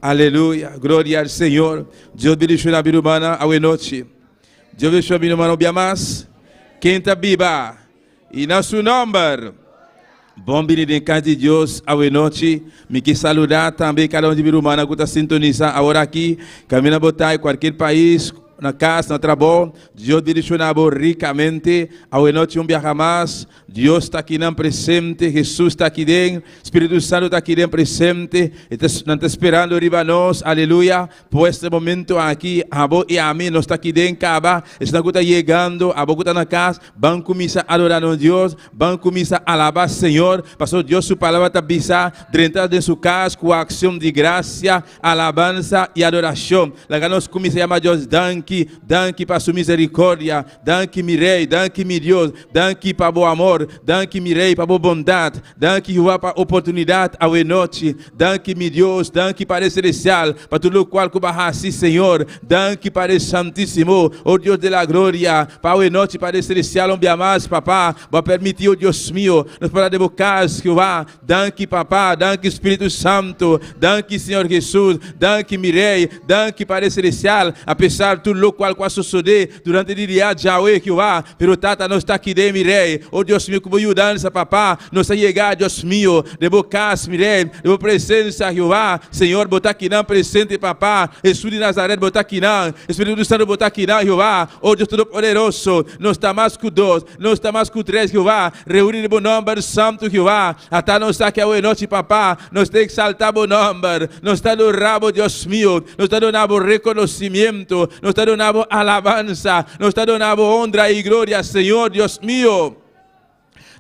Aleluia. Glória ao Senhor. Deus bendiga a vida humana a noite. Deus bendiga a vida humana a mais. Quem está viva. E nosso nome. Bom dia em casa de Deus a noite. Me que saludar também cada um de vida humana que está sintonizando agora aqui. Caminha a botar em qualquer país. Na casa, no trabalho, Deus direcionava ricamente. A noite viaja mais. Deus está aqui não presente, Jesus está aqui dentro, Espírito Santo está aqui dentro presente. Está esperando arriba nós, aleluia. Por este momento aqui, a vos e a mim, nós está aqui dentro, acaba. Está chegando, a vos está na casa, vão começar a adorar a Deus, vão começar a alabar o Senhor. Pastor Deus, sua palavra está bisa, dentro de sua casa, com a ação de graça, alabança e adoração. Lá nós começamos a chamar Deus, danke para sua misericórdia, danke mi rei, danke mi Deus, danke para o amor. Danke, mi rei, para a bondade. Danke, Jeová, para a oportunidade à noite. Danke, mi Deus. Danke, para o celestial. Para tudo o qual que assim, Senhor. Danke, para o Santíssimo. Oh Deus de la glória. Para a noite, para o celestial, onde mais, papá. Vai permitir, oh Deus meu. Nos para devocar, Jeová. Danke, papá. Danke, Espírito Santo. Danke, Senhor Jesus. Danke, mi rei. Danke, para o celestial. Apesar de tudo o qual suceder durante o dia de Yahweh, Jeová. Pero tata, nós está aqui de mi rei. Oh Deus meu, como ajudança, papá, nós chegar, Deus meu, de bocas, mirei, de presença, Jeová, Senhor, botar aqui não presente, papá, Jesus de Nazaré, botar aqui não, Espírito Santo, botar aqui não, Jeová, oh Deus Todo-Poderoso, nós está mais com dois, nós está mais com três, Jeová, reúne o nome santo, Jeová, até nós está aqui a noite, papá, nós tem que saltar o nome, nós está no rabo, Deus meu, nós está dando reconhecimento, nós está dando alabança, nós está dando honra e glória, Senhor, Deus meu.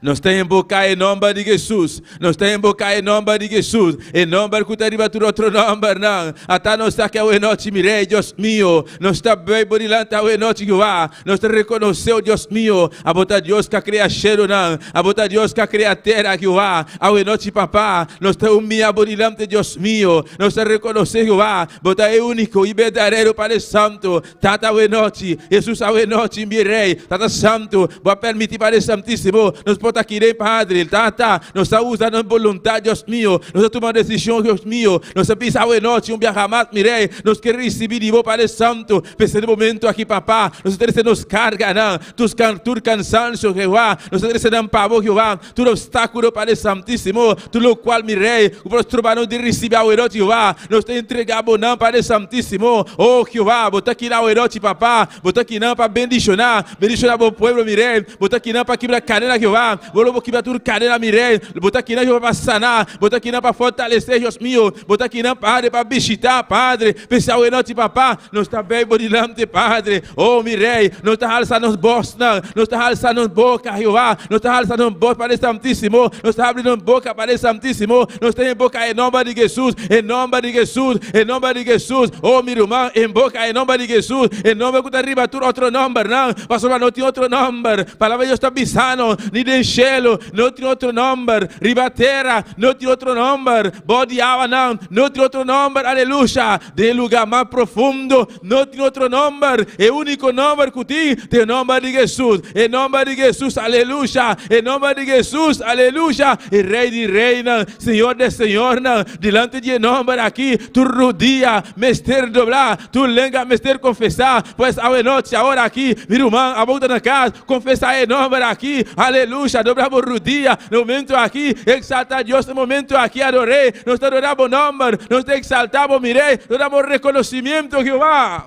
Nós temos boca em nome de Jesus. Nós temos boca em nome de Jesus. Em nome que arriba tu outro nome, não. Até nós está aqui a noite, mirei, Deus meu. Nós está bem por diante a noite, Jeová. Nós está reconheceu, Deus meu. A botar Deus que cria cheiro, não. A botar Deus que cria terra, Jeová. A noite, papá. Nós está humilhado por diante, Deus meu. Nós está reconheceu, Jeová. Botar é único e verdadeiro para o Santo. Tata a noite. Jesus a noite, mirei. Tata Santo. Vai permitir para o Santíssimo. Nós aqui, Padre, tata, nós estamos usando vontade, Deus meu, nós estamos tomando decisão, Deus meu, nós estamos a noite, viajar mais, mirei, nós queremos receber de vós, Padre Santo, nesse momento aqui, papá, nós estamos nos carga, não, tudo cansaço, Jeová, nós estamos dando pavor, Jeová, tudo obstáculo, Padre Santíssimo, tudo o qual, mirei, o nosso trabalho de receber a noite, Jeová, nós temos entregado, não, Padre Santíssimo, oh, Jeová, botar aqui na noite, papá, botar aqui não, para bendicionar o povo, mirei, botar aqui não, para quebrar canela, Jeová, vou quebrar tudo cadena, mirei, botar aqui não para sanar, botar aqui não para fortalecer, Deus meu, botar aqui não, Padre, para visitar, Padre, pensar o noite, papá, nós está bem por diante, Padre, oh, mirei, nós está alçando os bolsos, nós está alçando boca, Jeová, nós está alçando boca para o Santíssimo, nós está abrindo boca para o Santíssimo, nós temos boca em nome de Jesus, em nome de Jesus, em nome de Jesus, oh, meu irmão, em boca em nome de Jesus, em nome que arriba tu outro nome, não, pastor, não tem outro nome, palavra de Deus está pisando, nem de cielo, não tem outro nome, riba terra, não tem outro nome, bode água não tem outro nome, aleluia, de lugar mais profundo, não tem outro nome, é o único nome que tem o nome de Jesus, em nome de Jesus, aleluia, em nome de Jesus, aleluia, e rei de reina, Senhor de Senhor, delante de nome aqui, tu rodia, mestre doblar, tu lenga, mestre confessar, pois a noite, agora aqui, meu irmão, a volta na casa, confessar em nome aqui, aleluia, dobrar por rodia, no momento aqui, exaltar Deus, no momento aqui, adorei, nós adoramos o nome, nós exaltamos, mirei, nós damos reconhecimento, Jeová.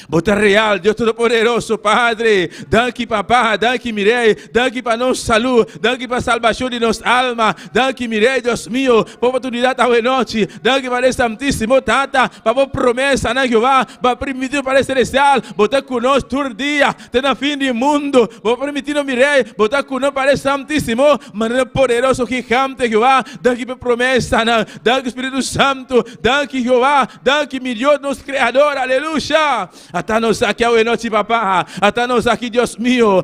Bota real, Deus Todo-Poderoso, Padre, danke papá, danke mirei, danke para nossa saúde, danke para a salvação de nossa alma, danke mirei, Deus meu, por oportunidade à noite, danke para o Santíssimo, tata, para a promessa, né, Jeová, para permitir para o celestial, botar conosco todo dia, até no fim do mundo, para permitir, mirei, botar conosco para o Santíssimo, maneira poderoso que cante, Jeová, danke para a promessa, né, danke Espírito Santo, danke Jeová, danke meu Deus, nosso Criador, aleluia. Até nós aqui a noite, papá. Até nós aqui, Deus meu.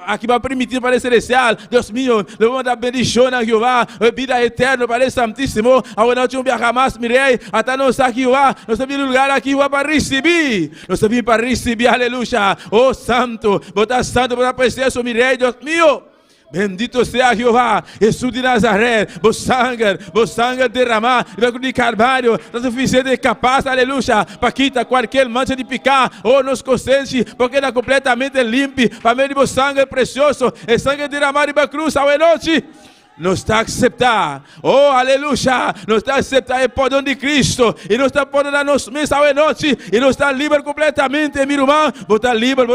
Aqui vai permitir para o celestial. Deus meu. Vamos dar bendição a Jeová. Vida eterna para o Santíssimo. A noite viajar mais, mirei. Até nós aqui, Jeová. Nós temos lugar aqui, Jeová, para receber. Nós temos para receber, aleluia. Oh, santo. Botar santo para a presença, mirei, Deus meu. Bendito sea Jehová, Jesús de Nazaret, vos sangue derramar, e vai de Carvalho, está suficiente e capaz, aleluia, para quitar qualquer mancha de picar, ou nos consciente, porque está completamente limpo, para meio de vos sangue precioso, e sangue derramado e cruz, ao noite. Não está a aceitar, oh aleluia, não está a aceitar o perdão de Cristo, e não está podendo dar nos mesa à noite, e não está livre completamente, meu irmão, bota livre,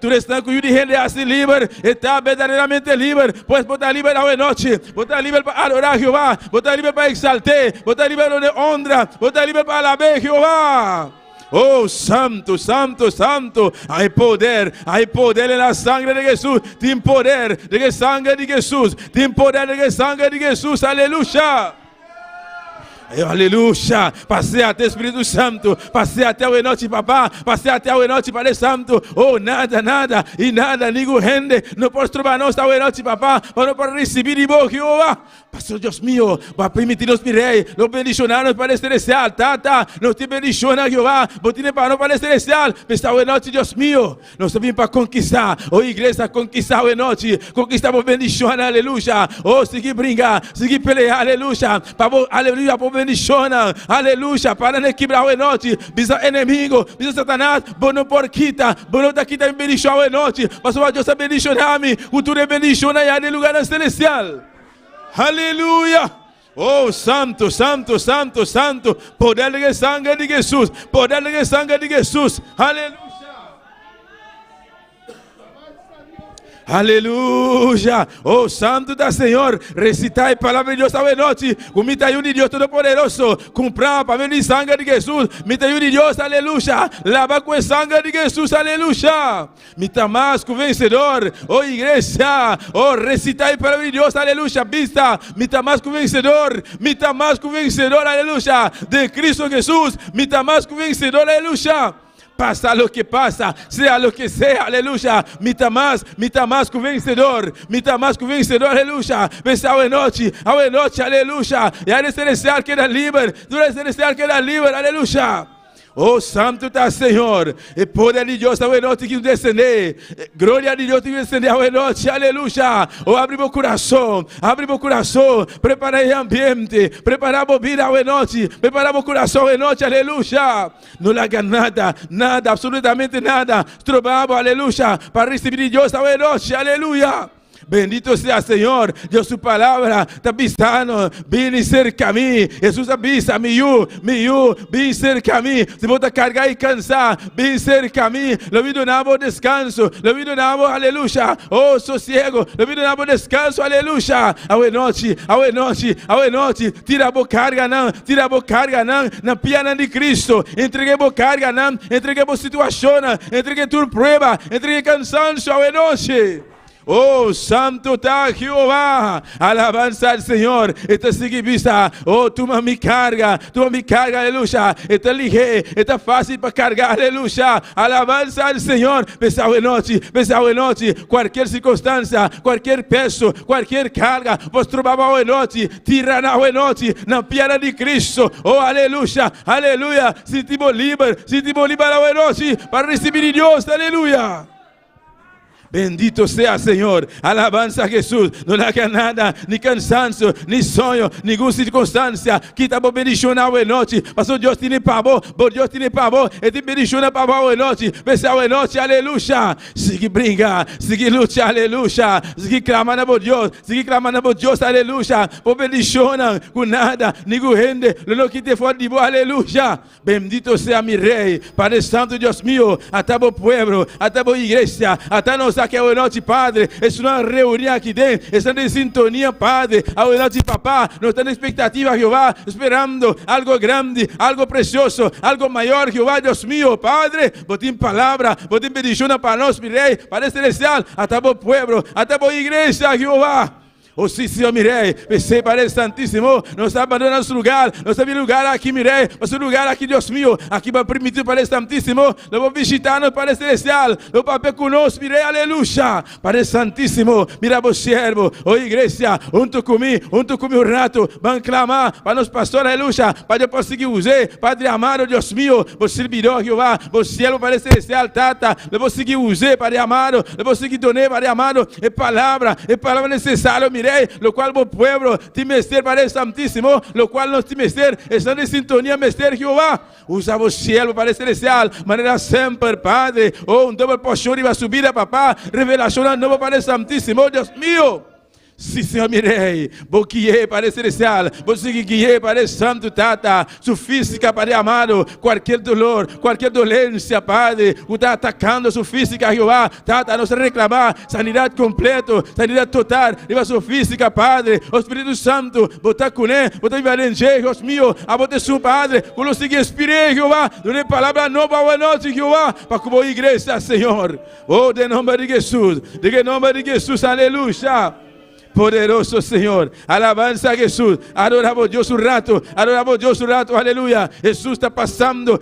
tu está com o de rende assim livre, está verdadeiramente livre, pois bota livre à noite, bota livre para adorar Jeová, bota livre para exaltar, bota livre para honra, bota livre para alabar Jeová. Oh, santo, santo, santo. Hay poder en la sangre de Jesús. Tem poder de sangre de Jesús. Tem poder de sangre de Jesús. Aleluya. Aleluia, passei até o Espírito Santo, passei até o noite, papá, passei até o noite, Pai Santo. Oh, nada, ninguém rende, não posso trovar nós até o noite, papá, para não receber de boa, Jeová. Pastor Deus mío, vai permitir-nos, mirei, não bendicionar-nos para celestial, tá, não te bendiciona, Jeová, botinha para nós para celestial, está o noite, Deus mío, nós vimos para conquistar, oh, igreja, conquistar o noite, conquistar por bendição, aleluia, oh, seguir brincar, seguir pelear, aleluia, aleluia, por bendição, aleluia, para não quebrar o noite, bisa inimigo, bisa Satanás, bom não por quita, bom não tá quita bendição o noite, mas o Deus bendicionar-me, o tu bendição aí no lugar celestial. Aleluia! Oh, santo, santo, santo, santo. Poder de sangue de Jesus. Poder de sangue de Jesus. Aleluia! Aleluia! Oh, santo da Senhor, recitai a palavra de Deus à noite. Com mitaí de Deus Todo-Poderoso. Comprar para mim o sangue de Jesus. Mitaí de Deus, aleluia. Lava com o sangue de Jesus, aleluia. Mita mais com o vencedor. Oh, igreja. Oh, recitai a palavra de Deus, aleluia. Vista. Mita mais com o vencedor. Mita mais com o vencedor, aleluia. De Cristo Jesus. Mita mais com o vencedor, aleluia. Passa lo que passa, seja lo que seja, aleluia. Mita mais com o vencedor, aleluia. Pensa ao noite, aleluia. E a celestial queda livre, aleluia. Oh, santo está Senhor, e poder de Deus ao noite que descender, glória de Deus que descender ao noite, aleluia. Oh, abre meu coração, prepara o ambiente, prepara a bebida ao noite, prepara o coração ao noite, aleluia. Não larga nada, absolutamente nada, trobamos, aleluia, para receber de Deus ao noite, aleluia. Bendito sea Señor, Dios su palabra está pisando, vem cerca a mim, Jesus avisa, miú, vem cerca a mim, se você cargar e cansar, vem cerca a mim, lo vi donavo descanso, lo vi donavo, aleluia, oh, sossego, lo vi donavo descanso, aleluia, ao noite, tira a boa carga não, na piana de Cristo, entregue a boa carga não, entregue a boa situação, entregue tua prova, entregue cansanço, ao noite. Oh, santo está Jehová, alabanza al Señor, esta sigue vista, oh, toma mi carga, aleluya, está ligero, está fácil para cargar, aleluya, alabanza al Señor, pesado en noche, cualquier circunstancia, cualquier peso, cualquier carga, vos trobava en noche, tirana en noche, na piedra de Cristo, oh, aleluya, sentimos libre en noche, para recibir Dios, aleluya. Bendito sea Señor, alabanza a Jesús, no le haga nada, ni cansancio, ni sueño, ninguna circunstancia, quita por bendición a la noche, pasó Dios tiene pavor, y te bendición para la noche, besa a la noche, aleluya, sigue brinca, sigue lucha, aleluya, sigue clamando por Dios, aleluya, por bendición, con nada, ningún gente, lo que te fue de vos, aleluya, bendito sea mi Rey, Padre Santo, Dios mío, hasta vos pueblo, hasta vos iglesia, hasta nos aqui ao noite, Padre, es uma reunião aqui dentro, estamos em sintonia, Padre, ao noite, Papá, nós estamos em expectativa, Jeová, esperando algo grande, algo precioso, algo maior, Jeová, Deus mío, Padre, botem palavra, botem bendição para nós, mi Rei, Padre Celestial, até o povo, até a igreja, Jeová. Oh sim, Senhor, mirei. Pensei, Padre Santíssimo, não está abandonando nosso lugar. Não está vindo lugar aqui, mirei. Mas o lugar aqui, Deus meu, aqui vai permitir, Padre Santíssimo, eu vou visitar-nos, Padre Celestial. Eu papel conosco, mirei, aleluia. Padre Santíssimo, mira vos servo. Oh igreja, junto comigo um rato, vão clamar para nos pastor, aleluia. Para eu conseguir usar, Padre amado, Deus meu, vos servidor, Jeová, vos servo, Padre Celestial, Tata. Eu vou seguir usar, Padre amado. Eu vou seguir donar, Padre amado. É palavra necessária, mirei. Lo qual o pueblo te mester, Padre Santíssimo, lo qual nos te mester, estão em sintonia, mester, Jeová. Usa vos servo, Padre Celestial, maneira sempre, Padre. Oh, double porção vai subir a papá, revelação a novo, Padre Santíssimo, Deus meu. Sim, Senhor, mirei. Vou guiar, Padre Celestial. Vou seguir guiar, Padre Santo, Tata. Sua física, Padre amado. Qualquer dolor, qualquer dolência, Padre. O está atacando sua física, Jeová. Tata, nós reclamar sanidade completa, sanidade total. Leva sua física, Padre. O Espírito Santo, botar com ele, botar em Deus meu. A botar seu Padre. Quando seguir Espírito, Jeová. Dê palavra nova à noite, Jeová. Para que a igreja, Senhor. Oh, de nome de Jesus. De nome de Jesus, aleluia. Poderoso Senhor, alabanza a Jesús, adoramos Dios un rato, aleluya. Jesús está pasando,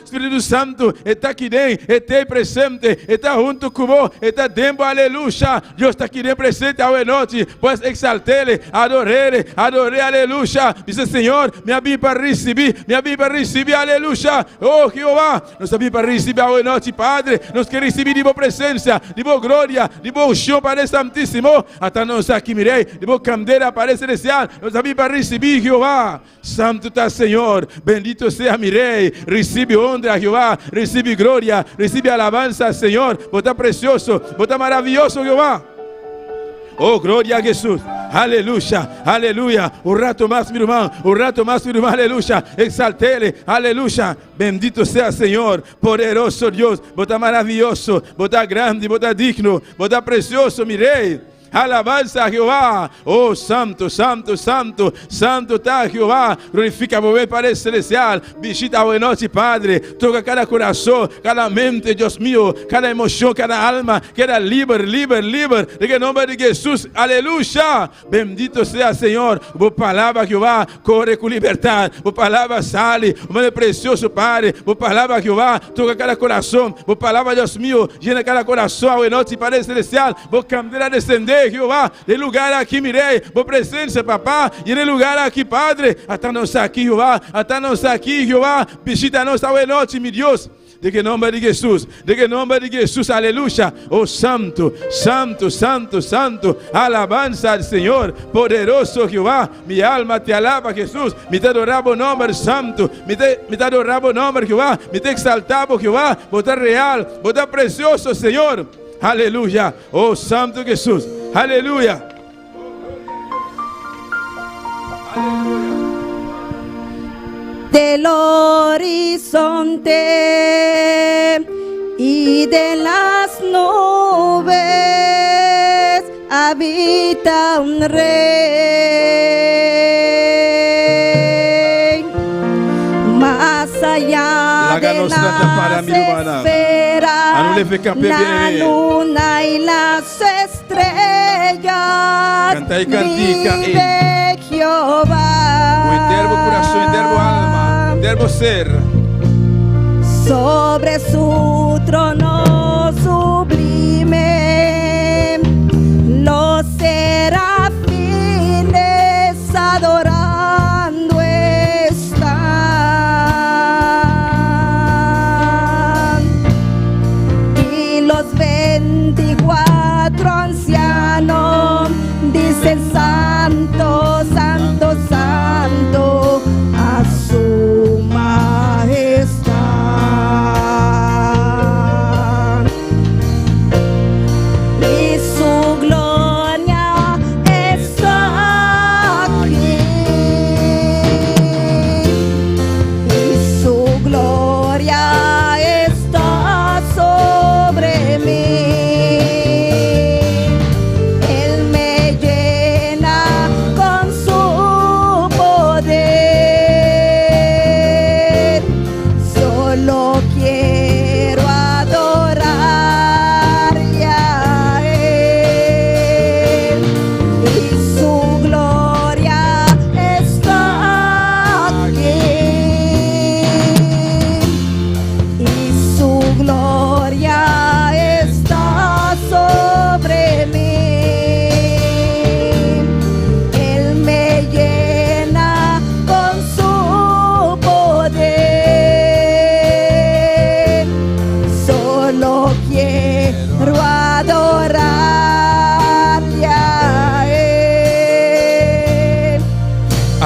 Espíritu Santo está aquí dentro, está presente, está junto con vos, está dentro, aleluya. Dios está aquí dentro presente a noche, pues exaltele, adoré, aleluya. Dice Señor, me abrí para recibir, aleluya. Oh Jehová, nos abrí para recibir a noche, Padre, nos que recibir de vos presencia, de vos gloria, de vos unción para esta Santíssimo, até nós aqui, mirei, de boa candeira para celestial, nós aqui para receber, Jeová. Santo está, Senhor, bendito seja, mirei, recebe honra, Jeová, recebe glória, recebe alabança, Senhor, bota precioso, bota maravilhoso, Jeová. Oh, glória a Jesus. Aleluya, aleluya. Un rato más, mi hermano. Aleluya. Exaltele, aleluya. Bendito sea, Señor. Poderoso Dios. Bota maravilloso. Bota grande, bota digno. Bota precioso, mi rey. Alabanza a Jehová. Oh, santo, santo, santo. Santo está Jehová. Glorifica o Padre Celestial. Visita a noite, Padre. Toca cada coração, cada mente, Deus meu. Cada emoção, cada alma. Queda livre. Em nome de Jesus. Aleluia. Bendito seja, Senhor. Boa palavra, Jehová. Corre com liberdade. Boa palavra, sale. O meu precioso, Padre. Boa palavra, Jehová. Toca cada coração. Boa palavra, Deus meu. Llena cada coração. A noite, Padre Celestial. Boa candeira descender. Jehová, de lugar aqui, mirei, por presença, papá, e de lugar aqui, Padre, até nós aqui, Jeová, visita nós a noite, meu Deus. De que nome de Jesus, aleluya. Oh santo, santo, santo, santo, alabanza al Señor, poderoso Jehová, mi alma te alaba, Jesús, me te adoramos nombre santo, me te adoramos nombre Jehová, me te exaltamos Jehová, vos real, vos precioso Señor, aleluya. Oh santo Jesús, aleluya. Del horizonte y de las nubes habita un rey, más allá de las esferas, la luna y las estrellas, vive Jehová. Coração, enterbo alma, enterbo ser. Sobre su trono sublime, los serafines adorando están, y los 24 ancianos dicen santo, santo, santo a su majestad.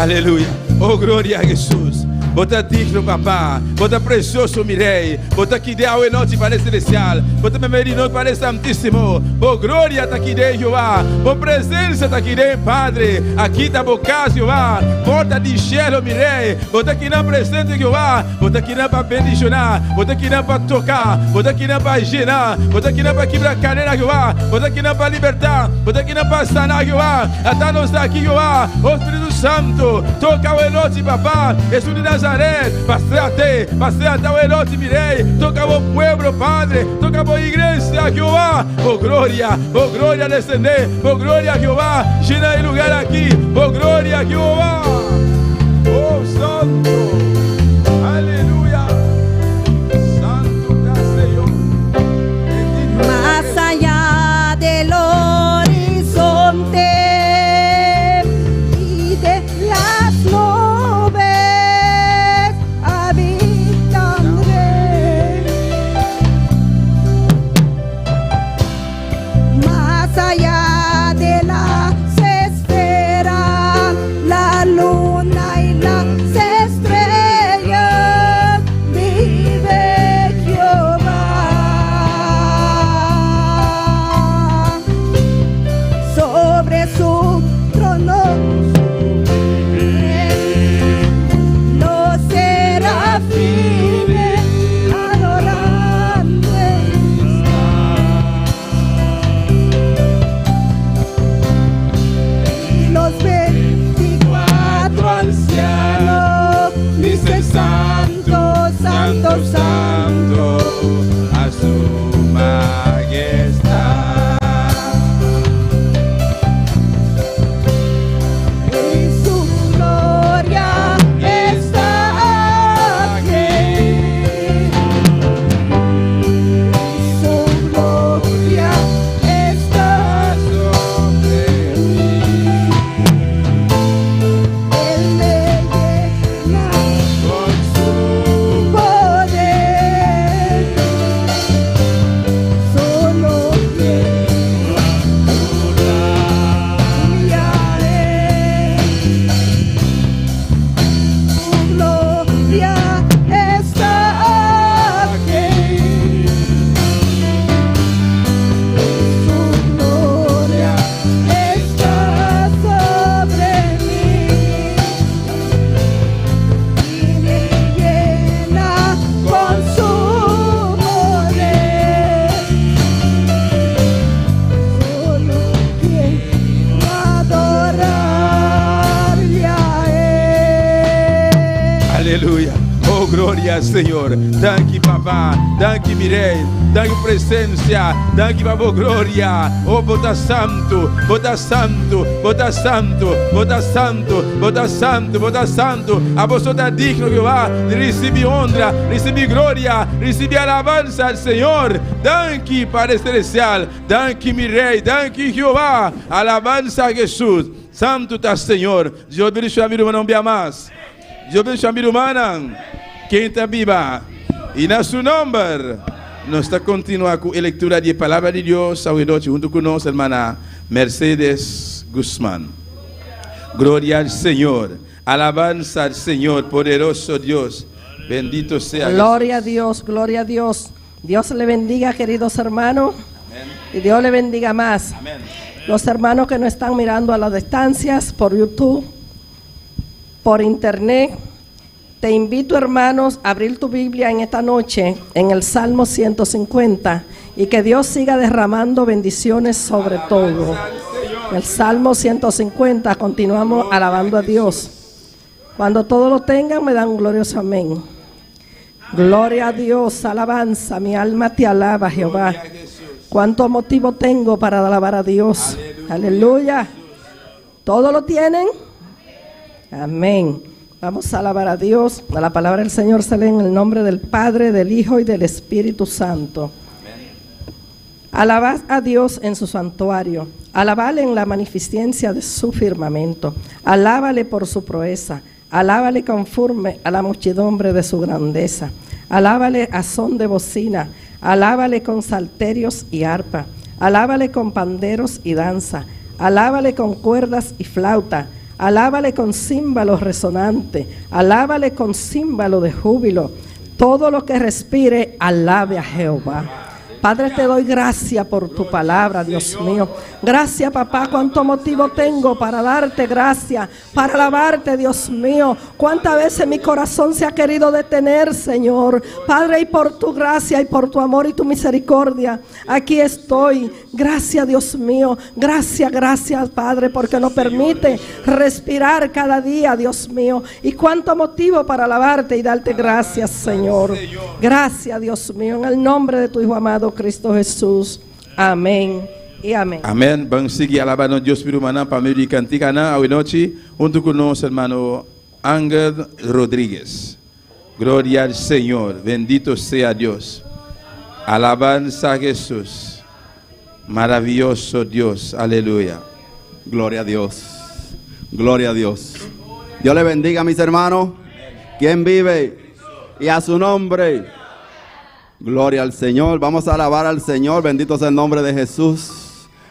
Aleluia. Oh, glória a Jesus. Bota digno, papá. Bota precioso, mi rei. Bota que deu e noite para celestial. Bota memerino para santíssimo. Oh, glória está aqui de Jeová. Oh, presença está aqui de Padre. Aqui está a casa, Jeová. Porta de cielo, mi rei. Bota aqui na presença, Jeová. Bota aqui na para bendicionar. Bota aqui na para tocar. Bota aqui na para gerar. Bota aqui na para quebrar cadeira, Jeová. Bota aqui na para libertar. Bota aqui na para sanar, Jeová. Até nós aqui, Jeová. Oh, Espírito Santo. Toca o noite, papá. Jesus de Nazaré, paseate o elote, mirei, toca o pueblo, Padre, toca a igreja, Jehová, oh glória descender, oh glória, Jehová, llena el lugar aqui, oh glória, Jehová, oh santo, aleluya, santo da Señor, Más allá del horizonte y de las nubes habitan Rey. Más allá de las esferas, la luna y las estrellas, vive Jehová. Sobre su trono los serafines adorando y los 24 ancianos dicen santo, santo, santo a su majestad. y su gloria está aquí. Su gloria está Sobre mí. Él me llena Con su poder. Solo quiero adorarle a Él. Su gloria está aquí. Su gloria está sobre mí y me llena con su poder. Solo quiero adorarle a Él. Aleluia. Oh, glória ao Senhor. Thank you, papá. Thank you, mirei. Thank you, presença. Thank you, babô, glória. Oh, bota santo. Bota santo. Bota santo. Bota santo. Bota santo. Bota santo. A você está digno, Jeová, de receber honra, receber glória, receber alabança ao Senhor. Thank you, Padre Celestial. Thank you, mirei. Thank you, Jeová. Alabança a Jesus. Santo está Senhor. Deus bendiga a minha irmã, não via mais. Deus bendiga a minha irmã. Quem está viva. E na seu nome, nós estamos continuando com a leitura da palavra de Deus. Hoje noite, junto conosco, irmã Mercedes Guzmán. Glória ao Senhor. Alabanza al Señor, poderoso Dios. Bendito sea Gloria a Dios, gloria a Dios. Dios le bendiga, queridos hermanos. Amén. Y Dios le bendiga más. Amén. Los hermanos que nos están mirando a las distancias por YouTube, por internet, te invito, hermanos, a abrir tu Biblia en esta noche en el Salmo 150 y que Dios siga derramando bendiciones sobre todo. El Salmo 150, continuamos alabando a Dios. Cuando todos lo tengan, me dan un glorioso amén. Gloria a Dios, alabanza, mi alma te alaba, Jehová. ¿Cuánto motivo tengo para alabar a Dios? Aleluya. ¿Todo lo tienen? Amén. Vamos a alabar a Dios. A la palabra del Señor se lee en el nombre del Padre, del Hijo y del Espíritu Santo. Alabad a Dios en su santuario. Alabale en la magnificencia de su firmamento. Alábale por su proeza. Alábale conforme a la muchedumbre de su grandeza. Alábale a son de bocina. Alábale con salterios y arpa. Alábale con panderos y danza. Alábale con cuerdas y flauta. Alábale con címbalo resonante, alábale con címbalo de júbilo. Todo lo que respire, alabe a Jehová. Padre, te doy gracias por tu palabra, Dios mío. Gracias, papá. Cuánto motivo tengo para darte gracias, para alabarte, Dios mío. Cuántas veces mi corazón se ha querido detener, Señor. Padre, y por tu gracia y por tu amor y tu misericordia, aquí estoy. Gracias, Dios mío. Gracias, gracias, Padre, porque nos permite respirar cada día, Dios mío. Y cuánto motivo para alabarte y darte gracias, Señor. Gracias, Dios mío, en el nombre de tu Hijo amado Cristo Jesús. Amén y amén. Amén. Vamos a seguir alabando a Dios por humana para medio canticana hoy noche junto con nuestro hermano Ángel Rodríguez. Gloria al Señor. Bendito sea Dios. Alabanza a Jesús. Maravilloso Dios. Aleluya. Gloria a Dios. Gloria a Dios. Dios le bendiga, mis hermanos. ¿Quién vive? Y a su nombre. Gloria al Señor. Vamos a alabar al Señor. Bendito sea el nombre de Jesús.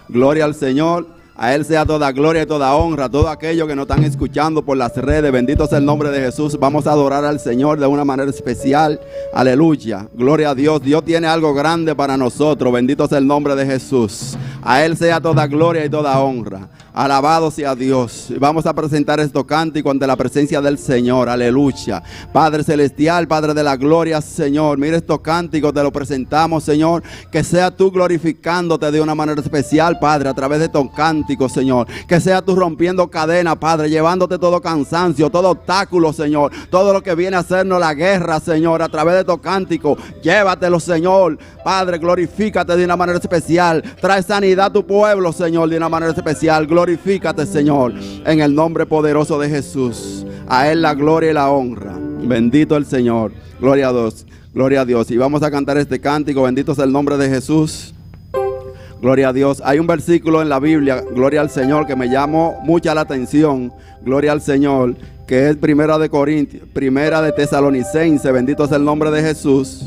Gloria al Señor. A Él sea toda gloria y toda honra. Todo aquello que nos están escuchando por las redes. Bendito sea el nombre de Jesús. Vamos a adorar al Señor de una manera especial. Aleluya. Gloria a Dios. Dios tiene algo grande para nosotros. Bendito sea el nombre de Jesús. A Él sea toda gloria y toda honra. Alabado sea Dios. Vamos a presentar estos cánticos ante la presencia del Señor. Aleluya. Padre celestial, Padre de la gloria, Señor. Mira estos cánticos, te los presentamos, Señor. Que sea tú glorificándote de una manera especial, Padre, a través de estos cánticos, Señor. Que sea tú rompiendo cadenas, Padre, llevándote todo cansancio, todo obstáculo, Señor. Todo lo que viene a hacernos la guerra, Señor, a través de estos cánticos. Llévatelo, Señor. Padre, glorifícate de una manera especial. Trae sanidad a tu pueblo, Señor, de una manera especial. Glorifícate, Señor, en el nombre poderoso de Jesús. A Él la gloria y la honra. Bendito el Señor. Gloria a Dios. Gloria a Dios. Y vamos a cantar este cántico. Bendito sea el nombre de Jesús. Gloria a Dios. Hay un versículo en la Biblia, gloria al Señor, que me llamó mucha la atención. Gloria al Señor, que es Primera de Corintios, Primera de Tesalonicenses. Bendito sea el nombre de Jesús.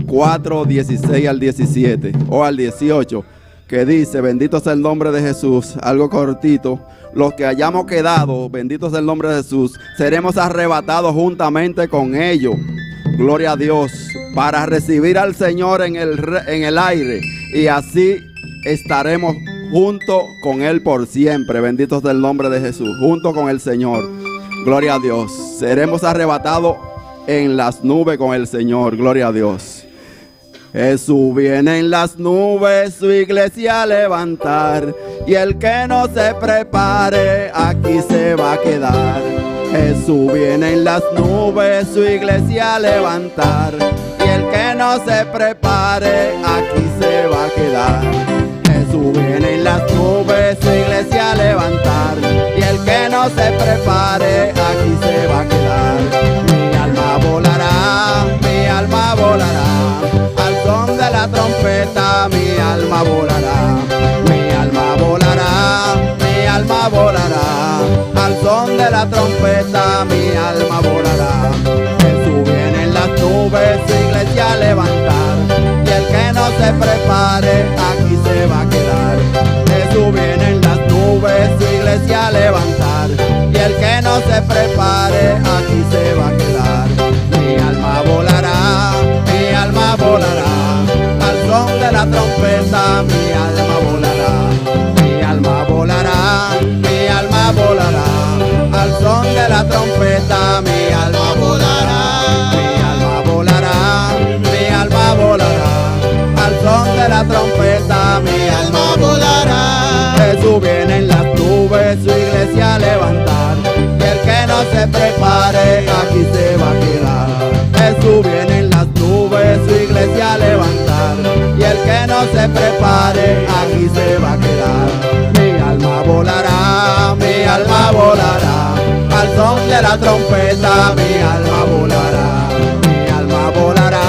4, 16 al 17 o al 18. Que dice, bendito sea el nombre de Jesús, algo cortito, los que hayamos quedado, bendito sea el nombre de Jesús, seremos arrebatados juntamente con ellos, gloria a Dios, para recibir al Señor en el aire, y así estaremos junto con Él por siempre, bendito sea el nombre de Jesús, junto con el Señor, gloria a Dios, seremos arrebatados en las nubes con el Señor, gloria a Dios. Jesús viene en las nubes, su iglesia a levantar, y el que no se prepare, aquí se va a quedar. Jesús viene en las nubes, su iglesia a levantar, y el que no se prepare, aquí se va a quedar. Jesús viene en las nubes, su iglesia a levantar, y el que no se prepare, aquí se va a quedar. Mi alma volará, mi alma volará. Son de la trompeta, mi alma volará, mi alma volará, mi alma volará, al son de la trompeta, mi alma volará. Jesús viene en las nubes, su iglesia a levantar, y el que no se prepare, aquí se va a quedar. Jesús viene en las nubes, su iglesia a levantar, y el que no se prepare, aquí se va a quedar. Mi alma volará, mi alma volará. Son de la trompeta, mi alma volará, mi alma volará, mi alma volará, al son de la trompeta, mi alma volará, mi alma volará, mi alma volará, al son de la trompeta, mi alma volará. Jesús viene en las nubes, su iglesia a levantar, y el que no se prepare, aquí se va a quedar. Jesús viene en las nubes, su iglesia a levantar, y el que no se prepare, aquí se va a quedar. Mi alma volará, mi alma volará, al son de la trompeta, mi alma volará, mi alma volará,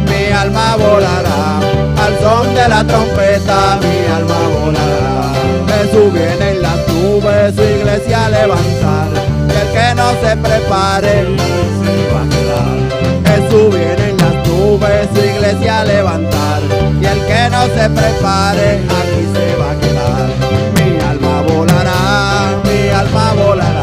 mi alma volará, al son de la trompeta, mi alma volará. Jesús viene en las nubes, su iglesia a levantar, y el que no se prepare, aquí se va a quedar. Jesús viene en las nubes, su iglesia a levantar, y el que no se prepare, aquí se va a quedar. Mi alma volará, mi alma volará,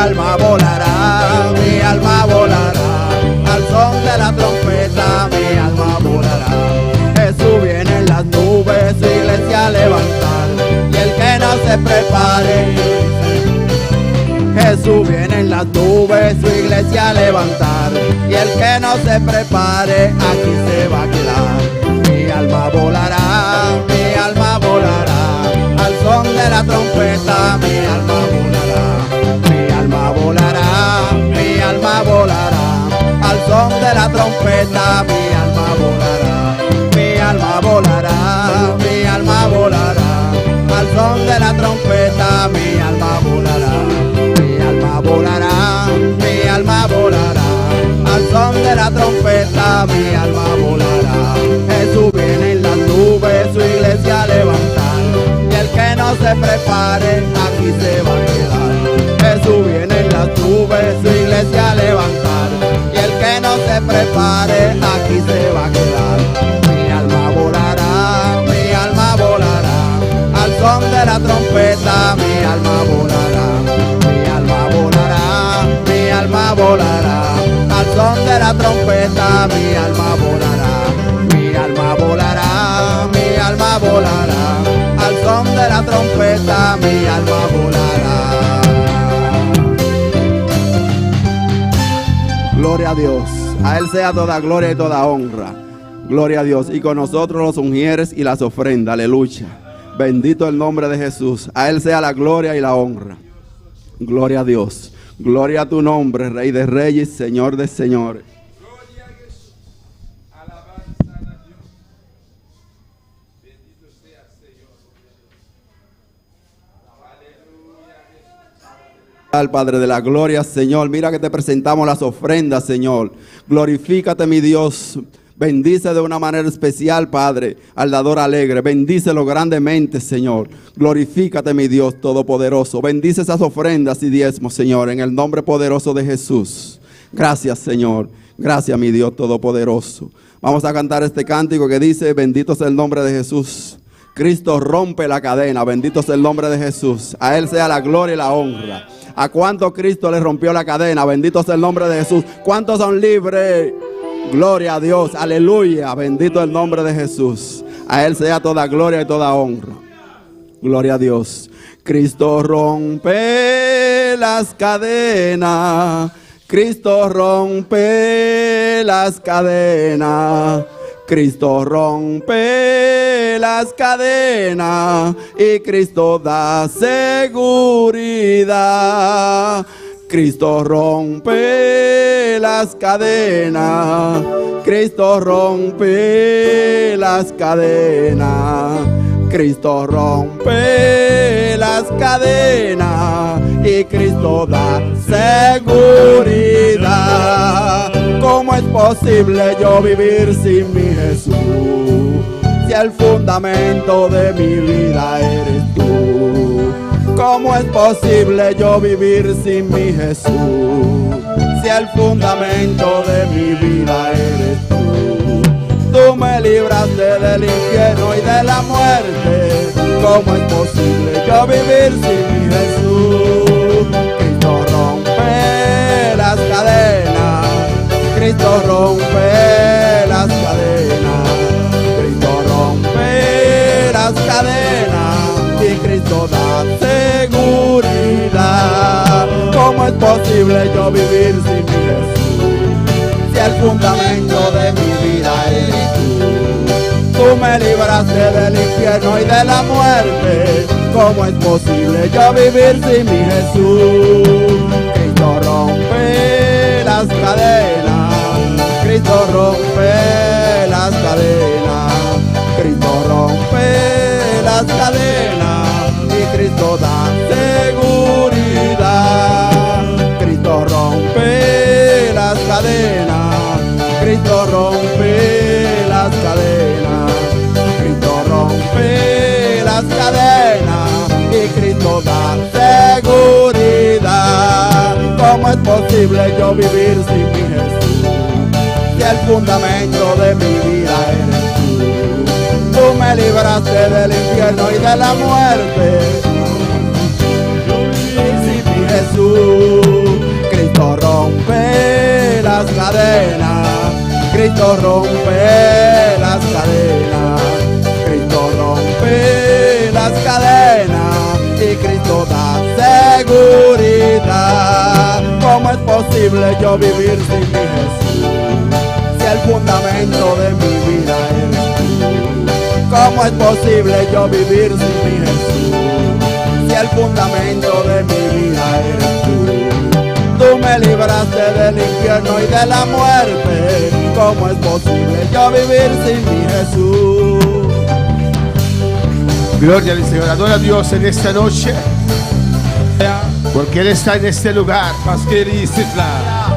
alma volará, mi alma volará, al son de la trompeta mi alma volará. Jesús viene en las nubes, su iglesia a levantar, y el que no se prepare. Jesús viene en las nubes, su iglesia a levantar, y el que no se prepare, aquí se va a quedar. Mi alma volará, mi alma volará, al son de la trompeta mi alma volará. Mi alma volará, mi alma volará, al son de la trompeta mi alma volará. Mi alma volará, mi alma volará, al son de la trompeta mi alma volará. Mi alma volará, mi alma volará, al son de la trompeta mi alma volará. Jesús viene en las nubes, su iglesia a levantar, y el que no se prepare, aquí se va a quedar. Jesús viene en las nubes, su iglesia a levantar, y el que no se prepare, aquí se va a quedar. Mi alma volará, mi alma volará, al son de la trompeta mi alma volará. Mi alma volará, mi alma volará, al son de la trompeta mi alma volará. Mi alma volará, mi alma volará, al son de la trompeta mi alma volará. Gloria a Dios, a Él sea toda gloria y toda honra. Gloria a Dios, y con nosotros los ungieres y las ofrendas, aleluya. Bendito el nombre de Jesús, a Él sea la gloria y la honra. Gloria a Dios, gloria a tu nombre, Rey de reyes, Señor de señores. Gloria a Jesús. Alabanza a Dios. Bendito sea el Señor. Aleluya. Al Padre de la gloria, Señor, mira que te presentamos las ofrendas, Señor. Glorifícate, mi Dios. Bendice de una manera especial, Padre, al dador alegre. Bendícelo grandemente, Señor. Glorifícate, mi Dios todopoderoso. Bendice esas ofrendas y diezmos, Señor, en el nombre poderoso de Jesús. Gracias, Señor. Gracias, mi Dios todopoderoso. Vamos a cantar este cántico que dice: bendito sea el nombre de Jesús. Cristo rompe la cadena. Bendito sea el nombre de Jesús. A Él sea la gloria y la honra. ¿A cuánto Cristo le rompió la cadena? Bendito sea el nombre de Jesús. ¿Cuántos son libres? Gloria a Dios, aleluya, bendito el nombre de Jesús. A Él sea toda gloria y toda honra. Gloria a Dios. Cristo rompe las cadenas. Cristo rompe las cadenas. Cristo rompe las cadenas y Cristo da seguridad. Cristo rompe las cadenas, Cristo rompe las cadenas, Cristo rompe las cadenas y Cristo da seguridad. ¿Cómo es posible yo vivir sin mi Jesús? Si el fundamento de mi vida eres tú. ¿Cómo es posible yo vivir sin mi Jesús? Si el fundamento de mi vida eres tú. Tú me libraste del infierno y de la muerte. ¿Cómo es posible yo vivir sin mi Jesús? Cristo rompe las cadenas. Cristo rompe las cadenas. Cristo rompe las cadenas. Y Cristo da seguridad. ¿Cómo es posible yo vivir sin mi Jesús? Si el fundamento de mi vida eres tú. Tú me libraste del infierno y de la muerte. ¿Cómo es posible yo vivir sin mi Jesús? Cristo rompe las cadenas. Cristo rompe las cadenas. Cristo rompe las cadenas y Cristo da seguridad. Cristo rompe las cadenas. Cristo rompe las cadenas. Cristo rompe las cadenas y Cristo da seguridad. ¿Cómo es posible yo vivir sin mi Jesús? Si el fundamento de mi vida eres tú. Tú me libraste del infierno y de la muerte. Sin mi Jesús. cadenas. Cristo rompe las cadenas. Cristo rompe las cadenas. Y Cristo da seguridad. ¿Cómo es posible yo vivir sin mi Jesús? Si el fundamento de mi vida eres tú. ¿Cómo es posible yo vivir sin mi Jesús? Si el fundamento de mi vida eres tú. Tú me libraste del infierno y de la muerte. ¿Cómo es posible yo vivir sin mi Jesús? Gloria al Señor. Adora a Dios en esta noche, porque Él está en este lugar. Parce qu'il est ici là.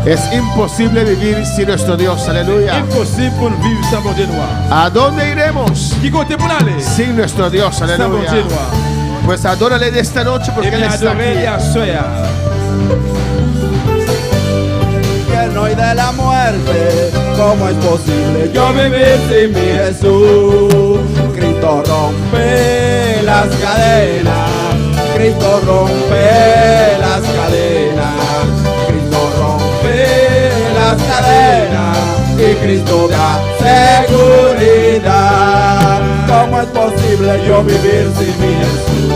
Es imposible vivir sin nuestro Dios. Aleluya. Impossible pour nous vivre sans bon Dieu noir. ¿A dónde iremos Qui compte pour aller? sin nuestro Dios? Sans bon Aleluya. Dieu noir. Pues adórale en esta noche Et porque Él bien está adorer aquí. à soya. Infierno y de la muerte, ¿cómo es posible yo vivir sin mi Jesús? Cristo rompe las cadenas. Cristo rompe las cadenas. Cristo rompe las cadenas. Y Cristo da seguridad. ¿Cómo es posible yo vivir sin mi Jesús?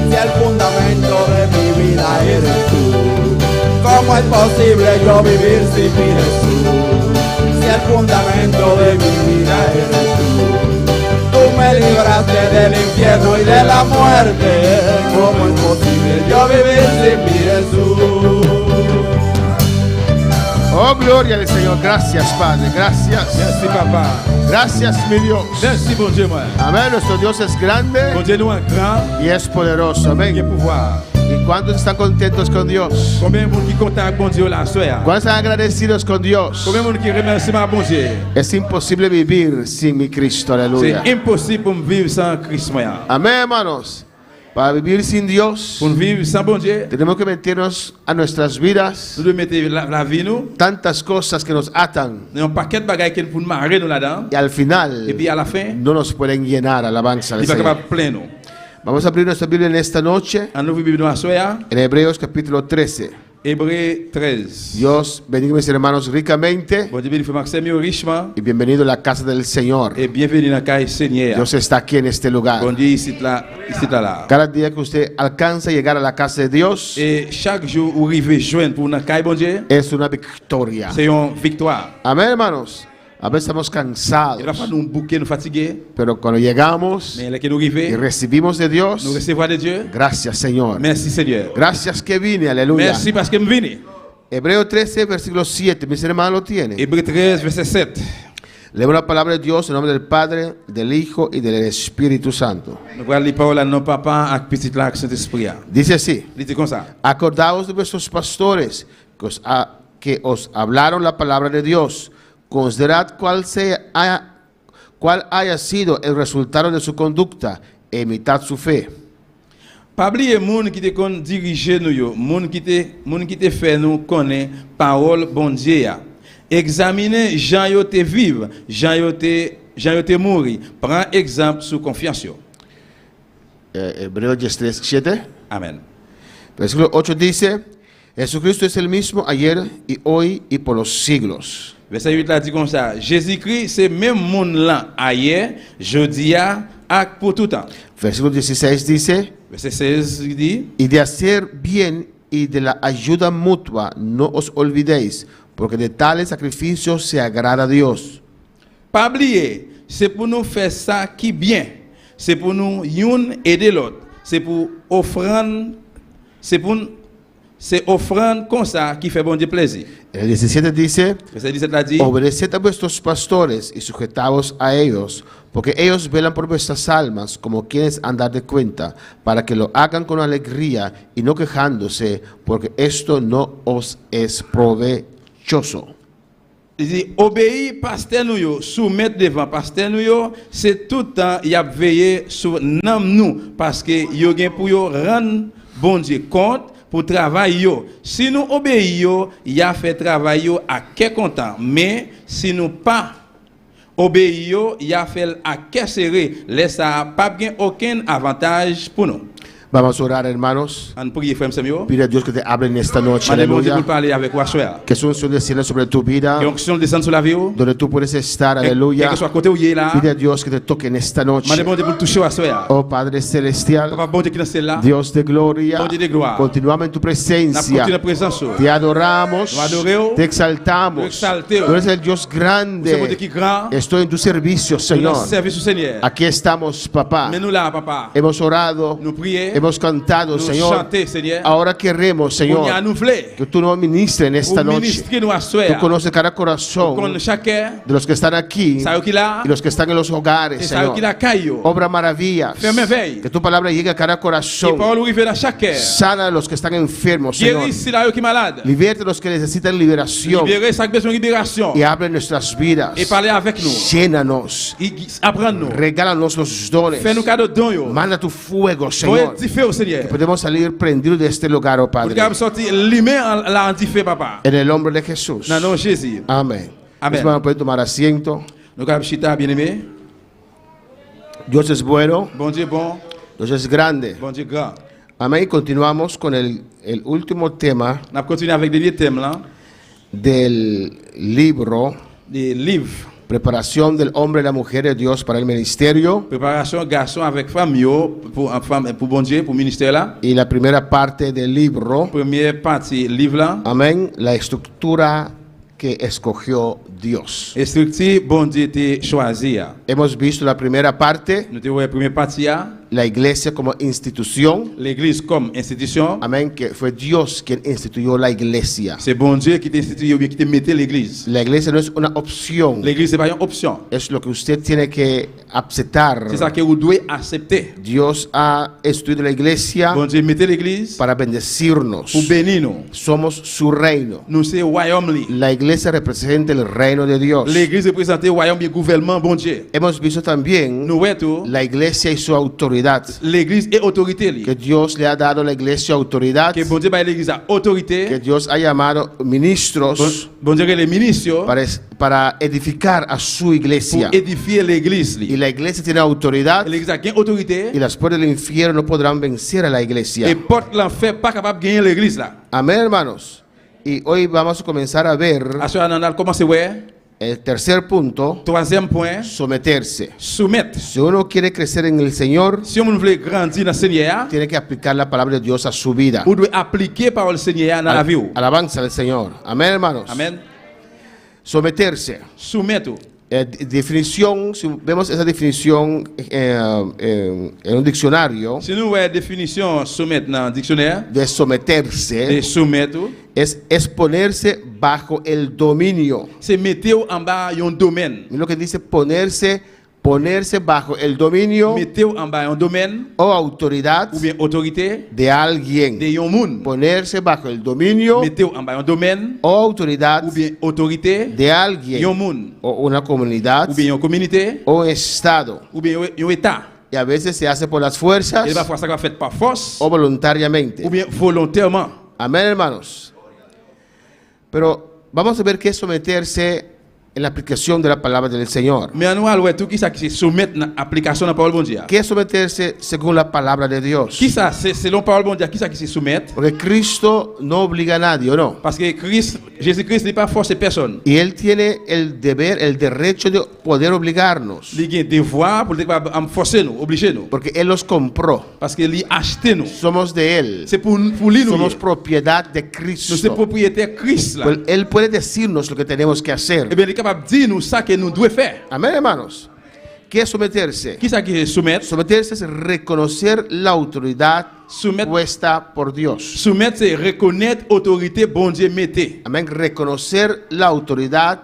Si el fundamento de mi vida eres tú. ¿Cómo es posible yo vivir sin mi Jesús? Si el fundamento de mi vida eres tú. Tú me libraste del infierno y de la muerte. ¿Cómo es posible yo vivir sin mi Jesús? Oh, gloria al Señor. Gracias, Padre. Gracias. Merci papa. Gracias, mi Dios. Merci bon Dieu moi. Amén. Nuestro Dios es Bon grande Dieu noir grand, y es poderoso. il a Amén. pouvoir. ¿Y cuántos están contentos con Dios? Combien de monde qui content avec bon Dieu la soya? ¿Cuántos están agradecidos con Dios? Combien de monde qui remercie ma bon Dieu? Es imposible vivir sin mi Cristo. Aleluya. C'est impossible pour me vivre sans Christ moi. Amén, hermanos. Para vivir sin Dios, Pour vivre sans bon Dieu, tenemos que meternos a nuestras vidas nous devons mettre la vie nous. tantas cosas que nos atan Nous avons un paquet de bagages qui nous marrer nous là-dedans. y al final Et puis à la fin, no nos pueden llenar. Alabanza al il va Señor. capable plein nous. Vamos a abrir nuestra Biblia en esta noche En nous vivons à soya, en Hebreos capítulo 13. Hébreux 13. Dios bendiga a mis hermanos ricamente Bon Dieu bénisse Maxime richement y bienvenido a la casa del Señor. et bienvenue dans la caille Seigneur. Dios está aquí en este lugar. Bon Dieu ici là. Cada día que usted alcanza a llegar a la casa de Dios Et chaque jour où arrive joindre pour la caille bon Dieu, es una victoria. c'est une victoire. Amén, hermanos. A veces estamos Il va cansados, falloir nous bouquer, nous fatiguer, pero cuando llegamos mais là que nous y arrivons, recibimos de nous Dios, recevons de Dieu. gracias, Señor. Merci Seigneur. Gracias que vine, aleluya. Merci parce que nous venons. Hebreo 13, versículo 7. Mis hermanos lo tienen. Hébreux 13, verset 7. Leemos la palabra de Dios en nombre del Padre, del Hijo y del Espíritu Santo. Nous allons lire la parole à nos papas avec petit là, Saint-Esprit. Dice así: Il dit comme ça. acordaos de vuestros pastores que os hablaron la palabra de Dios. Considerad cuál haya sido el resultado de su conducta e imitad su fe. Pas oublier moun qui te kon diriger nous yo, moun qui te fait nous connaître parole bon Dieu ya. Examiner Jean yo te vivre, Jean yo te mourir. Prends exemple sous confiance yo. Hebreos 13, 7. Amen. Versículo 8 dice: Jesucristo es el mismo ayer y hoy y por los siglos. Verset 8 là dit comme ça, Jésus-Christ c'est même moun là hier, jodi a ak pour tout temps. Versículo 16 dice: Verset 16 il dit, y de hacer bien y de la ayuda mutua no os olvidéis, porque de tales sacrificios se agrada a Dios. pas oublier, c'est pour nous faire ça qui bien. C'est pour nous yon aider l'autre. C'est pour offrande, c'est offrande comme ça qui fait bon Dieu plaisir. El 17 dice: Verset 17 là dit, obedeced a vuestros pastores y sujetaos a ellos, porque ellos velan por vuestras almas como quienes han dar de cuenta, para que lo hagan con alegría y no quejándose, porque esto no os es provechoso. il dit obéir pasteur nous yo, soumettre devant pasteur nous yo, c'est tout le temps y a veiller sur nous parce que yo gen pour yo rendre bon Dieu compte pour travail yo. Si nous obéissons, y a fait travail yo à quel content, mais si nous pas obéissons, y a fait à quel serré, laisse ça pas bien aucun avantage pour nous. Vamos a orar, hermanos. On prie, frère, Samuel. Pide a Dios que te hable en esta noche. Mandez bon Dieu Aleluya. pour parler avec vous à soir. Que su unción descienda sobre tu vida, Que l'onction descende sur la vie. donde tú puedes estar. Quel Aleluya. que soit côté où il est là. Pide a Dios que te toque en esta noche. Mandez bon Dieu pour le toucher à soir. Oh Padre Celestial, Papa, bon Dieu qui est dans celle-là. Dios de gloria, Bon Dieu de gloire. continuamos en tu N'a presencia. continué la présence. Te adoramos, Nous adorons. te exaltamos. Nous exaltemos. Tú eres el Dios C'est bon Dieu grande. qui est grand. Estoy en tu servicio, Nous Señor. notre service au Seigneur. Aquí estamos, papá. Mais nous là, papa. Hemos orado, Nous prions. hemos cantado, Nous Señor. chanter, Seigneur. Ahora queremos, Pour nous Señor, nous voulons. que tú nos ministres en esta Pour noche. ministrer nous à Tú soir. conoces cada Qu'on corazón chacun. de los que están aquí Ça qui là. y los que están en los hogares, Et ça Señor. qui là caillou. Obra maravillas. Fais merveille. Que tu palabra llegue a cada Qui corazón. parole arrive dans chaque cœur. Sana a los que están enfermos, Señor. Guéris là qui est malade. Liberte a los que necesitan liberación Libérer chaque besoin de libération. y abre nuestras vidas. Et parler avec nous. Llénanos. Apprends-nous. Regálanos los dones. Fais-nous cadeau de don. Yo. Manda tu fuego, Voyez Señor. du feu au Seigneur. Podemos salir prendidos de este lugar, oh Pour Padre. que sortir l'humain là en feu, papa. En el nombre de Jesús. Dans le nom de Jésus. Amén. Amén. Mis hermanos, pueden tomar asiento. Nous avons chita bien-aimé. Dios es bueno, Bon Dieu bon. Dios es grande. Bon Dieu grand. Amén. Y continuamos con el último tema On a continué avec le dernier thème là. del libro Des livres. Preparación del hombre y la mujer de Dios para el ministerio. Préparation garçon avec femme yo pour bon Dieu pour ministère là. Y la primera parte del libro, Première partie livre là. amén, la estructura que escogió Dios. Structure bon Dieu te choisi. Hemos visto la primera parte, Nous te voyons première partie là. la iglesia como institución, L'église comme institution. amén, que fue Dios quien instituyó la iglesia. C'est bon Dieu qui t'institue ou bien qui te mette l'église. La iglesia no es una opción, L'église c'est pas une option. es lo que usted tiene que aceptar. C'est ça que vous devez accepter. Dios ha instituido la iglesia Bon Dieu mette l'église para bendecirnos. pour bénir nous. Somos su reino. Nous c'est royaume li. La iglesia representa el reino de Dios. L'église représente le royaume et gouvernement bon Dieu. Hemos visto también Nous voyons tout. la iglesia y su autoridad. L'église est autorité li. Que Dios le ha dado a la iglesia autoridad. Que bon Dieu ba l'église a Que autorité. Dios ha llamado ministros Bon Dieu que les ministres para edificar a su pour iglesia. édifier l'église Y li. la iglesia tiene autoridad L'église a gain autorité y las puertas del infierno no podrán vencer a la et iglesia. porte l'enfer pas capable de gagner l'église là. Amén, hermanos. Y hoy vamos a comenzar a ver À ce moment on a commencé ouais. el tercer punto, Troisième point, someterse. soumettre. Si uno quiere crecer en el Señor, Si on veut grandir dans le Seigneur, tiene que aplicar la palabra de Dios a su vida. on doit appliquer par le Seigneur dans la vie. Alabanza al Señor. Amén, hermanos. Amen. Someterse. Soumettre. Definición, si vemos esa definición en un diccionario, Si nous voyons la définition soumettre dans le dictionnaire, de someterse, de soumettre, es ponerse bajo el dominio. c'est mettre en bas un domaine. Y lo que dice ponerse bajo el dominio Mettre en bas un domaine o autoridad ou bien autorité de alguien. de un monde. Ponerse bajo el dominio Mettre en bas un domaine o autoridad ou bien autorité de de un alguien monde o una comunidad ou bien une communauté o un estado. ou bien un état. Y a veces se hace por las fuerzas Et parfois ça va fait par force o voluntariamente. ou bien volontairement. Amén, hermanos. Pero vamos a ver qué es someterse en la aplicación de la palabra del Señor. Mais nous allons tout qui ça qui se soumettre dans l'application de la parole de Dieu. ¿Qué es someterse según la palabra de Dios? Qui ça c'est selon la parole de Dieu qui ça qui se soumettre Porque Cristo no obliga a nadie, ¿o no? parce que Jésus-Christ n'est pas forcé personne. Y Él tiene el deber, el derecho de poder obligarnos. Il a un devoir pour pas forcer nous, obliger nous Porque Él los compró. parce qu'il a acheté nous. Somos de Él. C'est pour lui nous. Somos propiedad de Nous Cristo. sommes propriétaires Christ là. Pues Él puede decirnos lo que tenemos que hacer. Et bien il est capable de dire nous ça que nous devons faire. Amén, hermanos. ¿Qué es someterse? Qui ça qui se soumettre? Someterse es reconocer la autoridad Soumettre, puesta por Dios. soumettre c'est reconnaître autorité bon Dieu mettez. Amén. Reconocer la autoridad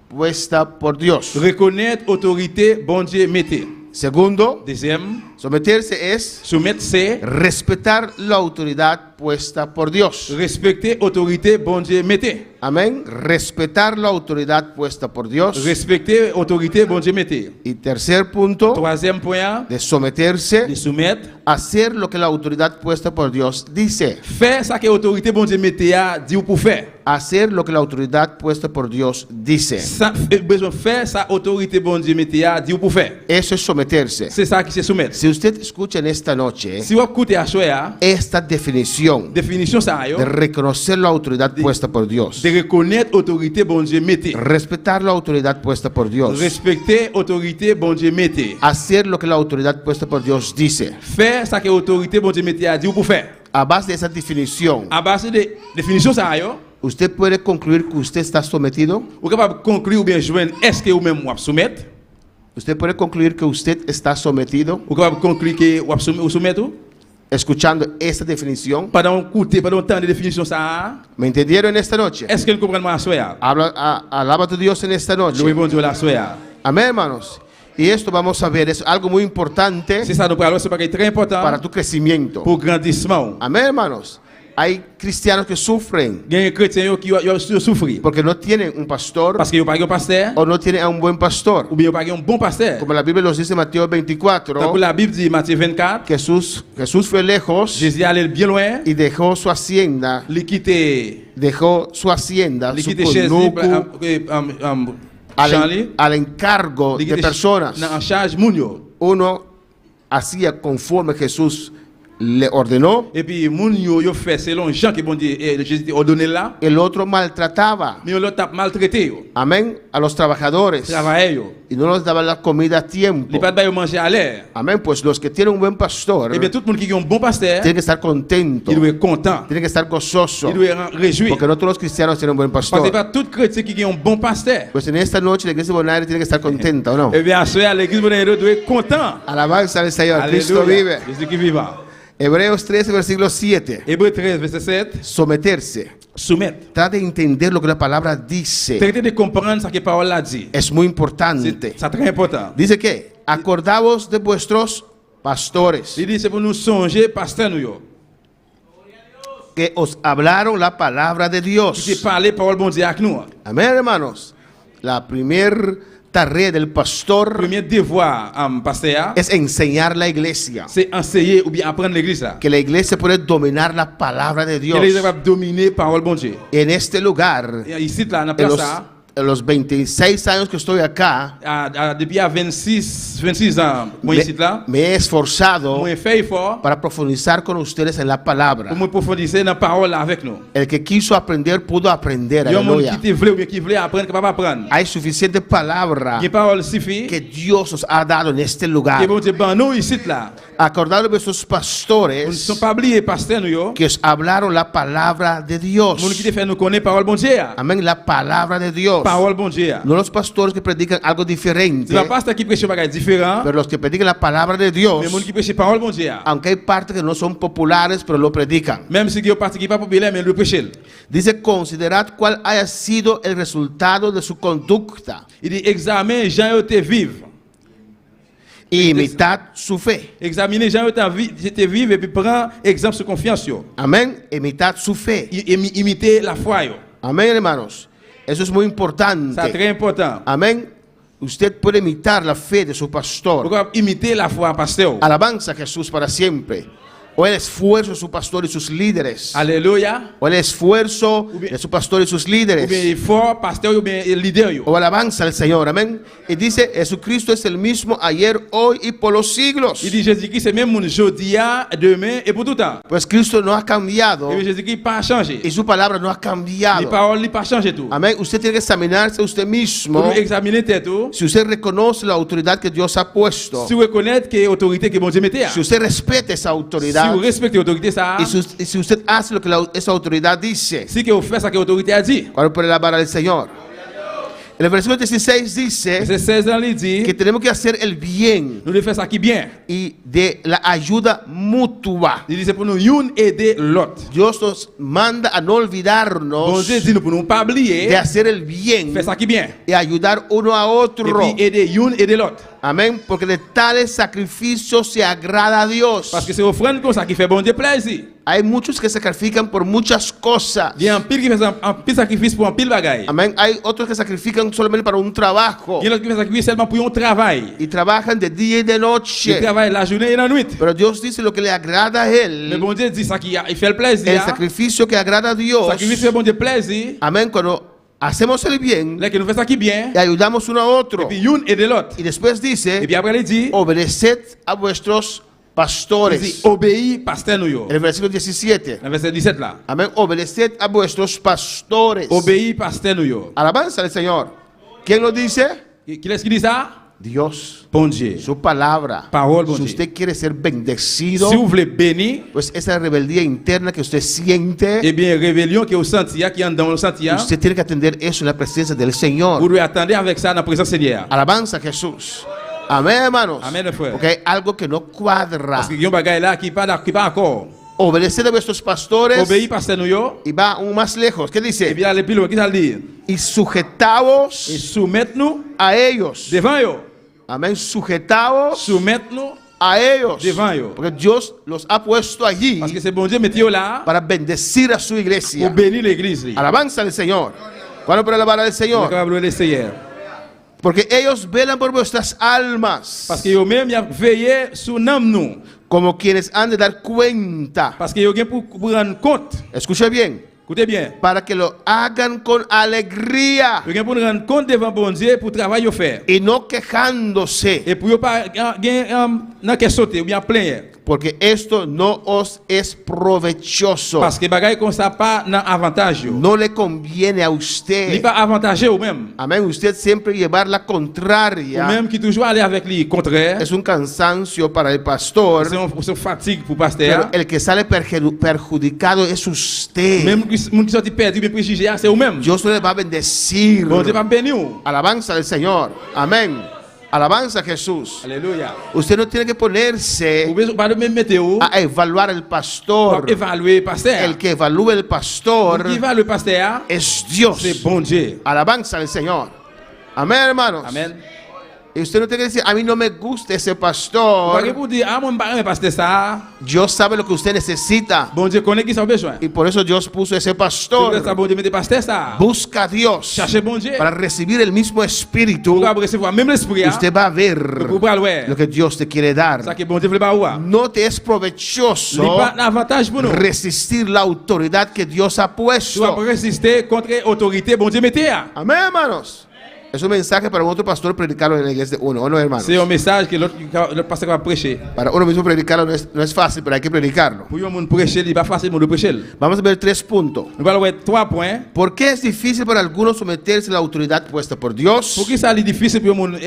puesta por Dios. Reconnaître autorité bon Dieu mettez. Segundo, Deuxième, someterse es soumettre c'est respetar la autoridad puesta por Dios. respecter autorité bon Dieu mettez. Amén. Respetar la autoridad puesta por Dios. Respecter autorité bon Dieu mettez. Y tercer punto, Troisième point, de de someterse, soumettre, hacer lo que la autoridad puesta por Dios dice. faire ça que autorité bon Dieu mettez a dit pour faire. Hacer lo que la autoridad puesta por Dios dice. Ça besoin faire ça autorité bon Dieu mettez a dit pour faire. Eso es someterse. C'est ça qui se soumettre. Si usted escucha en esta noche Si vous écoutez à choya, esta definición définition ça yo, de reconocer la autoridad puesta por Dios, de reconnaître l'autorité bon Dieu mettez. respetar la autoridad puesta por Dios, Respecter l'autorité bon Dieu mettez. hacer lo que la autoridad puesta por Dios dice. Faire ça que l'autorité bon Dieu mettez a dit ou pour faire. A base de esa definición, À base de définition ça yo, usted puede concluir que usted está sometido. ou capable conclure ou bien joindre est-ce que ou même ou soumettre, Usted puede concluir que usted está sometido ou capable conclure que ou soumettre ou escuchando esta definición. pendant écouter pendant temps de définition ça, ¿Me entendieron en esta noche? est-ce que nous comprenons à choya? Alaba a tu Dios en esta noche. Loué bon Dieu la choya. Amén, hermanos. Y esto vamos a ver, es algo muy importante C'est ça nous parlons, c'est pas très important para tu crecimiento. pour grandissement. Amén, hermanos. Hay cristianos que sufren Il y a des chrétiens yo qui yo souffrir porque no tienen un pastor parce que yo pas un pasteur o no tienen a un buen pastor. ou bien yo pas un bon pasteur. Como la Biblia nos dice en Mateo 24, Tant que la Bible dit Matthieu 24, Jesús fue lejos Jésus allait bien loin, y dejó su hacienda, il quittait su Jésus conuco, Charlie, al encargo de personas. en charge moun yo. Uno hacía conforme Jesús le ordenó, Et puis moun yo fait selon Jean que bon Dieu Jésus ordonné là, el otro maltrataba, mais l'autre t'a maltraité yo. amén, a los trabajadores Travailler yo. y no les daba la comida a Il tiempo. pas de manger à l'air. Amén, pues los que tienen un buen pastor Et bien tout le monde qui a un bon pasteur, tienen que estar contentos, il doit être content, tienen que estar gozosos, il doit être réjoui. porque no todos los cristianos tienen un buen Parce que pastor. pas tout chrétien qui a un bon pasteur. Pues en esta noche la iglesia de Bonaire tiene que estar contenta, ¿o no? Eh bien, à ce à l'église Bonheur doit être content. Alabanza al Señor, Cristo Alléluia. vive. Jésus qui vivant. Hebreos 13, versículo 7. Hébreux 13, verset 7. Someterse. Soumettre. Trata de entender lo que la palabra dice. Traitez de comprendre ce que la parole a dit. Es muy importante. C'est très important. Dice que acordaos de vuestros pastores Il dit c'est pour nous songer, pasteur nous yo. que os hablaron la palabra de Qui Dios. te parlé parole bon Dieu avec nous. Amén, hermanos. La primer tarea del pastor Premier devoir pasteur, es enseñar la iglesia. c'est enseigner ou bien apprendre l'église là. Que la iglesia puede dominar la palabra de Que l'église Dios. va dominer parole bon Dieu. En este lugar, Et ici là, dans la en place los, là, en los 26 años que estoy acá, depuis à 26 ans, moi ici là, me he esforzado moi fait effort para profundizar con ustedes en la palabra. pour me approfondir dans la parole là avec nous. El que quiso aprender pudo aprender. Il y a un monde Aleluya. qui te voulait ou bien qui voulait apprendre, capable d'apprendre. Hay suficiente palabra Qui parole suffit. que Dios nos ha dado en este Que lugar. bon Dieu ban nous ici là. Acordaros de vuestros Nous ne pastores sommes pas oubliés pasteur nous yo. que os hablaron la palabra de Dios. Monde qui te fait nous connaître parole bon Dieu. Amén, la palabra de Dios. Parole bon Dieu. No los pastores que predican algo diferente, C'est pas pasteur qui prêche bagage différent, pero los que predican la palabra de Dios, mais monde qui prêche parole bon Dieu. aunque hay partes que no son populares, pero lo predican. Même si il y a partie qui pas populaire mais le prêcher. Dice, considerad cuál haya sido el resultado de su conducta Il dit examine Jean te vivre. y imitad su fe. Examiner Jean te vivre et puis prends exemple sur confiance yo. Amén, imitad su fe. Imiter la foi yo. Amén, hermanos. Eso es muy C'est importante. très important. Amén. Usted puede imitar la fe de su pastor. Pourquoi imiter la foi pasteur? Alabanza a Jesús para siempre. O el esfuerzo de su pastor y sus líderes. Alléluia. O el esfuerzo de su pastor y sus Ou bien líderes. fort pasteur ou bien leader yo. O alabanza al Señor. Amén. Y dice, Jesucristo es el mismo ayer, hoy y por los siglos. Il dit Jésus-Christ c'est même mon aujourd'hui, demain et pour tout temps. Pues Cristo no ha cambiado Et Jésus-Christ pas changé. y su palabra no ha Les cambiado. paroles n'ont pas changé tout. Amén. Usted tiene que examinarse a usted mismo. Pour nous examiner tête tout. Si usted reconoce la autoridad que Dios ha puesto. Si vous reconnaissez que l'autorité que bon Dieu mettait. Si usted respeta esa Si autoridad. vous respectez l'autorité ça. Y si usted hace lo que esa autoridad dice. Si que vous faites ça que l'autorité a dit. ¿Cuál puede alabar al Señor? En el versículo 16 dice C'est 16 ans il dit. que tenemos que hacer el bien Nous devons faire ça qui bien. y de la ayuda mutua. Il dit c'est pour nous une aider l'autre. Dios nos manda a no Bon olvidarnos Dieu dit nous pour nous pas oublier. de hacer el bien Faire ça qui bien. y ayudar uno a Et otro. puis aider une aider l'autre. Amén, porque de tales sacrificios se agrada a Dios. Parce que c'est offrande comme ça qui fait bon Dieu plaisir. Hay muchos que sacrifican por muchas cosas. Il y a un pile qui fait un pile sacrifice pour un pile bagaille. Amén, hay otros que sacrifican solamente para un trabajo Il y a d'autres qui fait sacrifice seulement pour un travail. y trabajan de día y de Il noche. travaille la journée et la nuit. Pero Dios dice lo que le agrada a Mais él, bon Dieu dit ça qui il fait le plaisir. el sacrificio que agrada a Dios. Sacrifice fait bon Dieu plaisir. Amén, cuando hacemos el bien Là que nous faisons ça qui bien, y ayudamos uno a et otro. puis une aide l'autre. Y después Et dice, puis après il dit, obedeced a vuestros il dit pastores. obéis pasteur nous yo. En el versículo 17. Dans le verset 17 là. Amén. Obedeced a vuestros pastores. Obéis pasteur nous yo. Alabanza al Señor. ¿Quién lo dice? Qui est-ce qui dit ça? Dios. Bon Dieu. Su palabra. Parole, bon Si Dieu. usted quiere ser bendecido, Si vous voulez bénir, pues esa rebeldía interna que usted siente, eh bien, rébellion qui est au sentier, qui est dans le sentier, usted tiene que atender eso en la presencia del vous Señor. devez attendre avec ça dans la présence du Seigneur. Alabanza a Jesús. Amén, hermanos. Amén, frère. Porque hay algo que no cuadra. Parce qu'il y a un bagage là qui pas d'accord. Obedeced a vuestros pastores. Obéis pasteur nous yo. Y va aún más lejos. ¿Qué Et dice? bien, aller plus loin, qui ça le dit? Y Et sujetaos soumettez-nous a ellos. devant yo. Amén. Sujetaos Soumettez-nous a ellos. devant yo. Porque Dios los ha puesto allí Parce que c'est bon Dieu mettez yo là para bendecir a su pour iglesia. bénir l'église. Alabanza al Señor. ¿Cuándo para alabar al Nous Señor? capable de Seigneur. Porque ellos velan por vuestras almas Parce que yo même y a veillé sur nam nous. como quienes han de dar cuenta. Parce que yo gen pour rendre compte. Escuche bien. Écoutez bien. Para que lo hagan con alegría Yo gen pour rendre compte devant bon Dieu pour travail yo faire. y no quejándose. Et pour yo pas gen nan ke sauter ou bien plaindre. Porque esto no os es provechoso. Parce que bagay comme ça pas nan avantage yo. No le conviene a Li usted. pas avantagé ou même. Amén. Usted siempre llevar la Ou contraria même qui toujours aller avec lui contraire. es un cansancio para el pastor. C'est une fatigue pour Pero pasteur. el que sale perjudicado es usted. Même moun qui sorti perdu bien préjugé, c'est ou même. Dios no le va a bendecir. Bon Dieu va bénir ou. Alabanza del Señor. Amén. Alabanza a Jesús. Alléluia. Usted no tiene que ponerse Ou besoin pas de même météo. a evaluar el pastor. Pour évaluer pasteur. El que evalúa el pastor Qui va le pasteur? es Dios. C'est bon Dieu. Alabanza al Señor. Amén, hermanos. Amen. Y usted no tiene que decir, a mí no me gusta ese Parce que pastor. pour dire, ah, mon pas pasteur ça. Dios sabe lo que usted necesita. Bon Dieu connaît qui ça besoin. Y por eso Dios puso ese Ça, pastor. bon Dieu mette pasteur ça. Busca a Dios Cherchez bon Dieu. para recibir el mismo espíritu. Pour recevoir même l'esprit. Usted va a ver Pour pas le lo que Dios te quiere Ça dar. que bon Dieu veut pas voir. No te es Il provechoso pas d'avantage pour nous. resistir la autoridad que Dios ha Tu vas puesto. résister contre l'autorité bon Dieu mette. Amén, hermanos. Es un mensaje para un otro pastor predicarlo en la iglesia de uno, ¿o no, hermanos? C'est un message que l'autre pasteur va prêcher. Para uno mismo predicarlo no es fácil, pero hay que predicarlo. Pour un monde prêcher, il pas facile de prêcher. Vamos a ver 3 puntos. Nous allons voir 3 points. ¿Por qué es difícil para algunos someterse a la autoridad puesta por Dios? Pour qui ça est difficile pour un monde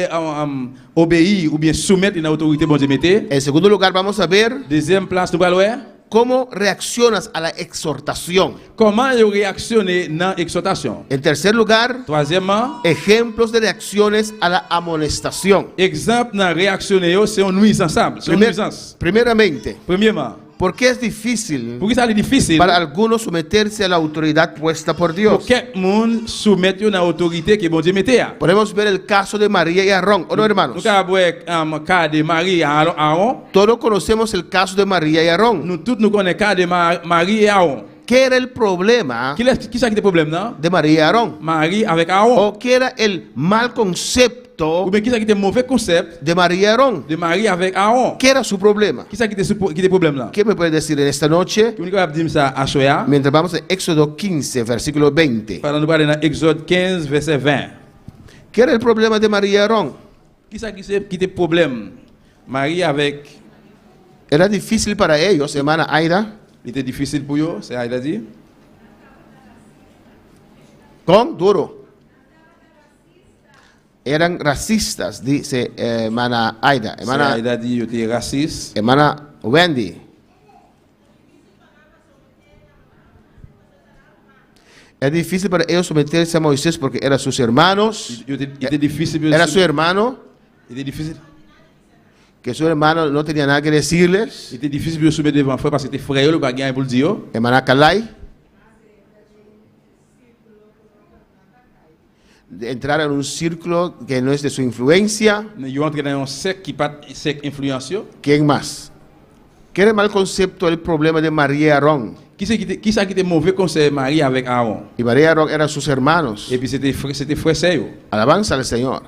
obéir ou bien soumettre une autorité bon Dieu mette. En segundo lugar, vamos a ver Deuxième place, nous allons voir cómo reaccionas a la exhortación. comment ils réactionner dans l'exhortation. En tercer lugar, Troisièmement, ejemplos de reacciones a la amonestación. exemple dans réactionner, c'est une nuisance. C'est une nuisance. Primeramente, Premièrement, ¿por qué es difícil pour qui ça est difficile para algunos someterse a la autoridad puesta por pour Dios? que monde soumette une autorité que bon Dieu mette. Podemos ver el caso de María y Aarón, ¿o no, Nous hermanos? avons le cas de Marie et Aaron. Todos conocemos el caso de María y Aarón. Nous tous nous connaissons le cas de Marie et Aaron. ¿Qué era el problema Qui c'est qui a le problème là? de María y Aarón? Marie avec Aaron. ¿O qué era el mal Ou concepto bien qui c'est qui le mauvais concept de María y Aarón? de Marie avec Aaron? ¿Qué era su problema? Qui c'est qui le problème là? ¿Qué me puede decir en esta noche? Qui va dire ça à Soya? Mientras vamos a Éxodo 15, versículo 20. Pendant nous parler dans Exode 15 verset 20. ¿Qué era el problema de María y Aarón? Qui c'est qui le problème? Marie avec Era difícil para ellos, hermana Aida, il était difficile pour eux, c'est Aïda dit. con duro. Eran racistas, dice hermana Aida. C'est Aïda dit il était raciste. Hermana Wendy. Es difícil para ellos someterse a Moisés porque eran sus hermanos. Il était difficile pour Era su hermano, il était difficile. que su hermano no tenía nada que decirles. Il était difficile pour soumettre devant frère parce que c'était frère le pas gain pour le dire. Hermana Calay. De entrar en un círculo que no es de su influencia. Ils entrent dans un secte qui pas secte influencieux. ¿Quién más? ¿Qué era el mal concepto del problema de María y Aarón? Qui c'est qui était mauvais conseil Marie avec Aaron? Y María y Aarón eran sus hermanos. Et puis c'était frère Seigneur. Alabanza al Señor.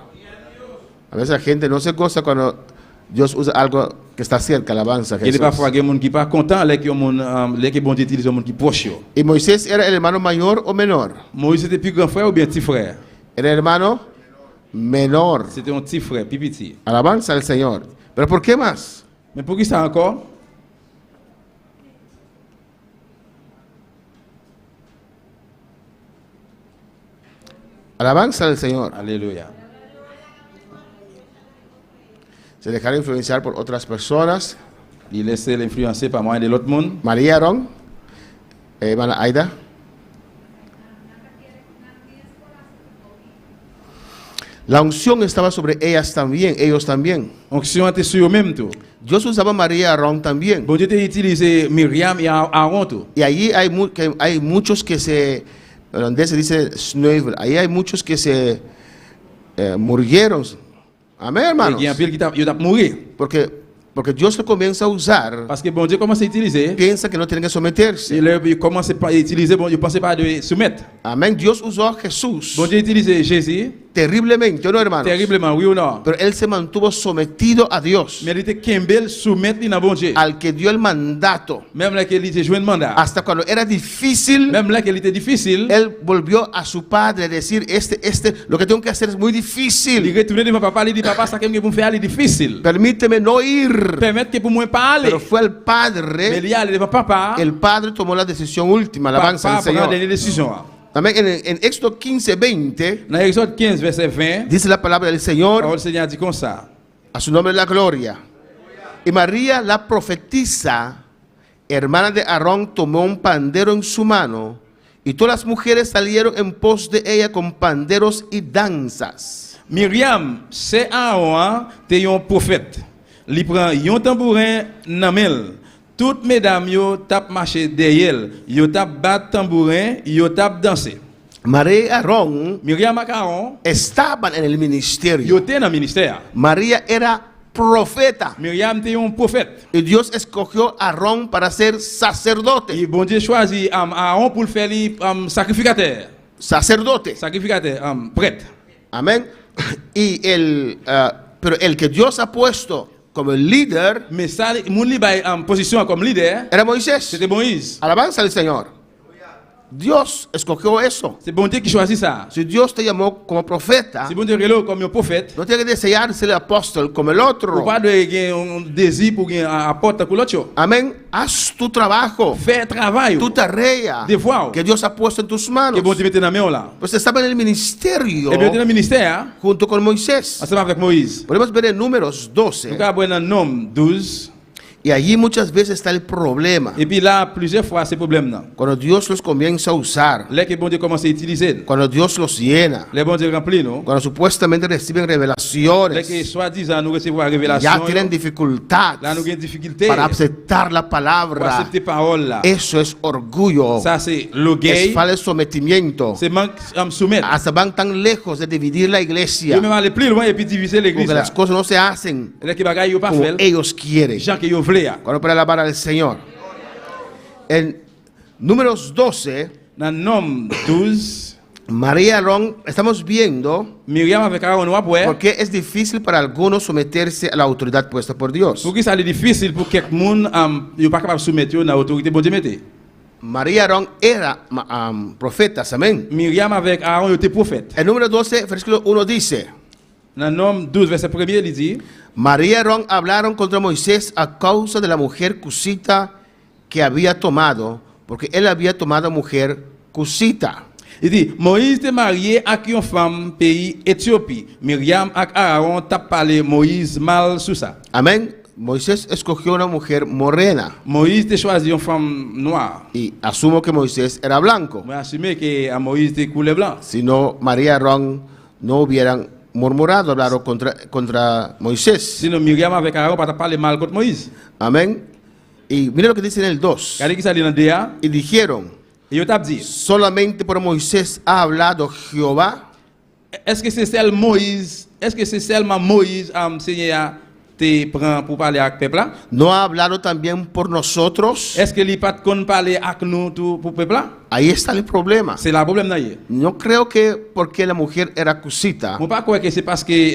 A veces la gente no se goza cuando Dios usa algo que está cerca, alabanza a Il y a Jesús. parfois des gens qui pas content, les qui bon Dieu utilise un monde qui proche. Yo. ¿Y Moisés era el hermano mayor o menor? Moïse était plus grand frère ou bien petit frère? Era el hermano menor. C'était un petit frère, plus petit. Alabanza al Señor. ¿Pero por qué más? Mais pour qui ça encore? Alabanza al Señor. Alléluia. Se dejaron influenciar por otras personas. Il laissait l'influencer par moyen de l'autre monde. María Aarón, hermana Aida. La unción estaba sobre ellas también, ellos también. Onction était sur eux-mêmes tout. Dios usaba a María Aarón también. Bon Dieu t'a utilisé Myriam et Aaron tout. Y allí hay muchos que se, en holandés se dice sneuvel, ahí hay muchos que se murieron. Amén, hermanos. Il y a un pile qui t'a mouru. Porque Dios lo comienza a usar, Parce que bon Dieu commence à utiliser. piensa que no tienen que someterse. Il commence à utiliser, bon Dieu pensait pas de soumettre. Amén. Dios usó a Jesús Bon Dieu utilisé Jésus terriblemente, ¿o no, hermanos? terriblement, oui ou non? Pero él se mantuvo sometido a Dios, Mais il était Kimbel soumettre dans bon Dieu. al que dio el mandato. Même là qu'il était joué un mandat. Hasta cuando era difícil, Même là qu'il était difficile. él volvió a su padre a decir, lo que tengo que hacer es muy Il difícil. retourné devant papa, il dit papa, ça que pour me faire, c'est difficile. Permíteme no ir. Permettre que pour moi pas aller. Pero fue el Mais padre, il y a allé devant papa. el padre tomó la decisión última, alabanza Papa al prend la Señor. dernière décision. Amén. En Éxodo 15:20 Dans Exode 15, verset 20, dice la palabra del la Señor, parole du Seigneur dit comme ça. a su nombre la gloria. Y María, la profetisa, hermana de Aarón, tomó un pandero en su mano, y todas las mujeres salieron en pos de ella con panderos y danzas. Myriam, c'est Aaron, t'es un prophète. Il prend un tambourin dans mel. Toutes mesdames yo tap marché derrière, yo tap bat tambourin, yo tap danser. María y Aarón Myriam et Aaron, estaban en el ministerio. yo étaient dans le ministère. María era profeta, Myriam était un prophète. y Dios escogió a Aarón para ser sacerdote. Et bon Dieu choisit Aaron pour le faire sacrificateur. Sacerdote. Sacrificateur, prêtre. Amén. Y pero el que Dios ha puesto como el líder Mais ça, mon li bay en position comme leader, era Moisés. c'était Moïse. Alabanza al Señor. Dios escogió eso. C'est bon Dieu qui choisit ça. Si Dios te llamó como profeta, C'est bon Dieu relo comme un prophète. no tienes que desear ser el apóstol como el otro. Ou pas de gagner un désir pour gagner apporter pour l'autre. Amén. Haz tu trabajo, Faire travail. tu tarea Devoir. que Dios ha puesto en tus manos. Que bon Dieu mette dans main là. Pues estaba en el ministerio Et bien dans le ministère, junto con Moisés. ensemble avec Moïse. Podemos ver en Números 12. Nous avons un nom 12. Y allí muchas veces está el problema. Et puis là, plusieurs fois, ces problèmes-là. Cuando Dios los comienza a usar, Là que bon Dieu commence à utiliser. cuando Dios los llena, Les bon Dieu remplit, non? cuando supuestamente reciben Là que revelaciones, soi-disant nous recevons la ya révélation. tienen dificultad Là nous avons une difficulté para aceptar la pour palabra. accepter parole là. Eso es orgullo, Ça c'est es l'orgueil, falta de sometimiento. c'est manque à soumettre. Hasta van tan lejos de dividir la Yo iglesia même aller plus loin et puis diviser l'église. porque las cosas no se hacen Là que bagaille yo pas como fait, ellos quieren. gens que yo voulais. Cuando para alabar al Señor. En Números 12, Dans nom 12, María y Aarón, estamos viendo Myriam avec Aaron après. por qué es difícil para algunos someterse a la autoridad puesta por Dios. Pour que ça est difficile pour quelqu'un monde yo pas capable soumettre yo dans autorité bon Dieu mette. María y Aarón eran profetas, amén. Myriam avec Aaron était prophète. El número 12, versículo 1 dice, Dans nom 12 verset 1er il dit María y Aarón hablaron contra Moisés a causa de la mujer cusita que había tomado, porque él había tomado mujer cusita. il dit Moïse était marié avec une femme pays Éthiopie. Myriam et Aaron t'a parlé Moïse mal sur ça. Amén. Moisés escogió una mujer morena Moïse t'a choisi une femme noire. y asumo que Moisés era blanco. Moi assumé que à Moïse était couleur blanc. Si no, María y Aarón no hubieran murmurado, hablaron contra Moisés. Sinon Myriam avec Aaron pas parler mal contre Moïse. Amén. Y mira lo que dice en el 2. Regardez qui ça dit dans DA. Y dijeron, Et yo t'a dit solamente por Moisés ha hablado Jehová. est-ce que c'est seulement Moïse? Est-ce que c'est seulement Moïse Seigneur te prend pour parler avec peuple là? ¿No ha hablado también por nosotros? Est-ce que il pas kon parler avec nous tout pour peuple là? Ahí está el problema. C'est là problème là. No creo que porque la mujer era cusita, Moi pas croire que c'est parce que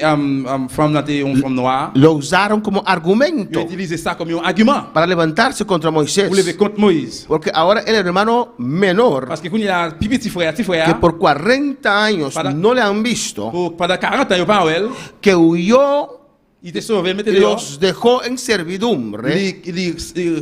femme là était une femme noire. lo usaron como Ils argumento utilisent ça comme un argument para levantarse contra Moisés. pour lever contre Moïse. Porque ahora el hermano menor, Parce que quand il y a petit frère, que por 40 años Para- no le han visto, pendant 40 ans, il pas elle, que huyó il était sauvé, il mettait y dehors. los dejó en servidumbre, Il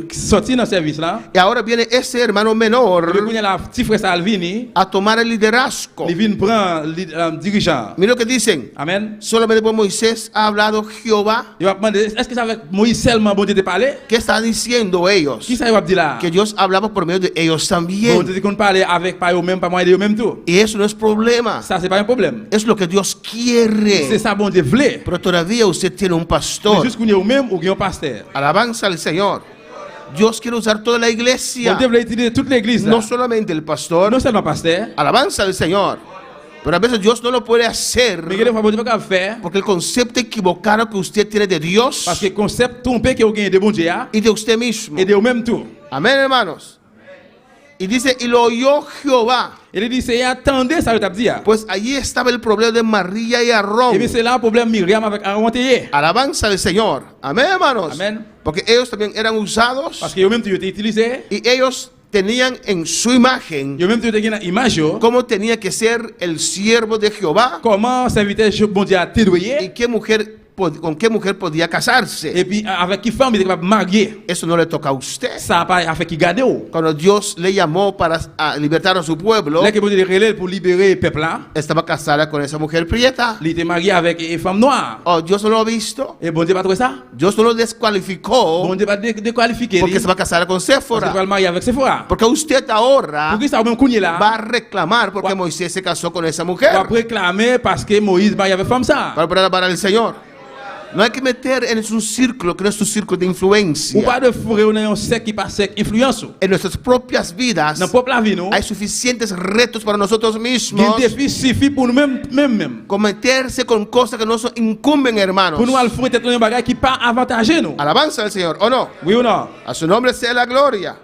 sorti dans le service là. y ahora viene ese hermano Et puis, quand menor il y a la petit frère Salvini, a tomar el liderazgo. il vient prendre le dirigeant. Mira lo que dicen. Amen. Solamente por Moisés ha hablado Jehová. Il va demander, est-ce que c'est avec Moïse seulement bon Dieu te parler? ¿Qué está diciendo ellos? Qui ça il va dire là? Que Dios hablaba por medio de ellos Bon también. Dieu qu'on parler avec pas eux même, pas moi et eux même tout. Y eso no es problema. Ça c'est pas un problème. Es lo que Dios C'est quiere. ça bon Dieu voulait. Pero todavía usted tiene un Mais pastor. juste qu'on est au même ou qu'il y a un pasteur. Alabanza al Señor. Dios quiere usar toda la Bon iglesia. Dieu voulait utiliser toute l'église là. No solamente el pastor. Non seulement pasteur, Alabanza al Señor. Pero a veces Dios no lo puede hacer mais que des fois bon Dieu pas faire porque el concepto equivocado que usted tiene de Dios parce que concept trompé que vous gagnez de bon Dieu y de usted mismo. et de vous même tout. Amén, hermanos. Y dice, y lo oyó Jehová. Il dit c'est attendez ça t'a dit. Pues allí estaba el problema de María y Et Aarón. bien c'est là le problème Myriam avec Aaron Théier. Alabanza al Señor. Amén, hermanos. Amén. Porque ellos también eran usados Parce que eux même tu étais utilisé, y ellos tenían en su imagen eux même tu étais une image yo. cómo tenía que ser el siervo de Jehová Comment serviteur bon Dieu a y tédoyer con qué mujer podía casarse. et puis avec qui femme il était capable de marier. Eso no le toca a usted. Ça a pas avec qui garder ou. Cuando Dios le llamó para libertar a su pueblo, Là que bon Dieu relève pour libérer le peuple là, estaba casada con esa mujer prieta. il était marié avec une femme noire. Oh, Dios no lo ha visto. Et bon Dieu pas trouvé ça. Dios no lo descualificó Bon Dieu pas déqualifiquer porque lui. se va a casar con Parce qu'il va Séfora. le marier avec Sephora. Porque usted ahora Pour qui ça même cougner va là? a reclamar porque Va- Moisés se casó con esa Va mujer. réclamer parce que Moïse marié avec femme ça. Para el Señor. No hay que meter en un círculo que no es tu círculo de Ou influencia. pas de fourrer dans un secte qui pas secte influence. En nuestras propias vidas Dans propre la vie nous, hay suficientes retos para nosotros il mismos défi suffit pour nous même. cometerse con cosas que no son incumben, hermanos. Pour nous al foutre tête dans un bagage qui pas avantagé nous. Alabanza al Señor, ¿o no? Oui ou non? A su nombre sea la gloria.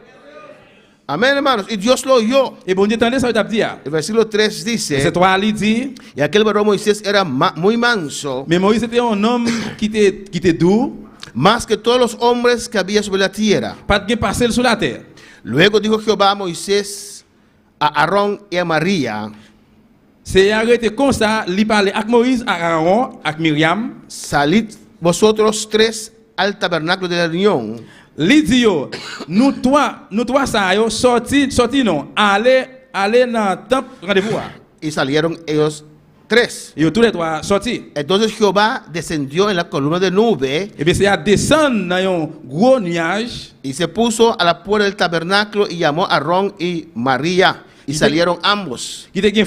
Amén, hermanos. Y Dios lo oyó. Et bon Dieu entendez ça t'a dit. El versículo 3 C'est dice, toi il dit, y aquel varón Moisés era muy manso, mais Moïse était un homme qui était doux, más que todos los hombres que había sobre la tierra. pas de passer sur la terre. Luego dijo Jehová a Moisés, a Aarón y a María, C'est arrêté comme ça, il parlait avec Moïse, avec Aaron, avec Myriam. salid vosotros tres al tabernáculo de la reunión. Il dit yo, nous trois ça yo sorti non, aller dans le temple rendez-vous. Y salieron ellos tres. Et tous les trois sortis. Entonces Jehová descendió en la columna de nube Et bien c'est à descendre dans un gros nuage. y se puso a la puerta del tabernáculo y llamó a Aarón y María. Y salieron ambos. Qui te gen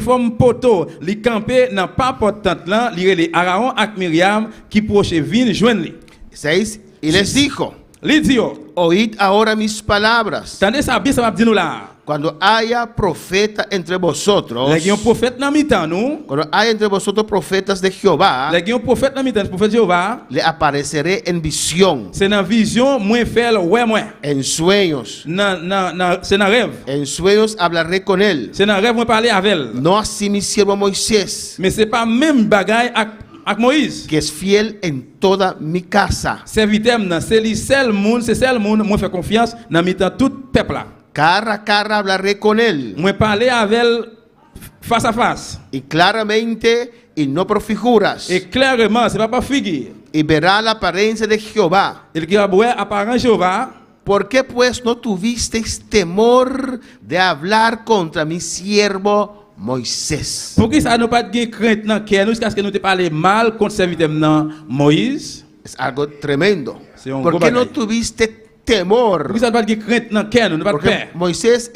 forme poteau, li campé dans pas portante là, li relé Aaron avec Myriam qui proche vin joindre li. 6. Y les dijo, Li dit yo, oíd ahora mis palabras. tendez ça bien ça va dire nous là. Cuando haya profeta entre vosotros, Là gen un prophète dans mi-temps nous, cuando haya entre vosotros profetas de Jehová, là gen un prophète dans mi-temps, prophète Jéhovah, le apareceré en visión, c'est dans vision moins faire ouais moins. en sueños. C'est dans rêve. En sueños hablaré con él. C'est dans rêve moi parler avec elle. No así mi siervo Moisés, Mais c'est pas même bagaille avec Moïse. que es fiel en toda mi casa. Serviteur nan, c'est lui seul monde, c'est seul monde moi fait confiance dans mi-temps tout peuple là. Cara a cara hablaré con él. Moi parler avec elle face à face. Y claramente y no por figuras. Et clairement, c'est pas figure. Y verá la apariencia de Jehová. Il qui a beau apparent Jéhovah. ¿Por qué pues no tuvisteis temor de hablar contra mi siervo Moisés? Pour qui ça nous pas de crainte dans cœur nous jusqu'à ce que nous te parler mal contre serviteur nan Moïse? Es algo tremendo. Sí, un ¿Por gros qué no bagaille. tuviste Pour temor? qui ça pas de crainte dans cœur nous pas de Porque peur? Moisés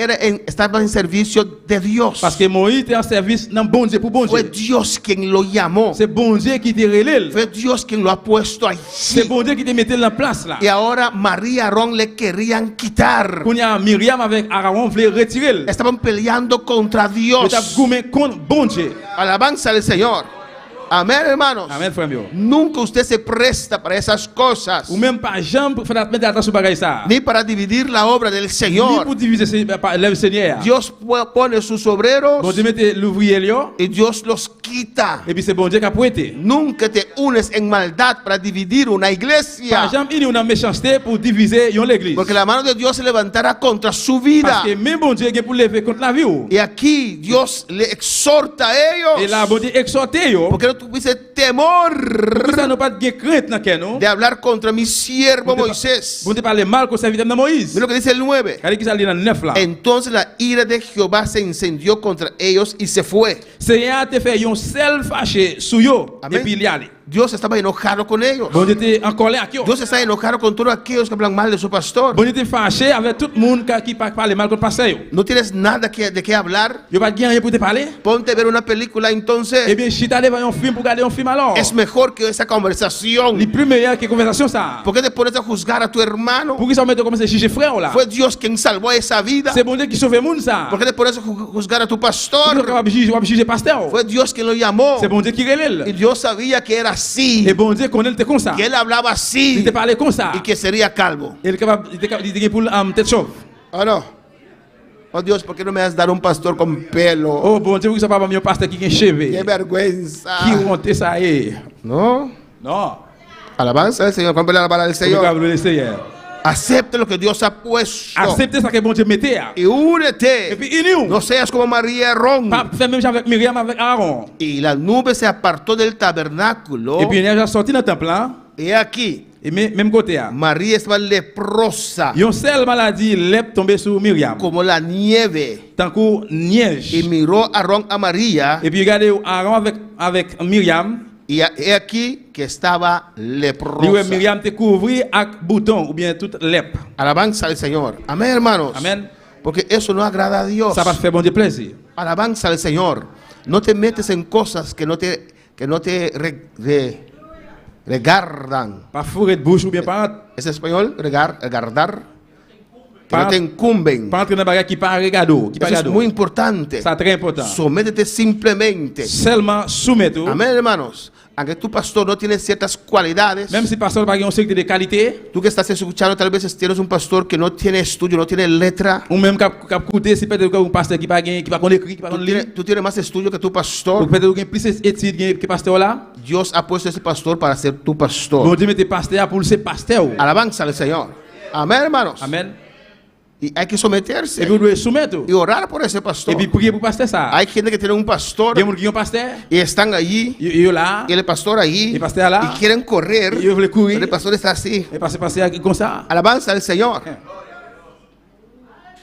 estaba en servicio de Dios. Parce que Moïse était en service dans bon Dieu pour bon Fue Dieu. Dios quien lo llamó. C'est bon Dieu qui te relève. Fue Dios quien lo ha puesto C'est allí. bon Dieu qui te mettait en place là. Y ahora María y Aarón le querían quitar. Quand il y a Myriam avec Aaron voulait retirer. Estaban peleando contra Il Dios. t'a goumé contre bon Dieu. Alabanza al Señor. Amén, hermanos. Amen, frère yo. Nunca usted se presta para esas cosas, Ou même pas jambe pour faire mettre attention bagay ça. ni para dividir la obra del Ni Señor. pour diviser le Seigneur. Dios pone sus obreros Bon Dieu mette l'ouvrier yo y Dios los quita. et puis c'est bon Dieu qui a prêté. Nunca te unes en maldad para dividir una Pas iglesia, jamais il y a une méchanceté pour diviser yon l'église. porque la mano de Dios se levantará contra su vida. Parce que même bon Dieu est pour lever contre la vie. Ou. Y aquí Dios le exhorta a Et là ellos, bon Dieu exhorté yo. porque no tuviese temor Pour ça nous pas de crainte dans quel non. de hablar contra mi siervo Moisés. Bon Dieu parler mal contre serviteur de Moïse. Mira lo que dice el 9. Regardez qui ça dit dans 9 là. Entonces la ira de Jehová se incendió contra ellos y se fue. Seigneur te fait yon seul fâché sous yo Amen. et puis il y allait. Dios estaba enojado con ellos. Bon Dieu était en colère avec yo. Dios está enojado con todos aquellos que hablan mal de su pastor. Bon Dieu était fâché avec tout le monde qui parle mal contre pasteur yo. No tienes nada de qué hablar. Yo pas de rien pour te parler. Ponte a ver una película Eh entonces. bien, chita devant un film pour regarder un film alors. Es mejor que esa conversación. Les plus meilleur que conversation ça. ¿Por qué te pones a juzgar a tu hermano? Pour qui ça met commencer à juger frère là. Fue Dios quien salvó esa vida. C'est bon Dieu qui sauve le monde ça. ¿Por qué te pones a juzgar a tu Pour pastor? qui on va juger pasteur. Fue Dios quien lo llamó. C'est bon Dieu qui Y relève. Dios sabía que era así, Et bon Dieu connaît te comme ça. que él hablaba Il así te parlait comme ça. y que sería calvo. Il est capable il était pour tête chauve. ¿O no? Oh Dios, ¿por qué no me has dado un pastor con pelo? Oh bon Dieu, vous savez pas un pasteur qui a cheveux. ¡Qué vergüenza! Qui honte ça est. No. Non. Alabanza al Señor. ¿Cuánto le alabar al Seigneur. Señor? Le Seigneur. Acepte lo que Dios ha puesto. Acceptez ça que bon Dieu mettait. Y únete. Et puis il No seas como María Aarón. pas faire même chose avec Myriam avec Aaron. Y la nube se apartó del tabernáculo. Et puis il a sorti dans le temple là. Y aquí, Et même côté là. María estaba leprosa, Yon seule maladie lève tombé sur Myriam. como la nieve. Tant que Y neige. miró a Aarón a María. Et puis regardez Aaron avec Myriam. Y he aquí que estaba Lui leprosa. Myriam te couvri avec bouton ou bien toute lèpre. Alabanza al Señor. Amén, hermanos. Amen. Porque eso no agrada a Dios. Ça va faire bon Dieu plaisir. Alabanza al Señor. No te metes en cosas que no te regardan. Pas fourrer de bouche ou bien pas ¿Es español? Regardar. Que no Pas- te incumben. pas entrer dans bagage qui pas regado, qui pas Eso es regado. muy importante. Ça très important. Sométete simplemente. Seulement soumettre. Amén, hermanos. Aunque tu pastor no tiene ciertas cualidades, Même si pasteur pas un secret de qualité, tú que estás escuchando, tal vez tienes un pastor que no tiene estudio, no tiene letra. ou même cap coûter si peut-être un pasteur qui pas connaît écrit, qui pas connaît lire. Tú tienes más estudio que tu Ou pastor. peut-être qu'il plus études que pasteur là. Dios ha puesto ese pastor para ser tu Bon pastor. Dieu mette pasteur pour ser pasteur. Alabanza al Señor. Amén, hermanos. Amen. Y hay que Et someterse puis vous devez soumettre. y orar por ese Et pastor. puis prier pour pasteur ça. Hay gente que tiene un pastor Il y a des gens qui ont pasteur. y están allí Il est là. y el pastor allí Y pastor là. y quieren correr. Ils veulent courir. Pero el pastor está así. Et pasteur comme ça. Alabanza al Señor.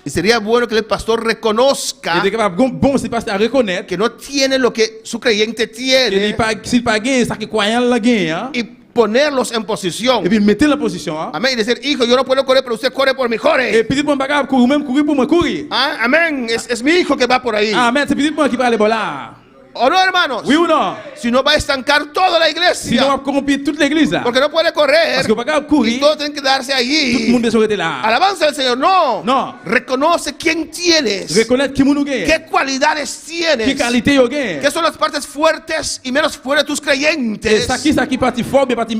Y sería bueno que el pastor reconozca Il est capable bon si pasteur reconnaître que no tiene lo que su creyente qu'il tiene pas s'il pas gagne ça que croyant la gagne. Hein? y ponerlos en posición. Et puis mettez la position. Hein? Amén. Y decir, hijo, yo no puedo correr, pero usted corre por mi Et corre. petit bon bagage courir même courir pour moi courir. Ah, amén. Es mi hijo que va por ahí. Amen, c'est petit bon qui va aller là. ¿O no, hermanos? Oui ou non? Si no va a estancar toda la Sinon on iglesia. va corrompre toute l'église là. Porque no puede correr. Parce que bagage Y courir, todos tienen que darse tout le allí. monde doit être là. Alabanza al Señor. No. No. Reconoce quién tienes. Reconnaître qui nous gagne. ¿Qué cualidades tienes? Quelle qualité yo gagne. ¿Qué son las partes fuertes y menos fuertes de tus creyentes? Ça qui partie fort, mais partie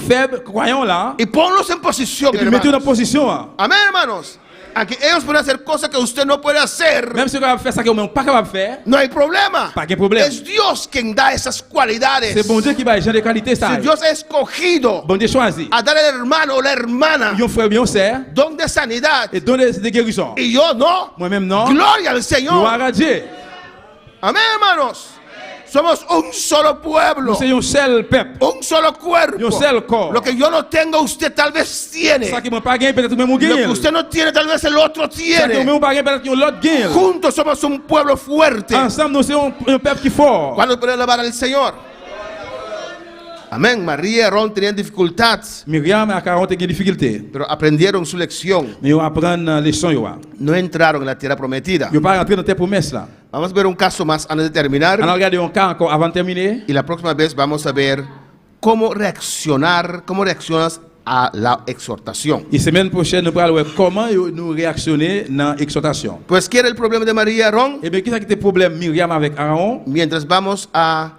faible, croyant là. Y ponlos en posición, Et puis mettez en hermanos. position. Hein. Amén, hermanos. Aunque ellos pueden hacer cosas que usted no puede hacer, Même si on va faire ça que on pas capable de faire, no hay problema. pas de problème. Es Dios quien da esas cualidades. C'est bon Dieu qui va gérer des qualités ça. Si Dios ha escogido Bon Dieu choisit. a dar al hermano o la hermana Yon frère, yon sœur, don de sanidad et donner des guérisons. y yo no, Moi-même non. gloria al Señor. Gloire à Dieu. Amén, hermanos. Somos un solo pueblo, Nous sommes un seul peuple. un solo cuerpo. Yo sé el corps. Lo que yo no tengo, usted tal vez tiene. Ça qui m'a pas gagné, peut-être même on Lo que gagne. usted no tiene, tal vez el otro Ça qui tiene. même pas gagné, peut-être que l'autre gagne. Juntos somos un pueblo fuerte. Ensemble, nous sommes un peuple qui est fort. ¿Cuándo puede alabar al Señor? Amén. María y Aarón tenían dificultad, Myriam et Aaron ont des difficultés. pero aprendieron su lección. Mais ils apprennent la leçon. No entraron en la tierra prometida. Ils ne pas rentrer dans tes promesses là. Vamos a ver un caso más antes de terminar. On a regardé un cas encore avant de terminer. Y la próxima vez vamos a ver cómo reaccionas a la exhortación. Et semaine prochaine, nous allons voir comment nous réactionner dans l'exhortation. Pues, ¿qué era el problema de María y Aarón? Et bien, qu'est-ce qui était le problème Myriam avec Aaron? Mientras vamos a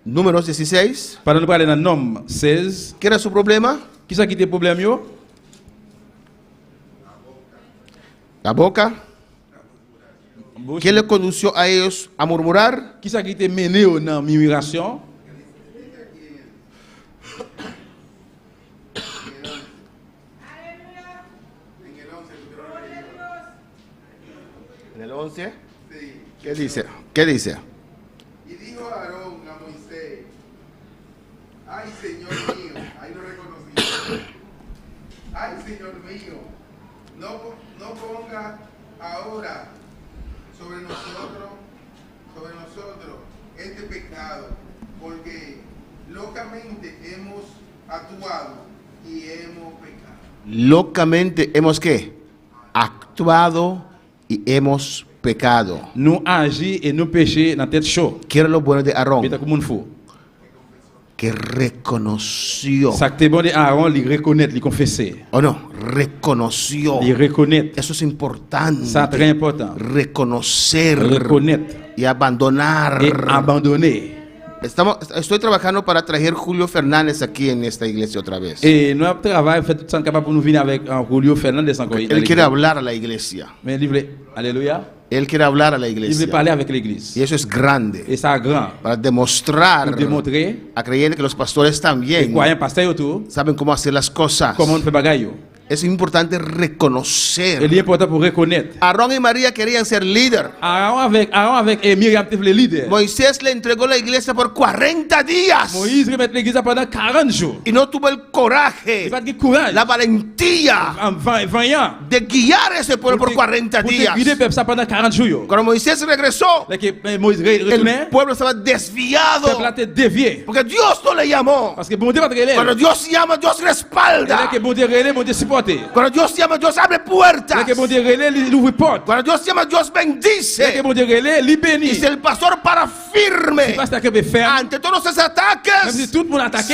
Números 16. Pendant nous parler dans Nom 16, ¿Qué era su problema? qui ça qui était problème yo? La boca. ¿Qué le condució a ellos a murmurar? Qui ça qui était mené au dans murmuration? En el 11. ¿Qué dice? ¿Qué dice? Y dijo Aarón a Moisés, ay Señor mío, ahí lo reconocí, ay Señor mío, no ponga ahora sobre nosotros este pecado, porque locamente hemos actuado y hemos pecado. Locamente hemos ¿qué? Actuado y hemos pecado. Nous agis et nous péchons dans tête chaud. ¿Qué era lo bueno de Aarón? Mais comme on faut. Que reconoció. Ça que bon de Aaron, il reconnaître, il confesser. ¿O no? Reconoció. Il reconnaître. Eso es importante. Ça très important. Reconocer Reconnaître y abandonar. et abandonner. Estoy trabajando para traer Julio Fernández aquí en esta iglesia otra vez. Et nous avons travaillé, fait tout ça capable pour nous venir avec Julio Fernandez encore. Él quiere hablar a la iglesia. Mais il voulait, alléluia, Él quiere hablar a la il voulait iglesia. parler avec l'église. Y eso es grande. Et ça grand. Para demostrar Pour démontrer, a creyentes que los pastores les también croyants pasteurs autour, saben cómo hacer las cosas. comment on fait bagaille. Es importante Il reconocer. est important pour reconnaître. Aarón y María querían ser líder. Aaron avec Myriam, le leader. Moisés le entregó la iglesia por 40 días Moïse remet l'église pendant 40 jours. y no tuvo el coraje, Il pas de courage. la valentía 20 ans. de guiar a ese pueblo por 40 días. Guider peuple ça pendant 40 jours. Cuando Moisés regresó, Là que Moïse retourné, el pueblo estaba le desviado peuple a été dévié. porque Dios no le llamó. Parce que bon Dieu va te relève. Cuando Dios llama, Dios Là respalda. que bon Dieu relève, bon Dieu supporter. Cuando Dios llama, Dios abre Là puertas. que bon Dieu relève, il ouvre porte. Cuando Dios llama, Dios Là que bendice. bon Dieu relève, il Y bénit. si el pastor para firme Pasteur que peut faire, ante todos esos même si ataques, tout le monde attaque,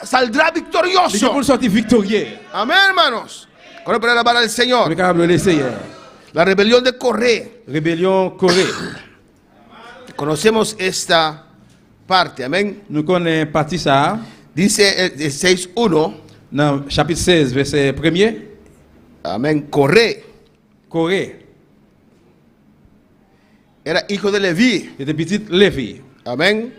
saldrá il victorioso. peut sortir victorieux. Amén, hermanos. Con el la para del On est Señor. capable de l'essayer. La rebelión de Coré. Rébellion Corée. Conocemos esta parte. Amén. Nous connaissons partie ça Dice el 6:1. dans chapitre 16, verset 1er. Amén. Coré Corée era hijo de Leví. était petit Lévi. Amén.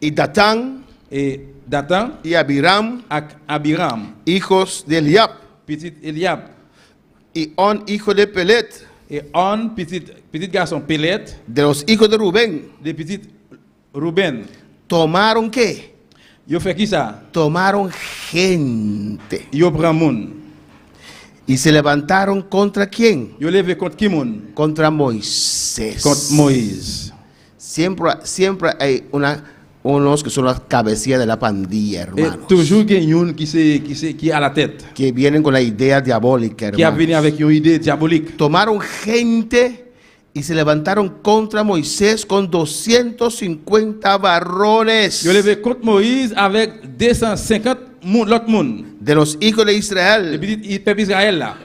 Y Datán Et Dathan y Abiram, avec Abiram, hijos de Eliab. petit Eliab. Y On, hijo de Pelet, Et On, petit garçon Pélet, de los hijos de Rubén. des petits Ruben. ¿Tomaron qué? Yo fait qui ça? Tomaron gente. Yo prend moun. Y se levantaron contra quién? Yo levé contre qui moun? Contra Moisés. Contre Moïse. Siempre hay unos que son las cabecillas de la pandilla, Et hermanos. toujours il y a une qui est à la tête, Que vienen con la idea diabólica, qui a hermanos. venu avec une idée diabolique. Tomaron gente y se levantaron contra Moisés con 250 varones Yo levé contre Moïse avec 250 l'autre monde. de los hijos de Les Israel. petits peuple Israël là.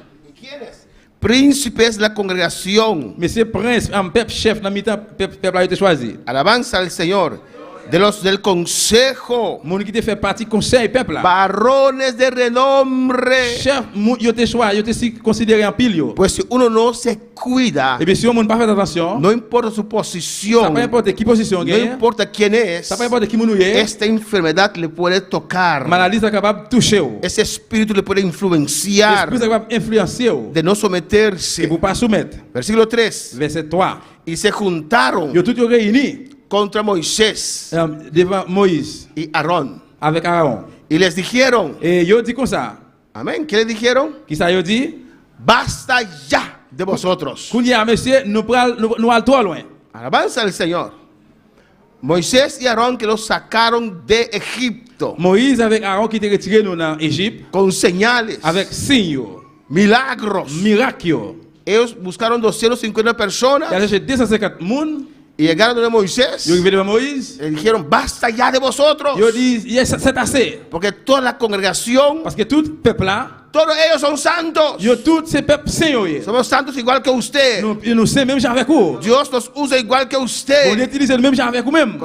Príncipes de la congregación. Monsieur prince, un peuple chef dans mi-temps, peuple a été choisi. Alabanza al Señor. De los del consejo. Moun qui te fait partie conseil peuple là. Varones de renombre. Chef, yo te choisi, yo te si considéré en pile yo. Pues si uno no se cuida, Et bien si on moun pas fait attention, no importa su ça posición, pas importe qui position no gagne, importa quién es, ça pas importe qui moun est, esta enfermedad le puede tocar. maladie est capable de toucher ou. Ese espíritu le puede influenciar L'esprit est capable d'influencer ou. de no Et someterse. pour pas soumettre. Versículo 3. Verset 3. Y se juntaron Yo tout yo réunis contra Moisés devant Moïse y Aarón. avec Aaron. Y les dijeron, Et yo dit comme ça. amén, ¿qué les dijeron? Qui ça yo dit? Basta ya de vosotros. Kounya monsieur, nous al trop loin. Alabanza al Señor. Moisés y Aarón que los sacaron de Egipto Moïse avec Aaron qui était retiré nous dans Égypte con señales, avec signes, milagros. miracles. Ellos buscaron 250 Il a personas cherché 250 personnes. y llegaron donde Moisés. Yo arrivé devant Moïse. Le dijeron, basta ya de vosotros. Yo dit, yes, c'est assez. Porque toda la congregación Parce que tout peuple là, Todos ellos son santos. Yo tout ces peuples saints yo ye. Somos santos igual que usted. Nous saints même genre avec vous. Dios nos usa igual que On usted. utilise le même genre avec vous même.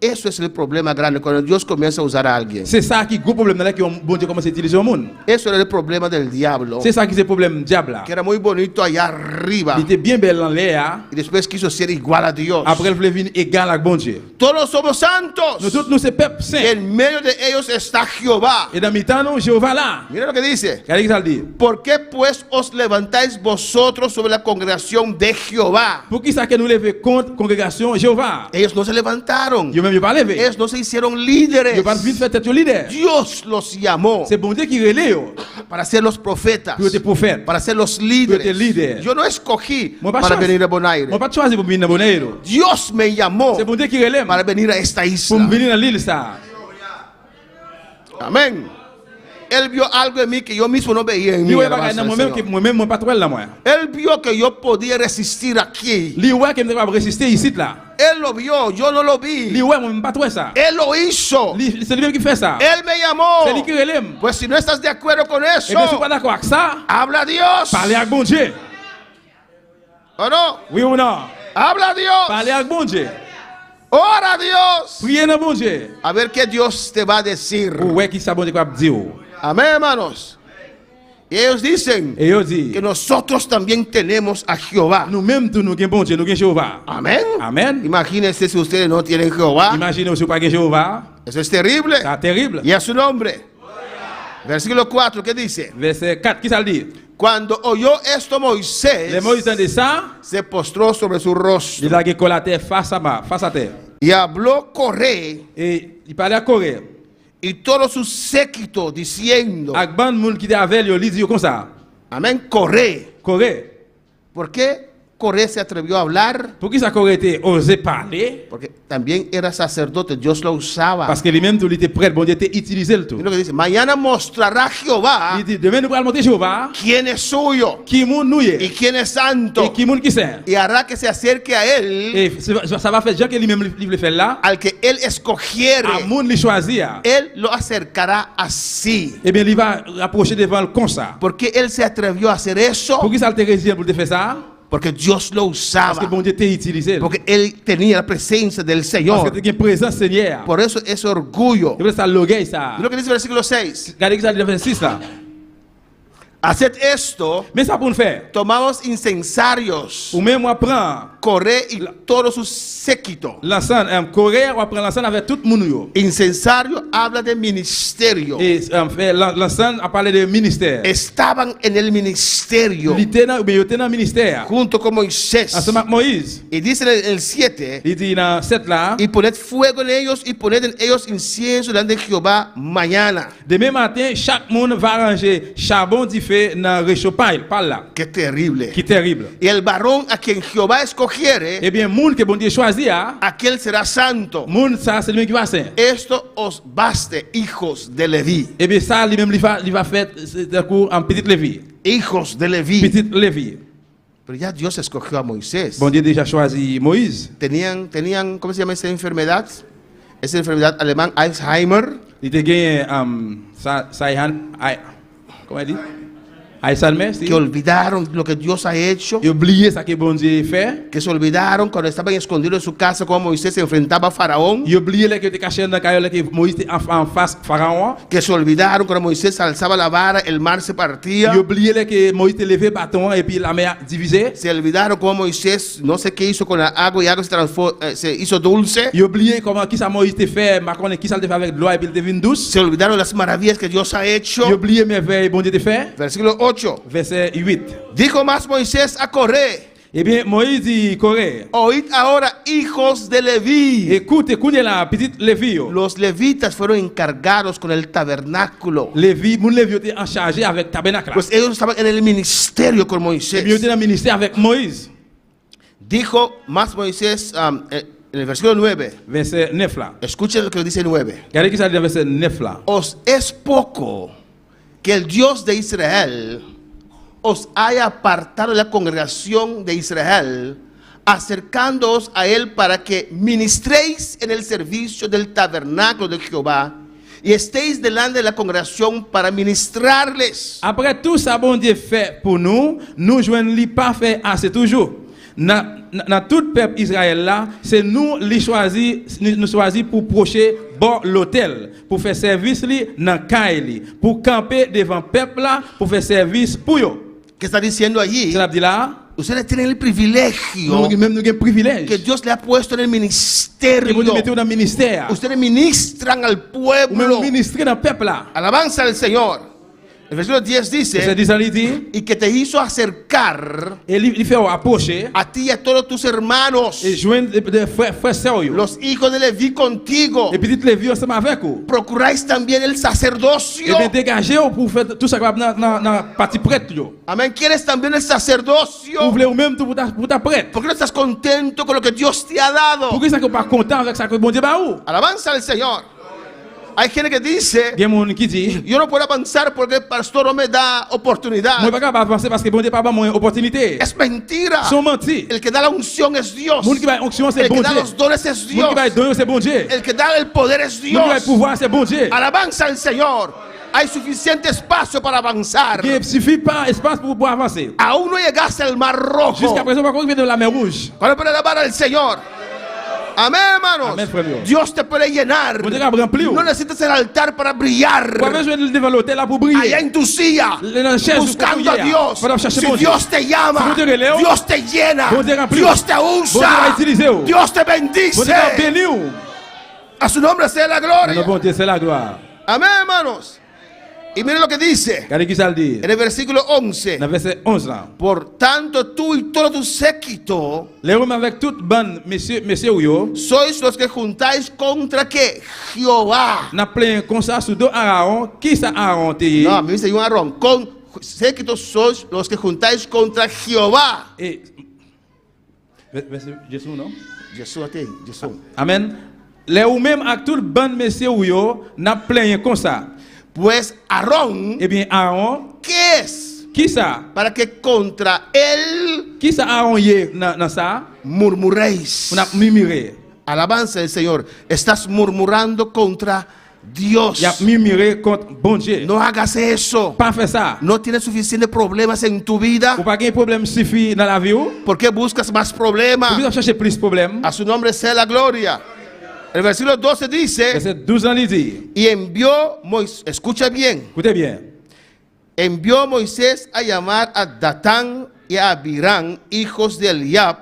Eso es el problema grande cuando Dios comienza a usar a alguien. C'est ça qui gros problème là que bon Dieu commence à utiliser au monde. Eso era el problema del diablo, C'est ça qui c'est problème diable là. que era muy bonito allá arriba Il était bien belle en l'air. y después quiso ser igual a Dios. Après il voulait venir égal avec bon Dieu. Todos somos santos. Nous tous nous c'est peuple Y saint. en medio de ellos está Jehová. Et dans mi-temps nous Jéhovah là. Mira lo que dice. Regardez ce que ça dit. ¿Por qué pues os levantáis vosotros sobre la congregación de Jehová? Pour qui ça que nous lever contre congrégation Jéhovah? Ellos no se levantaron. Yo même yo pas levé. Ellos no se hicieron líderes. Yo pas vite faire tête au leader. Dios los llamó C'est bon Dieu qui relève yo. para ser los profetas, Pour être prophète. para ser los Pour être líderes. líder. Yo no escogí Moi pas para choisi. venir a Bonaire. Moi pas choisi pour venir dans Bonaire. Dios me llamó C'est bon Dieu qui relève para venir a esta pour isla. venir dans l'île ça. Amén. Él vio algo en mí que yo mismo no veía en mí. Li ouais alabanza bagay nan al moi-même Señor. que moi-même moi pas trop là moi. Él vio que yo podía resistir aquí. Li ouais que me capable résister ici là. Él lo vio, yo no lo Li vi. ouais moi pas trop ça. Él lo hizo. C'est lui qui fait ça. Él me llamó. C'est lui qui relève. Pues si no estás de acuerdo con Et eso, bien si pas d'accord avec ça, habla a Dios. parlez avec bon Dieu. ¿O no? Oui ou non? Habla a Dios. Parlez avec bon Dieu. Ora a Dios. Priez dans bon Dieu. A ver qué Dios te va a decir. Ou ouais qui ça bon Dieu capable dire. Amén, hermanos. Y ellos dicen Et yo dit que nosotros también tenemos a Jehová. nous-mêmes tout nous gain bon Dieu, nous gain Jéhovah. Amén. Amen. Imagínense si ustedes no tienen Jehová. Imaginez si vous pas gain Jéhovah, Eso es terrible. c'est terrible. Y a su nombre. Versículo 4, ¿qué dice? Verset 4, qui ça le dit? Cuando oyó esto Les Moisés, Moïse entendait ça, se postró sobre su rostro il a gagné la terre face à terre. y habló Coré Et il parlait à Corée. y todo su séquito diciendo, Avec bande monde qui était avec lui, il dit comme ça. amén, Coré. Corée. ¿Por qué Coré se atrevió a hablar? Pour qui ça Corée était osé parler? Porque también era sacerdote, Dios lo usaba. Parce que lui-même tout il était prêt, bon Dieu était utilisé le tout. Mira lo que dice, mañana mostrará Jehová Il dit demain nous allons montrer Jéhovah quién es suyo qui monde nous y est quién es santo et qui monde qui saint. y hará que se acerque a él Et ça va faire Jean que lui-même il veut faire là. al que él escogiere. À monde lui choisir. Él lo acercará así. Eh bien il va rapprocher devant le comme ça. ¿Por qué él se atrevió a hacer eso? Pour qui ça te résiste pour te faire ça? Porque Dios lo Parce usaba. que bon Dieu t'a utilisé. Porque él tenía la presencia del Parce que Señor. tu as présence Seigneur. Por eso ese orgullo. Et ça l'orgueil ça. Mira lo que dice el versículo 6. Regardez que ça dit dans le verset 6 là. Haced esto, Mais ça pour nous faire. tomamos incensarios, Ou même moi prend Coré y todo su séquito. l'ensemble Corée, on prend l'ensemble avec tout le monde yo. Incensario habla de ministerio. Et fait l'ensemble a parlé de ministère. Estaban en el ministerio Il était dans le ministère. junto con Moisés. Ensemble avec Moïse. Y dice en el 7, Il dit dans 7 là. y poned fuego en ellos y poned en ellos incienso delante de Jehová mañana. Demain matin, chaque monde va arranger charbon du feu dans réchauffement par là. Qué terrible. Qui est terrible. Y el varón a quien Jehová escogiere, Eh bien, monde que bon Dieu choisit, aquel será santo. monde ça c'est lui qui va saint. Esto os baste, hijos de Leví. Eh bien, ça lui-même il va faire un cours en petite Lévi. Hijos de Leví. Petite Lévi. Pero ya Dios escogió a Moisés. Bon Dieu déjà choisi Moïse. Tenían, ¿cómo se llama esa enfermedad? Esa enfermedad alemán, Alzheimer. Il te gagné comment il dit? Alzheimer, Que olvidaron lo que Dios ha hecho. Il oublié ça que bon Dieu fait. Que se olvidaron cuando estaban escondidos en su casa como Moisés se enfrentaba a Faraón. Il oublié que était caché dans la caille que Moïse était en face Pharaon. Que se olvidaron cuando Moisés alzaba la vara, el mar se partía. Il oublié que Moïse était levé bâton et puis la mer divisée. Se olvidaron cómo Moisés no sé qué hizo con la agua y agua se hizo dulce. Il oublié comment qui ça Moïse te fait, ma connaît qui ça te fait avec l'eau et puis il devient douce. Se olvidaron las maravillas que Dios ha hecho. Il oublié merveille bon Dieu te fait. Versículo 8. Verset 8. Dijo más Moisés a Coré: Eh bien, Moïse dit Corée. oíd ahora, hijos de Leví. Écoute, la petite Lévi. Los levitas fueron encargados con el tabernáculo. Lévi, mon Lévi était en charge avec tabernacle. Pues ellos estaban en el ministerio con Et puis il Moisés. était dans le ministère avec Moïse. Dijo más Moisés en el versículo 9. Verset 9 là. Escuchen lo que dice el 9. Regardez qui ça dit dans verset 9 là. Os es poco que el Dios de Israel os haya apartado de la congregación de Israel, acercándoos a él para que ministréis en el servicio del tabernáculo de Jehová y estéis delante de la congregación para ministrarles. Après tout ça, bon Dieu fait pour nous, nous joignons li pas fait assez toujours. Dans tout peuple Israël là, c'est nous li choisi pour procher bon l'hôtel, pour faire service li dans caille, pour camper devant peuple là, pour faire service pour yo. ¿Qué está diciendo allí? Ça veut dire là, Ustedes tienen el privilegio nous même nous avons privilège. que Dios le ha puesto en el Que vous ministerio. mettez dans le ministère. Ustedes ministran al Ou même pueblo. ministrer dans le peuple là. Alabanza al Señor. El versículo 10 C'est dice, dit ça il dit, y que te hizo acercar et il fait approcher a ti y a todos tus hermanos, et joindre des frères sœurs yo. los hijos de Leví contigo. Et petit les vieux ensemble avec vous. Procuráis también el Et sacerdocio. bien dégager pour faire tout ça dans partie prêtre yo. Amén. ¿Quieres también el sacerdocio? Vous voulez ou même tout pour ta prêtre. ¿Por qué no estás contento con lo que Dios te ha dado? Pourquoi ça que pas content avec ça que bon Dieu ba ou? Alabanza al Señor. Hay gente que dice, Il y a mon qui dit, yo no puedo avanzar porque el pastor no me da oportunidad. moi pas capable avancer parce que bon Dieu pas moi opportunité. Es mentira. Sont menti. El que da la unción es Dios. Moun qui va onction c'est El bon que da Dieu. los dones es Moun Dios. qui va donner c'est bon Dieu. El que da el poder es Moun qui va Dios. pouvoir c'est bon Dieu. Alabanza al Señor. Hay suficiente espacio para avanzar. Il suffit pas espace pour pouvoir avancer. Aún no llegaste al Mar Rojo. Jusqu'à présent pas arriver de la mer rouge. ¿Cuál puede alabar al Señor? Amén, hermanos. Amén, frère mío. Dios te puede llenar. Bon Dieu va remplir. No necesitas el altar para brillar. Pas besoin de devant l'hôtel là pour Allá briller. en tu silla, La chaise buscando a où Dios. Para chercher Si bon Dieu. Dios te llama, Si bon Dieu relève, Dios te llena, bon Dieu remplit. Dios te Bon Dieu va usa, utiliser. Dios te Bon bendice. Dieu va bénir. A su nombre sea la Le gloria. bon Dieu c'est la gloire. Amén, hermanos. Y miren lo que dice Regardez qui ça le dit. en el versículo 11. Dans verset 11 là. Por tanto, tú y todo tu séquito Les Romains avec toute bande, messieurs yo, sois los que juntáis contra que Jehová. n'a plein comme ça sous dos Aaron. Qui ça Aaron te? No, me dice un Aarón. Con séquito sois los que juntáis contra Jehová. Et verset Jésus non? Jesús a ti, Jesús. Amen. Les ou même avec toute bande messieurs yo, n'a plein comme ça. Pues Aarón, Eh bien Aaron, ¿qué es? qui ça? Para que contra él Qui ça Aaron y dans ça? murmuréis. On a murmuré. Alabanza del Señor. Estás murmurando contra Dios. Il a murmuré contre bon Dieu. No hagas eso. Pas faire ça. No tienes suficientes problemas en tu vida. Ou pas qu'il y ait problème suffit dans la vie ou? ¿Por qué buscas más Ou problemas? bien chercher plus de problèmes. A su nombre sea la gloria. El versículo 12 dice, Verset 12 ans il dit. y envió Moisés, escucha bien, Écoutez bien. envió Moisés a llamar a Datán y a Abirán, hijos de Eliab,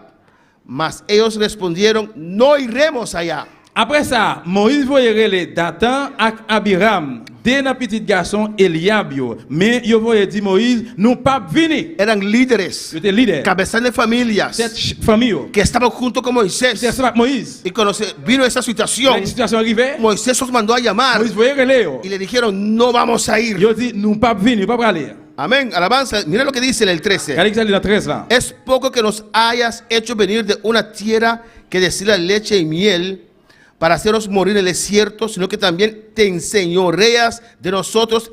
mas ellos respondieron, no iremos allá. Après ça, Moïse voyait les Dathan et Abiram, deux petits garçons Eliab yo. Mais yo voyait dit Moïse, nous pas venir. Eran líderes, C'était leader. cabezas de familias, Cette famille yo. que estaban junto con Moisés. C'est avec Moïse. Y cuando vino esa La situación, situation arrivée, Moisés los mandó a llamar Moïse voyait les yo. y le dijeron, no vamos a ir. Yo dit, nous pas venir, pas aller. Amén, alabanza. Mira lo que dice el 13. Regardez que ça dit dans 13 là. Es poco que nos hayas hecho venir de una tierra que destila leche y miel para haceros morir en el desierto, sino que también te enseñoreas de nosotros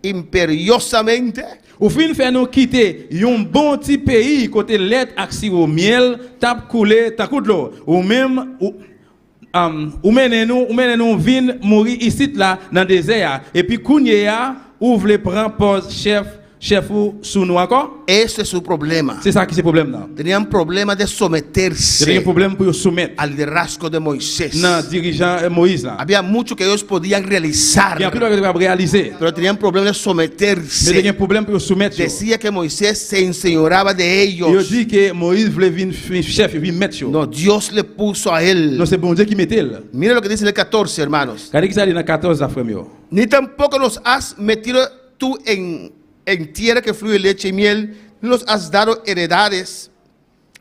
imperiosamente. Au fin fait nous quitter un bon petit pays côté lait ak sirop miel, tap couler, ta de l'eau. Ou même ou menez nous vin mourir ici là dans le désert et puis kounye ya ouvre les prendre pause chef ou sous nous encore. Ese es su problema. C'est ça qui c'est problème là. Tenían problemas de C'est un someterse problème pour soumettre al liderazgo de Moisés. non dirigeant Moïse là. Había mucho que ellos podían realizar, Il y a plus de réaliser. pero tenían problemas de Mais il y a un someterse. problème pour soumettre. Decía que Moisés se enseñoraba de Il ellos. dit que Moïse voulait venir chef, venir mettre. No, Dios le puso a él. Non, c'est bon Dieu qui mettait là. Mira lo que dice el 14, hermanos. Regardez que ça dit dans 14 là frère mieux. Ni tampoco los has metido tú en tierra que fluye leche y miel, ni los has dado heredades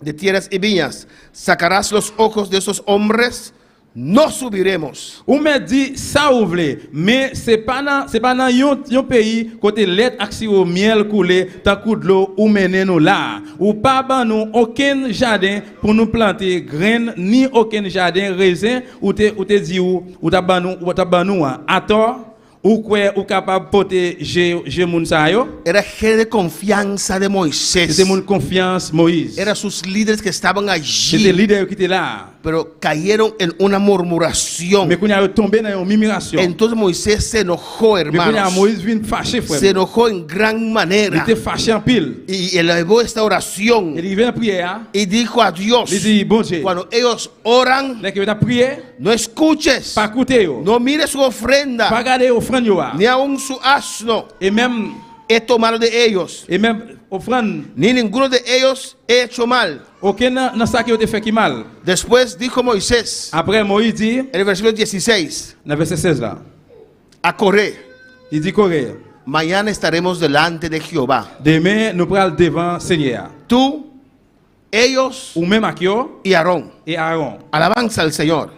de tierras y viñas. Sacarás los ojos de esos hombres, no subiremos. Ou me dit ça ou vle, mais c'est pas dans yon pays côté lait ak sirop miel coulé tant coup de l'eau ou mener nous là. Ou pas ban nous aucun jardin pour nous planter graines ni aucun jardin raisin ou te dit ou ta ban nous à tort ou quoi ou capable porter je moun sa yo. Era gente de confianza de C'était Moisés. mon confiance Moïse. Eran sus líderes que estaban C'était allí. leader qui était là. pero cayeron en una murmuración. Mais qu'on a tombé dans une murmuration. Entonces Moisés se enojó, Mais qu'on a hermanos. Moïse vient fâché, Se frère. enojó en gran Il manera était fâché en pile. y elevó esta oración Il vient en prière. y dijo a Dios: Il dit, bon Dieu, cuando ellos oran, dès que tu as prié, no escuches, pas écouter, no mires su pas ofrenda, regarder offrande, ni aun su asno et même he tomado de ellos, offrande, ni ninguno de ellos he hecho mal. aucun dans ça qui a été fait qui mal. Después dijo Moisés, Après, Moïse dit, en el versículo 16, dans le verset 16 là, a Coré: il dit, Corée, mañana estaremos delante de Jehová, demain, nous prenons devant Seigneur. tú, ellos Ou même Akio y Aarón. et Aaron. Alabanza al Señor.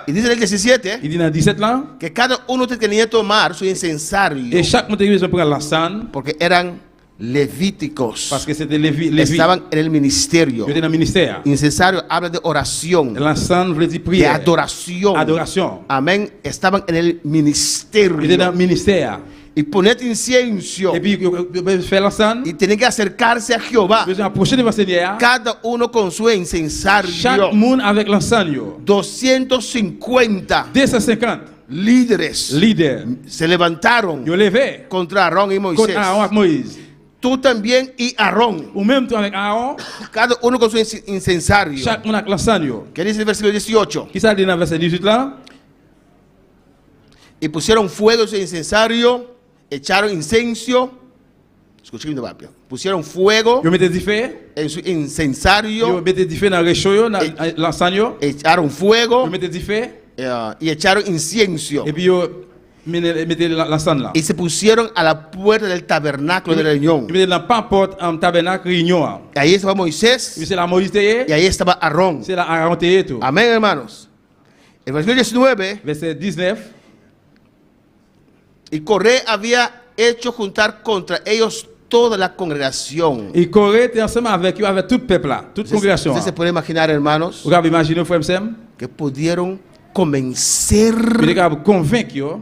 Y dice en el 17 Il dit dans 17 là, que cada uno tenía que tomar su incensario, et chaque monde besoin prendre l'ensemble porque eran levíticos, parce que c'était Lévi. estaban en el ministerio. Il était dans le ministère. Incensario habla de oración, L'ensemble veut dire de prière. adoración. Adoration. Amén. Estaban en el Il était dans ministerio. le ministère. Y poner incienso Et puis, faire l'ensemble, y tener que acercarse a Jehová, besoin approcher devant Seigneur. cada uno con su incensario. Chaque monde avec l'ensemble. 250 250 líderes leaders. se levantaron Ils ont levé contra Aarón y contre Moisés. Aaron avec Moïse. Tú también y Aarón, Ou même toi avec Aaron, cada uno con su incensario. chaque monde avec l'ensemble. ¿Qué dice el versículo 18? Qui ça dit dans le verset 18 là? Y pusieron fuego en su incensario, echaron incenso. Escuchen bien rápido. Pusieron fuego Ils mettaient du feu. en su Ils incensario, mettaient du feu dans le réchaud, dans l'ensemble. echaron Ils fuego mettaient du feu. y echaron incienso. Et puis, ils mettaient l'ensemble là. Y se pusieron a la puerta del tabernáculo de la reunión. Ils mettaient dans la porte en tabernacle réunion. Y ahí estaba Moisés Puis c'est la Moïse y théé, ahí estaba Aarón. c'est la Aaron théé tout. Amén, hermanos. El versículo 19. Verset 19. Y Coré había hecho juntar contra ellos toda la congregación. Et Corée était ensemble avec eux, avec tout le peuple là, toute congrégation. Usted se puede imaginar, hermanos, Vous pouvez imaginer, frère Sam, que pudieron convencer vous pouvez convaincre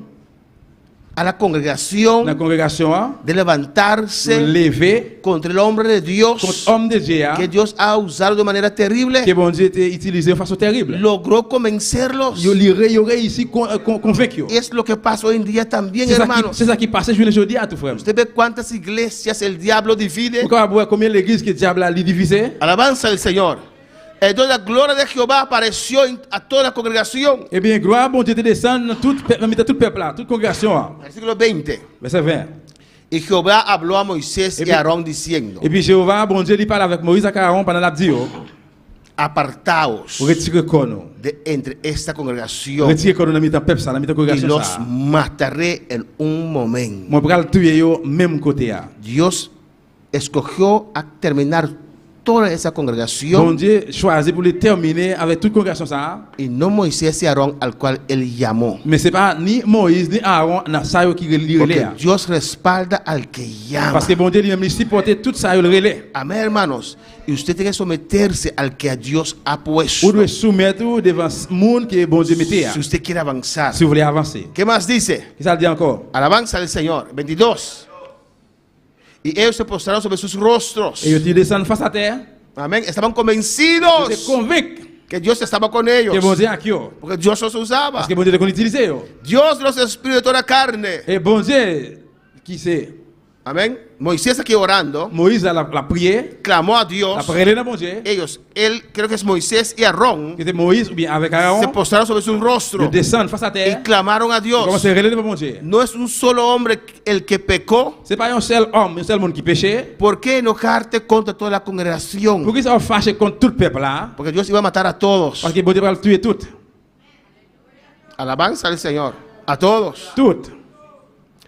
a la la congregación congrégation de de levantarse lever contra el hombre de contre Dios homme de Dieu que Dios ha usado de manera terrible. que bon Dieu était utilisé de façon terrible. Logró convencerlos. Il réussi convaincre. Y es lo que pasa hoy en día también, C'est hermanos. ça qui passe aujourd'hui à tout frère. Usted ve cuántas iglesias el diablo divide. Vous pouvez voir combien l'église que le diable a divisé. Alabanza al Señor. Entonces la gloria de Jehová apareció a toda la congregación. Eh bien, gloire bon Dieu te descend dans tout le peuple là, toute congrégation. Versículo 20. Verset 20. Y Jehová habló a Moisés y a Aarón diciendo: Et puis Jéhovah, bon Dieu, il parle avec Moïse et Aaron pendant la dit, apartaos retirez kono. de entre esta congregación Retirez kono dans le peuple ça, dans le y congrégation los ça. mataré en un momento. Moi pral tuer yo même côté là. Dios escogió a terminar toda esa Bon congregación Dieu choisit pour le terminer avec toute congrégation ça. y no Moisés y Aarón, al cual él llamó. Mais c'est pas ni Moïse ni Aaron dans ça qui relire Porque là. Dios respalda al que llama. Parce que bon Dieu lui-même il supporte tout ça le relais. Amén, hermanos. Y usted tiene que someterse al que a Dios ha Vous puesto. devez soumettre devant le monde que bon Dieu mettait. Si usted quiere avanzar. Si vous voulez avancer. ¿Qué más dice? Qu'est-ce ça dit encore? Alabanza del Señor. 22. Y ellos se postraron sobre sus rostros. Et ils descendent face à terre. Amén. Estaban Ils convencidos étaient convaincus que Dios estaba con que ellos. bon Dieu a qui yo. Porque Dios los usaba. Parce que bon Dieu te utiliser yo. Dios de los espíritus de toda carne. Et bon Dieu qui c'est Amén. Moisés aquí orando, Moïse a la prière, clamó a la Dios. prière de bon Dieu. Ellos, él, creo que es Moisés y Aarón, Qui était Moïse ou bien avec se Aaron. postraron sobre su Ils rostro descendent face à y terre. clamaron a Ils Dios. commencent à relayer devant bon Dieu. No es un solo hombre el que pecó. C'est pas un seul homme, un seul monde qui péchait. ¿Por qué enojarte contra toda la congregación? Pourquoi ça fâché contre tout le peuple là? Porque Dios iba a matar a todos. Parce que bon Dieu va le tuer tout. Alabanza al Señor. A todos. Tout.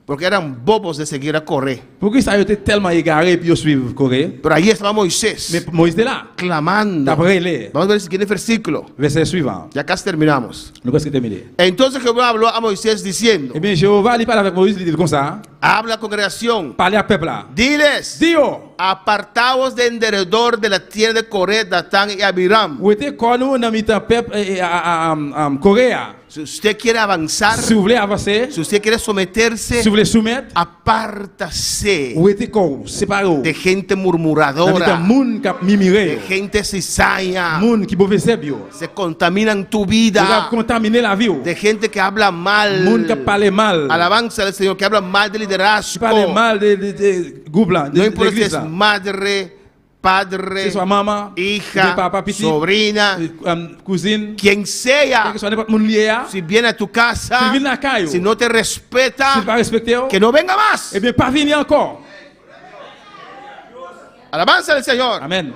Porque eran bobos de seguir a Coré. Pourquoi ça a été tellement égaré et puis ils suivent Corée? Pero ahí estaba Moisés Mais Moïse était là. clamando. D'après les Vamos a ver el siguiente versículo. verset suivant. Ya casi terminamos. Nous presque terminé. Entonces Jehová habló a Moisés diciendo: Eh bien, Jéhovah, il parle avec Moïse, il dit comme ça. habla congregación, Parlez à peuple là. diles, Dis-yo, apartaos de en derredor de la tierra de Coré, Datán y Abiram. Ou ete kon nou nan mitan pep Korea. Si usted quiere avanzar, Si vous voulez avancer, si usted quiere someterse, si vous voulez soumettre, apártase ou ete kon, séparé ou. de gente Nan murmuradora, mitan moun kap de mimire, gente cizaña, moun ki bove seb yo. se contaminan tu Ou vida, kap kontamine la vi ou. de gente que habla mal. Moun kap pale mal. Alabanza al Señor, que habla mal de Ki liderazgo. pale mal de groupe la, de No importa si l'église es la. madre, padre, Se soit maman, hija, de papa, petit, sobrina, cousine, quien sea, que soit n'importe moun lié ya. si viene a tu casa, Si viene a caillou, si no te si respeta, pas respecté ou, que no venga más. eh bien pas venir encore. Alabanza al Señor. Amen.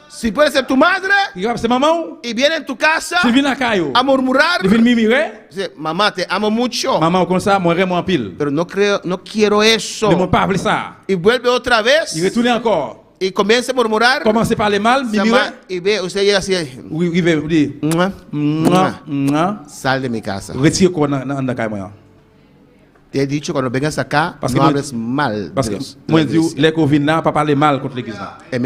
Si puede ser tu madre C'est maman ou, y viene en tu casa si viene a caillou, a murmurar, il vient mimire, dice, mamá, te amo mucho, maman ou comme ça, moi vraiment en pile. pero no quiero eso. Mais moi pas appeler ça. Y vuelve otra vez Il retourne encore. y comienza a murmurar. Commence à parler mal, Se llama- mimire. y ve, usted llega así, Oui, il veut dire, "Mua, mua, mouah, sal de mi casa. retire quoi dans caille moi. Te he dicho, cuando vengas acá, Parce que no moi- hables mal. Parce de que los- de moi la dis, iglesia. les qu'on vient là, pas parler mal contre l'église là. En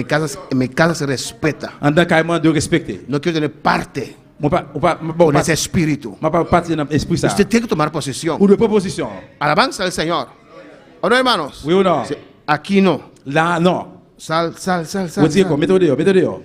mi casa se respeta. En dans caille moi de respecter. No quiero tener parte Moi pas bon con pas ese espíritu. moi pas partir dans l'esprit ça. Usted tiene que tomar posición. Ou de proposition. Alabanza al Señor. ¿O no, hermanos? Oui ou non? Sí. Aquí no. Là non. Sal. Retire quoi, mettez dehors.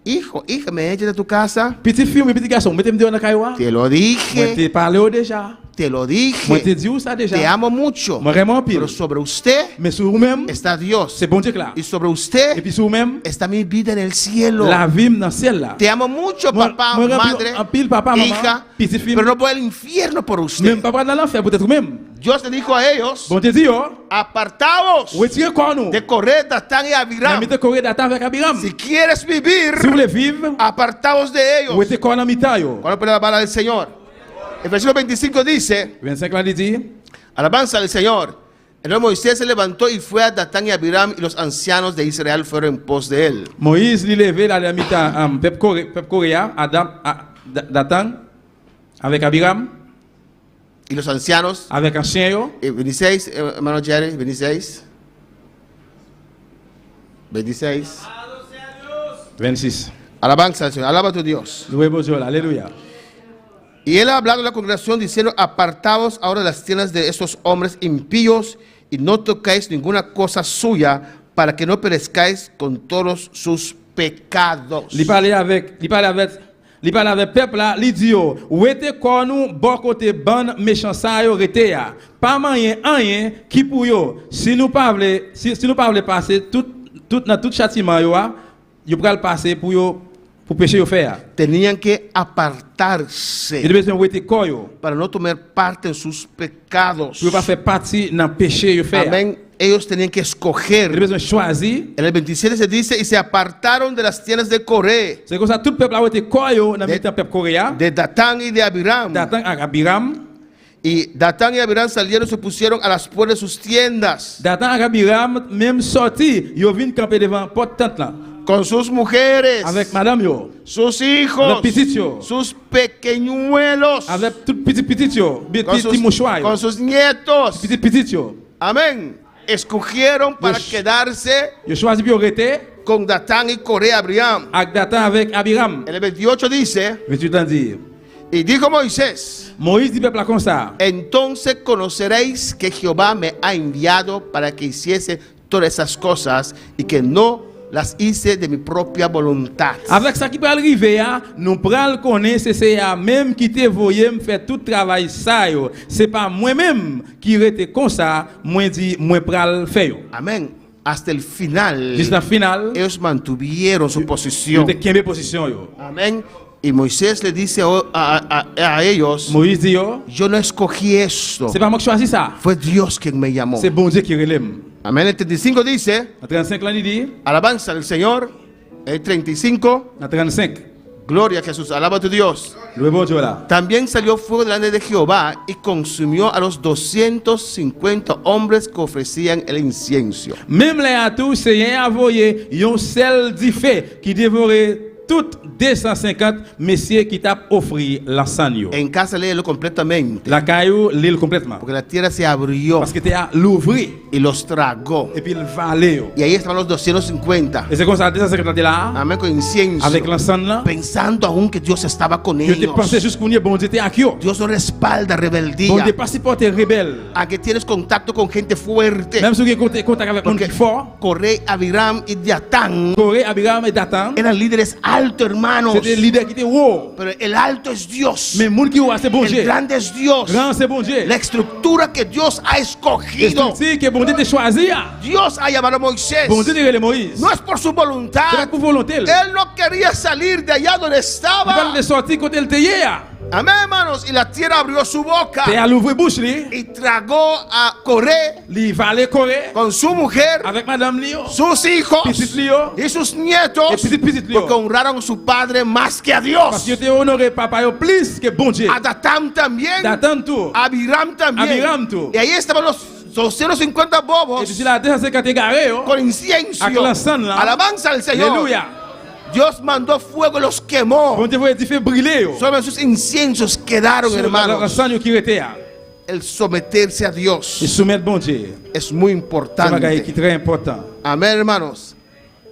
Hijo, hija, me eches de tu casa. Petit fille, mais petit garçon, mettez-moi dehors dans caille moi. Te lo Moi dije. t'ai parlé au déjà. Te lo Moi t'ai dije. dit où ça déjà. Te amo mucho. Moi vraiment en pile. Pero sobre usted Mais sur vous-même, está Dios. c'est bon Dieu que là. Y sobre Et usted puis sur vous-même, está mi vida en el cielo. la vie dans le ciel là. Te amo mucho, Moi- papá, moi, madre, en pile, papa, maman, hija, petit fille. pero no voy al infierno por usted. Même pas dans l'enfer peut-être même. Dios le dijo a ellos, Bon Dieu dit yo, apartaos retirez quoi nous. de Coré, Datán y Dans Abiram. mitan Corée d'attendre avec Abiram. Si quieres vivir, Si vous voulez vivre, apartaos de ellos. retirez quoi dans mitan yo. ¿Cuál es la palabra del Señor? El versículo 25 dice, 25 là il dit, alabanza al Señor. El rey Moisés se levantó y fue a Datán y Abiram, y los ancianos de Israel fueron en pos de él. Moïse lui levé là dans mitan peuple Corée, Adam, Dathan avec Abiram, Y los ancianos, avec un chien yo. 26, hermano Jerry, 26. 26. 26. Alabanza al Señor, alaba a tu Dios. Loué bon Dieu, alléluia. Y él ha hablado a la congregación diciendo, apartaos ahora de las tiendas de estos hombres impíos y no tocáis ninguna cosa suya para que no perezcáis con todos sus pecados. Il parlait avec peuple là, il dit yo, ou était quoi nous bon côté ban méchant ça yo rete ya. Pas rien qui pour yo. Si nous pas voulons passer tout dans tout châtiment yo pral passer pour yo pour péché yo faire. Tenían que Il apartarse besoin rete quoi yo. para no tomar parte en sus pecados. Pour pas faire partie dans péché yo faire. Amén. Ellos tenían que Il escoger. besoin choisir. En el 27 se dice, y se apartaron de las tiendas de Coré, C'est comme ça tout peuple a été quoi yo dans mitan peuple coréen. de Datán y de Abiram. Dathan avec Abiram. Y Datán y Abiram salieron y se pusieron a las puertas de sus tiendas Dathan avec Abiram même sorti, yo vinn camper devant porte tente là con sus mujeres, avec madame yo, sus avec hijos, petit yo, sus pequeñuelos, avec tout petit yo, con petit mouchoir yo, con sus nietos. petit yo. Amén. Escogieron para Yes. quedarse Yo choisi pour rester con Datán y Coré, Abiram. avec Dathan avec Abiram. En el 28 dice, 28 ans dit. y dijo Moisés, Moïse dit peuple là comme ça. entonces conoceréis que Jehová me ha enviado para que hiciese todas esas cosas y que no las hice de mi propia voluntad. Avec ça qui peut arriver, nous pral connaître c'est même qui te voyé me faire tout travail ça yo. C'est pas moi-même qui rete comme ça, moi dit moi pral faire yo. Amén. Hasta el final, Jusqu'à la finale, ellos mantuvieron su yo posición. te kembe position yo. Amén. Y Moisés le dice a ellos, Moïse dit yo, yo no escogí esto, c'est pas moi qui choisis ça. fue Dios quien me llamó. C'est bon Dieu qui relève. Amén. El 35 dice, En 35 ans il dit, alabanza del Señor. El 35, en 35, gloria a Jesús, alaba a tu Dios. loué bon Dieu là. También salió fuego delante de Jehová y consumió a los 250 hombres que ofrecían el incienso. Même les atouts, Seigneur a envoyé un sel du feu qui dévorait tout 250 messieurs qui t'a offert l'ensemble. En casa léelo completamente. La caillou l'île complètement. Porque la tierra se abrió Parce que tu as l'ouvrir y los tragó. et puis il va aller. Y ahí estaban los 250. Et c'est comme ça, 250 là, Amén, con incienso. avec l'ensemble là, Pensando aún que Dios estaba con je te pensais ellos. juste qu'on y est bon Dieu était avec eux. Dios no respalda Bon Dieu rebeldía. pas supporter rebelle. A que tienes contacto con gente fuerte. Même si tu as contact avec monde Porque qui fort, Coré, Abiram y Datán Corée, Abiram et Dathan, eran líderes altos, hermanos. c'était le leader qui était haut. Pero el alto es Dios. Mais monde qui haut, c'est bon El Dieu. grande es Dios. Grand, c'est bon Dieu. La estructura que Dios ha Et escogido. c'est que bon Dieu t'a choisi. Dios ha llamado a Moisés. Bon Dieu t'a Moïse. No es por su C'est pas voluntad. pour volonté. Il Él no quería salir de allá donde va estaba. de sortir côté le hier. Amén, hermanos. Y la tierra abrió su boca T'es à l'ouvrir bouche li. y tragó a Coré Il va aller Corée con su mujer, avec madame Lio. sus hijos Petit Lio. y sus nietos, Et petit Lio. porque honraron a su padre más que a Parce que Dios. tu honoré papa yo plus que bon Dieu. A Datán también, Dathan tout. a Abiram también. Abiram tú. Y ahí estaban los 250 Et bobos puis la 250 garé yo. con incienso. Avec l'encens là. Alabanza al Señor. Alléluia. Dios mandó fuego y los quemó. Bon Dieu voulait te faire brûler yo. Solo sus inciensos quedaron, hermanos. L'encens qui était là. El someterse a Et Dios soumettre bon Dieu. es muy C'est un bagage qui est importante. très important. Amén, hermanos.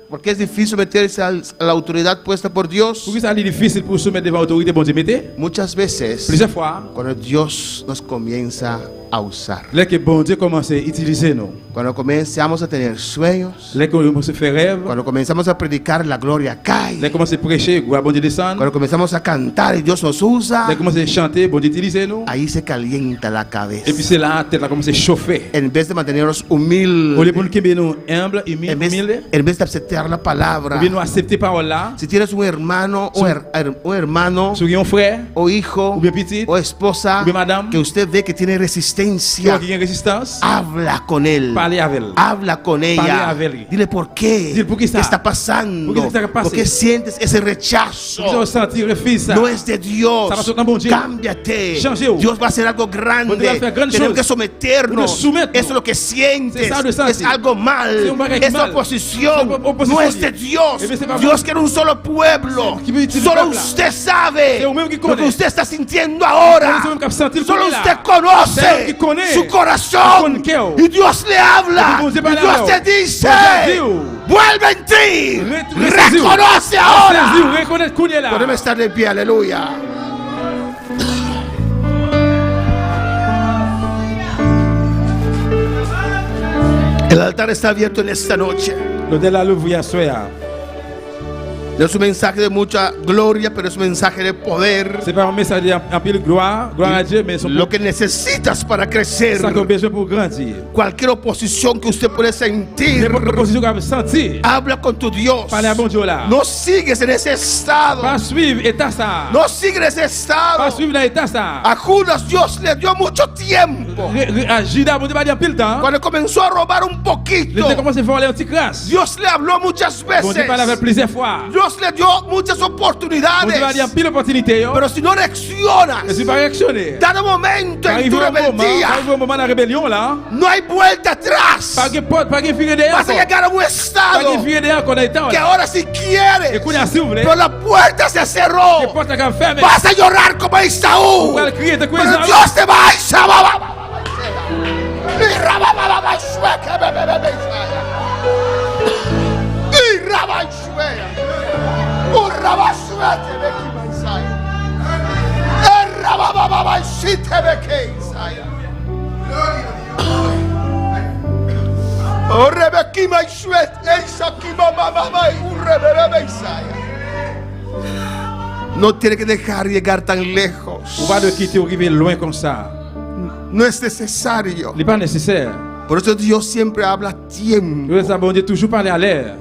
Porque es difícil someterse a la autoridad puesta por Dios. Pour que ça est difficile pour soumettre devant l'autorité bon Dieu mettez. Muchas veces, Plusieurs fois, cuando Dios nos comienza a usar, là que bon Dieu commence à utiliser nous. cuando comenzamos a tener sueños, Là qu'on commence à faire rêve. cuando comenzamos a predicar, la gloria Là cae. commence à prêcher, gloire bon Dieu descend. Cuando comenzamos a cantar y Dios nos usa, Là commence à chanter, bon Dieu utilise nous. ahí se calienta la Et puis cabeza. c'est là, tête là commence à chauffer. En vez de mantenernos Au lieu humildes, pour nous qu'il nous humble, humile, en vez de aceptar la ou palabra, bien nous accepter parole là. si tienes un hermano un hermano Si vous avez un frère, o hijo ou bien petit, o esposa ou bien madame, que usted ve que tiene qui resistencia, a une résistance, habla con él, parlez avec elle. habla con Parle ella, avec él. dile por qué, Dile por qué qué está. está pasando, ¿Por qué está pasando? por qué sientes ese rechazo, Vous avez senti refus ça. no es de Dios, Ça va sortir bon Dieu. cámbiate, Changez-vous. Dios va a hacer algo Bon Dieu grande, va faire grande tenemos chose. que someternos, Nous soumettre. eso es lo que sientes, C'est ça, de es sentir. algo mal, C'est un bagage es mal. oposición, C'est opposition. no es de Dios, Eh bien, c'est pas Dios bon. quiere un solo pueblo, Qui veut utiliser solo le peuple là. usted sabe C'est vous-même qui lo que connaît. usted está sintiendo ahora, C'est vous-même qui avez senti le solo connaît là. usted C'est vous conoce qui connaît. su corazón Con queo. y Dios le habla Et Dios y te parle Dios ahora. te dice Dios te dit. vuelve en ti, Ressaisiu. reconoce ahora. Saisi, reconnaître qu'on est là. Podemos estar de pie, aleluya. El altar está abierto en esta noche. L'autel là l'ouvre hier soir. No es un mensaje de mucha gloria, pero es un mensaje de poder. C'est pas un message en pile gloire à Dieu, mais c'est Lo que necesitas para crecer. ça qu'on a besoin pour grandir. Cualquier oposición que usted puede sentir, N'importe quelle position qu'on a senti, habla con tu Dios. parlez à bon Dieu là. No sigues en ese estado. Pas suivre état ça. No sigues en ese Pas estado. suivre dans l'état ça. A Judas Dios le dio mucho tiempo. À Judas, bon Dieu pas dire pile temps. Cuando comenzó a robar un Il poquito, était commencé à voler un petit crasse. Dios le habló muchas Bon Dieu parle avec veces. plusieurs fois. Dios le dio muchas Bon Dieu va oportunidades. dire pile opportunité yo. Pero si no reaccionas, Mais si pas réactionner. cada momento en Arrive tu un moment, rebeldía, arrive un moment de la rébellion là. no hay vuelta atrás. Pas que porte, pas que figure derrière. Vas a llegar a un Pas estado que figure derrière qu'on a état que là. ahora si quieres, Et qu'on a s'ouvre. pero la puerta se Que cerró, porte la ferme. vas a llorar como Esaú. Pour le crier de quoi Pero ça. Dios te va a No tiene que dejar llegar tan lejos. Ou pas de quitter ou arriver loin comme ça. No es necesario. Il n'est pas nécessaire. Por eso Dios siempre habla a tiempo. Nous avons Dieu toujours parler à l'air.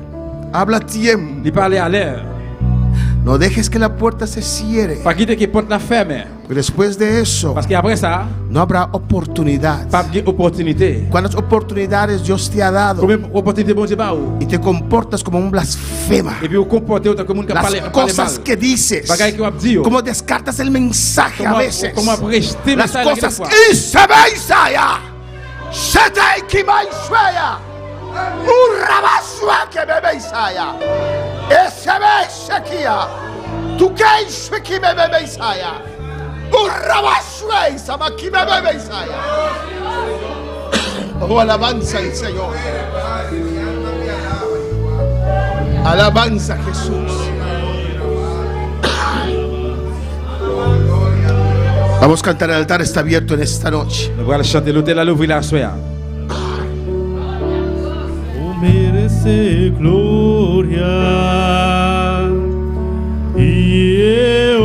Habla a tiempo. Il parle à l'air. No dejes que la puerta se cierre. Pas quitter que porte la ferme. Porque después de eso Parce qu'après ça, no habrá oportunidad. pas de opportunité. ¿Cuántas oportunidades Dios te ha dado? Combien d'opportunités bon Dieu ba ou? Y te comportas como un blasfema. Et puis vous comportez autant que monde qui Las parle mal. cosas que dices, Bagay qui va dire. cómo descartas el mensaje a veces, Comment rejeter las message cosas fois. Isabeisaya, Shetei Kimaisaya, Urabasua que bebe Isaya. Ese Shekia. Tu kei Sheki bebe Isaya. Urrabashwe Samaki bebe Isaya. Oh, alabanza al Señor. Alabanza a Jesús. Vamos a cantar, el altar está abierto en esta noche. Nous allons chanter l'autel à l'ouvrir la soirée. O merece gloria y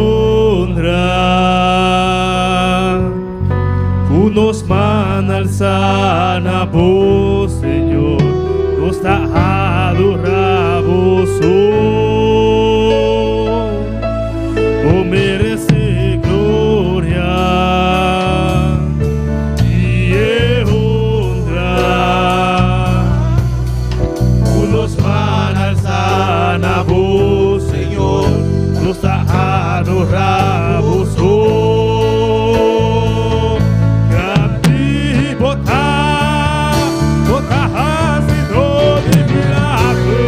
honra. Tú nos manas sana vos, Señor, nos da adoramos. O merece gloria y honra. Unos manas sana vos, Señor, nos adoramos. Grande botar, botar sido de milagre,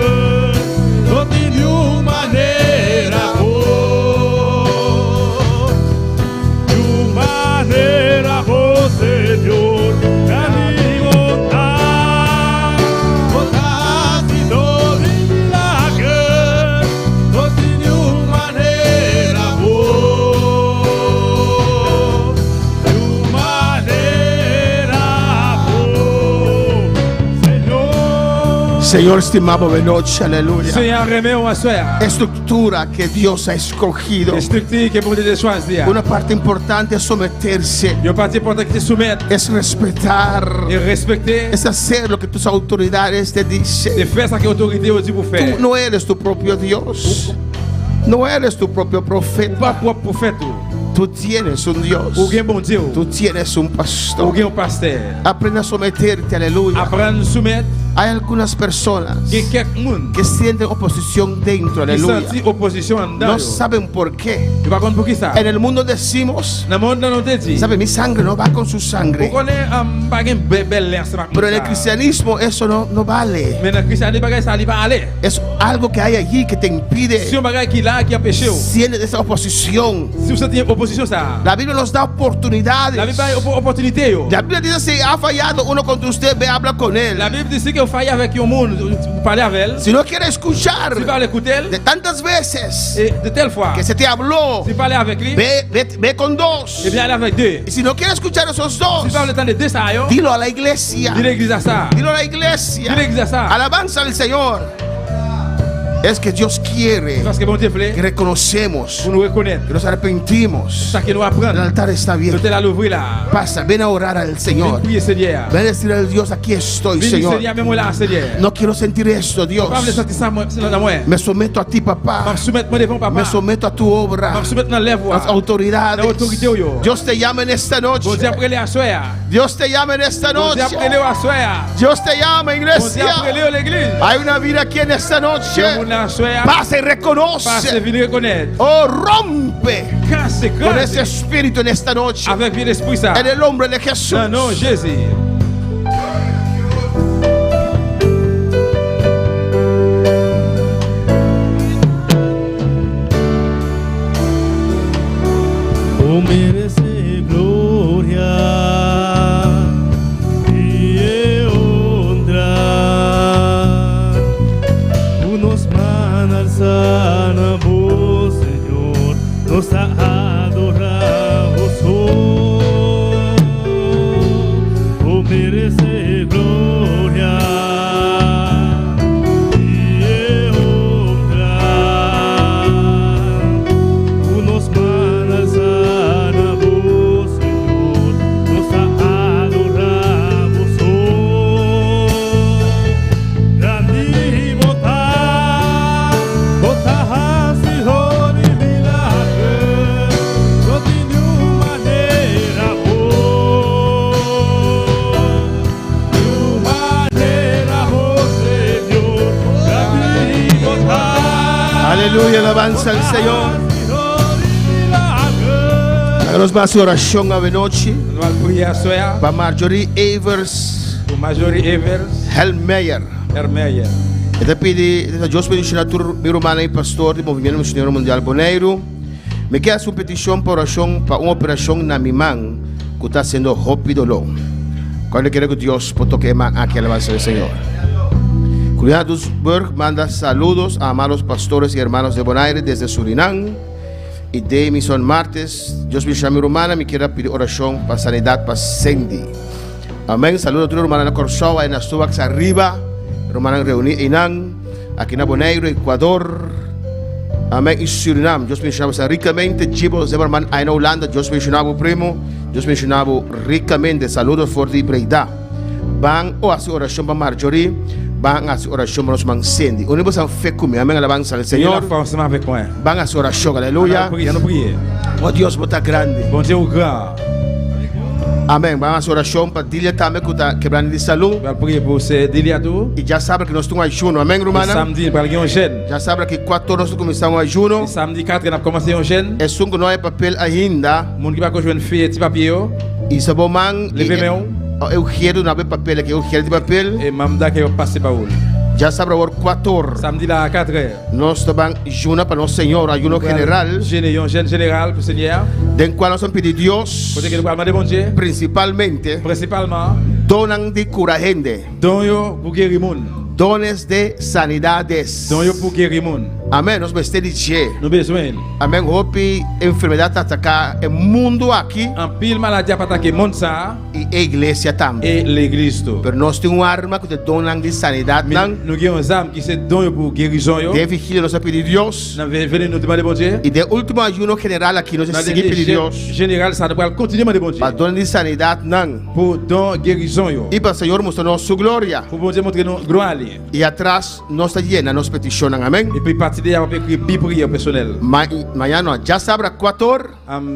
no tiene uma maneira boa, de uma maneira boa, Senhor, grande botar, botar sido de milagre, no tiene uma maneira boa, de uma maneira boa, Senhor. Señor, estimado de noche, aleluya. Seigneur, remet au soir. Estructura que Dios ha escogido. Structure que pour te choisir. Una parte importante es someterse, Il y a une partie importante qui te soumettre es respetar, et respecter. es hacer lo que tus autoridades te De dicen. faire ce que l'autorité a dit pour faire. Tú no eres tu propio Dios, no eres tu propio Pas profeta. propre prophète. Tú tienes un Ou Dios, bien bon Dieu. tú tienes un Ou pastor. bien un pasteur. Aprende a someterte, aleluya. Apprendre à soumettre. Hay algunas personas Il y a quelques monde que sienten oposición dentro, qui aleluya. sentent opposition en dedans. No saben por qué. Tu vas comprendre pour qui ça. En el mundo decimos, Dans le monde, on te dit. sabe, mi sangre no va con su Vous sangre. connaissez un bagage bel ensemble. Pero en el cristianismo eso no vale. Mais dans le christianisme, bagage ça n'est pas aller. Es algo que hay allí que te impide Si un bagage qui là qui a péché. sientes esa oposición. Si vous sentez opposition ça. La Biblia nos da oportunidades. La Bible a une opportunité. Yo. La Biblia dice, si ha fallado uno contra usted, ve, habla con él. La Bible dit que vous faillez avec un monde, vous parlez avec elle. Si no quiere escuchar Si vous parlez écouter elle, de tantas veces et de telle fois, que se te habló, si vous parlez avec lui, ve con dos. et bien allez avec deux. Y si no quiere escuchar esos Si dos, vous parlez de deux ça, yo, dilo a la iglesia. dis l'église à ça. Dilo a la iglesia. Dis l'église à ça. Alabanza al Señor. Es que Dios quiere Parce que bon Dieu plaît, que reconocemos, pour nous reconnaître. que nos arrepentimos. Ça qui nous El apprend. altar está Le abierto. tel à l'ouvrir là. Pasa, ven a orar al Viens Señor. prier Seigneur. Ven a decir al Dios, aquí estoy, Viens Señor. Seigneur, même moi là, Seigneur. No quiero sentir esto, Dios. Pas me sentir ça, moi, c'est dans moi. Me someto a ti, Je me papá. soumettre moi devant papa. Me someto a tu obra, Je me soumettre dans l'œuvre. las autoridades. La autoridad, yo. Dios te llama en esta Bon Dieu noche. après les assoir. Dios te llama en esta Bon Dieu noche. après les assoir. Dios te llama, Bon Dieu après iglesia. les l'église. Hay una vida aquí en esta Si on noche. la assoir, Pasa y passe reconoce. venir reconnaître. Oh, rompe Casse, con ese casse. espíritu en esta noche. Avec bien l'esprit ça. En el nombre de Jesús. Non, non, Jésus. O merece gloria y honra. Unos manas sana vos, Señor, nos adoramos. O merece gloria y honra. Unos manas sana vos, Señor, nos adoramos. Grande botar, botar sido de milagre, no tiene uma maneira boa, de uma maneira boa, Señor, grande botar. Aleluya, alabanza al Señor. Hagamos más oración a noche. Nous allons prier assoir. Para Marjorie Evers Pour Marjorie Evers, Helmeyer. Hermeyer. Ito pidi sa Diyos Missionario Birumana y Pastor del Movimiento Misionero Mundial Bonaire. Me queda su petición por oración para una operación na mimang que está siendo hopidolo. Cuando quiere que Dios toque aquí alabanza del Señor. Juliana Duisburg manda saludos a amados pastores y hermanos de Bonaire desde Surinam. Y de Misión Martes, Dios Missionario Birumana me quiere pedir oración para sanidad para Cindy. Amén. Saludos a todos los hermanos de Corsoa en Astubax arriba. Hermanos reunidos aquí en Bonaire, Ecuador. Amén. Y Surinam. Dios mencionaba ricamente. Jibo Zimmerman en Holanda. Dios mencionaba primo. Dios mencionaba ricamente. Saludos por di Breida. Van o hacer oración para Marjorie. Van a hacer oración para los Cindy. Unimos a fe con amén. Alabanza al Señor. Van a hacer oración. Aleluya. Oh Dios, está grande. Bom Dieu grand. Amén. Vamos a hacer oración para Dilia también que está quebrando de salud. Vai prier pour ce Dilia tout. Y ya sabe que nós estamos ayuno. Amén, Romana. Samedi para alguém un jeune. Já sabe que 4 nós começamos ayuno. E samedi 4 nós commencé un jeune. É sungo não é papel ainda. Moun qui va ko joine fille ti papier yo. E se bom man. Leve meu. Eu quero não ver papel aqui. Eu quero de papel. E mamda que eu passe para ou. Já sabe agora 4. Samedi là à 4h. Nós estamos ayuno para nosso Senhor, ayuno general. Jeune un jeune général pour Seigneur. Den qual nós pedir Deus. Côté que nous demander bon Dieu. Principalmente. Principalement. Donan de cura gente. Don yo pour guérir moun. Dones de sanidades. Don yo pour guérir moun. Amém. Nós vamos ter de che. Nous besoin. Amém. Hope enfermidade atacar o mundo aqui. En pile maladie para attaquer monde ça. E a igreja também. Et l'église tout. Pero nós temos uma arma que te dona de sanidade. Nous avons une arme qui c'est don yo pour guérison yo. De vigília nós pedir Deus. Nous venons nous demander bon Dieu. E de último ayuno general aqui nós seguir pedir Deus. Général ça doit continuer demander bon Dieu. Para dona de sanidade não. Pour don guérison yo. E para o Senhor mostrar sua glória. Pour bon Dieu montrer nous gloire. E atrás nós está llena nós peticionam. Amém. Et puis partir de là on peut écrire bi prière personnelle. Amanhã já sabe 4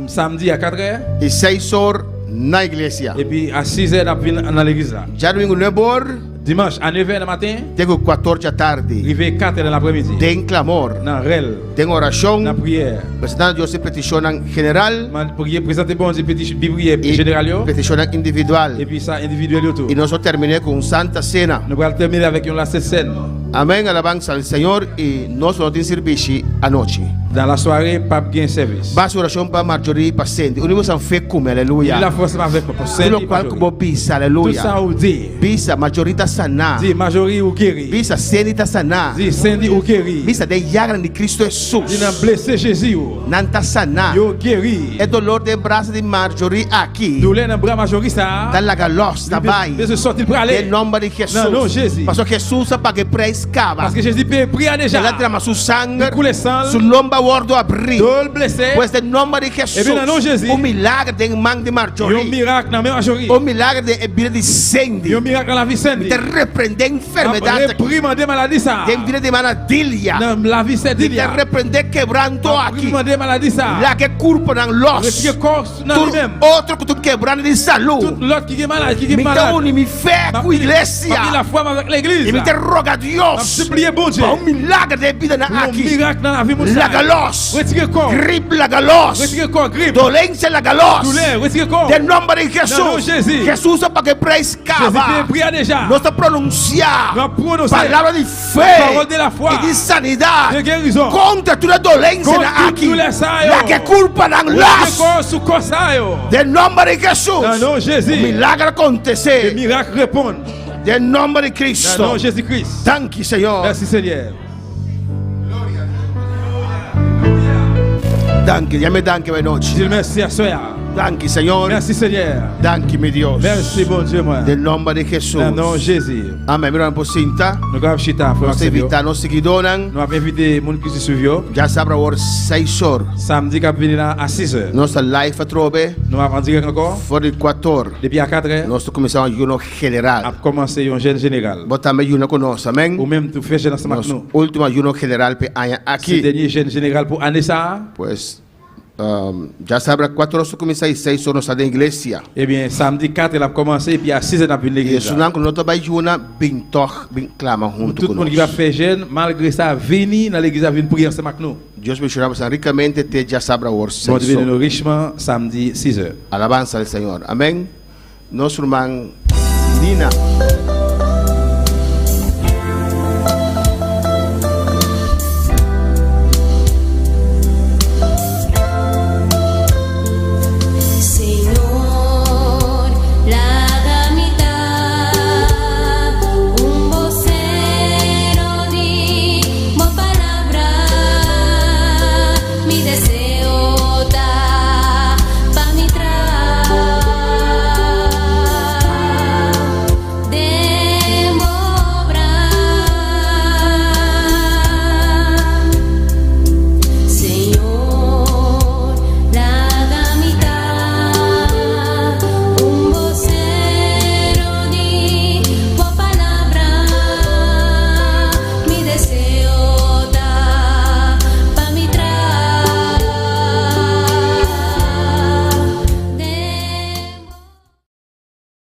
samedi à 4h e 6h na igreja. Et puis à 6h dans l'église là. Já domingo 9h. Dimanche à 9h du matin. Tem 4 da tarde. Arrivé 4h dans l'après-midi. Tem clamor. Dans rel. Tem oração. Na prière. Presidente Deus peticionam general. Man prière présenter bon Dieu petit prière général yo. Peticionam individual. Et puis ça individuel yo tout. E nós terminamos com Santa Cena. Nous allons terminer avec une la scène. Amém, alabança ao Senhor e nós vamos ter serviço à noite. Dans la soirée, pas bien service. Basta oração para Marjorie para Cindy. Unimos a fé com aleluia. Il a force avec pour Cindy. Tudo qual que vou bisa, aleluia. Tout ça ou dit. Bisa Marjorie tá sana. Dit Marjorie ou guéri. Bisa Cindy tá sana. Dit Cindy ou guéri. Bisa de llaga de Cristo Jesus. Dit n'a blessé Jésus ou. Não tá sana. Yo guéri. É dolor de braço de Marjorie aqui. Douleur na bras Marjorie ça. Tá la galos, tá vai. De sortir pour aller. Em nome de Jesus. Non, Jésus. Parce que Jesus pague preço cava. Parce que Jésus paye prier déjà. Ela trama su sangue. Coule sang. Su lomba wordo abrir. Dol blessé. Pois de nome de Jesus. E bien non Jésus. O milagre de mão de Marjorie. Un miracle na main Marjorie. O milagre de vida de Cindy. Un miracle dans la vie Cindy. De repreender enfermidade. Reprimander maladie ça. De vida de manadilha. Dans la vie Cindy. De repreender quebranto aqui. Reprimander maladie ça. La que culpa nan los. Retire corps dans lui-même. Outro que tu quebrando de saúde. Tout l'autre qui est malade, qui est Me malade. une mi fé com igreja. La foi avec l'église. E me roga Deus. Supplier bon Dieu. Um milagre de vida na aqui. Miracle dans la vie La galos. Retire corps. Gripe la galos. Retire corps, gripe. Dolência la galos. Douleur, retire corps. De nome de Jesus. Jésus. Jesus para que prescava. Jésus pria déjà. Nós pronunciar. Nós prononcer. Palavra de fé. Parole de la foi. E de sanidade. De guérison. Contra toda dolência na aqui. La que culpa nan los. De nome de Jesus. Non Jésus. Milagre acontecer. Miracle répondre. De nome de Cristo. Non Jésus-Christ. Thank you, Senhor. Merci Seigneur. Thank you. Llame thank you by noche. Dis merci à soya. Thank you, Senhor. Merci Seigneur. Thank you, mi Dios. Merci bon Dieu moi. De nome de Jesus. Non Jésus. Amém. Mira por cinta. Nous avons chita frère Nós invitamos nos seguidores. Nous avons invité mon qui se suivio. Já sabe agora 6 horas. Samedi cap venir là à 6h. Nossa live a trobe. Nous avons en direct encore. For de 4 Depuis à 4h. Nós começamos a general. A commencé un jeune général. Botamos ayuno conosco, amém. Ou même tout fait jeune ensemble avec nous. Último ayuno general pe año C'est aqui. dernier jeune général pour année ça. Pues já sabe 4 horas começa e 6 horas da igreja. Eh bien samedi 4 il a commencé et puis à 6h dans l'église. Isso não quando nós vai juna bem toch bem clama junto Tout le monde qui va faire jeune malgré ça venir dans l'église venir prier ensemble avec nous. Deus me chama ricamente te já sabe a hora. Bon Dieu nous richement samedi 6h. Alabanza al Senhor. Amém. Nosso irmão Nina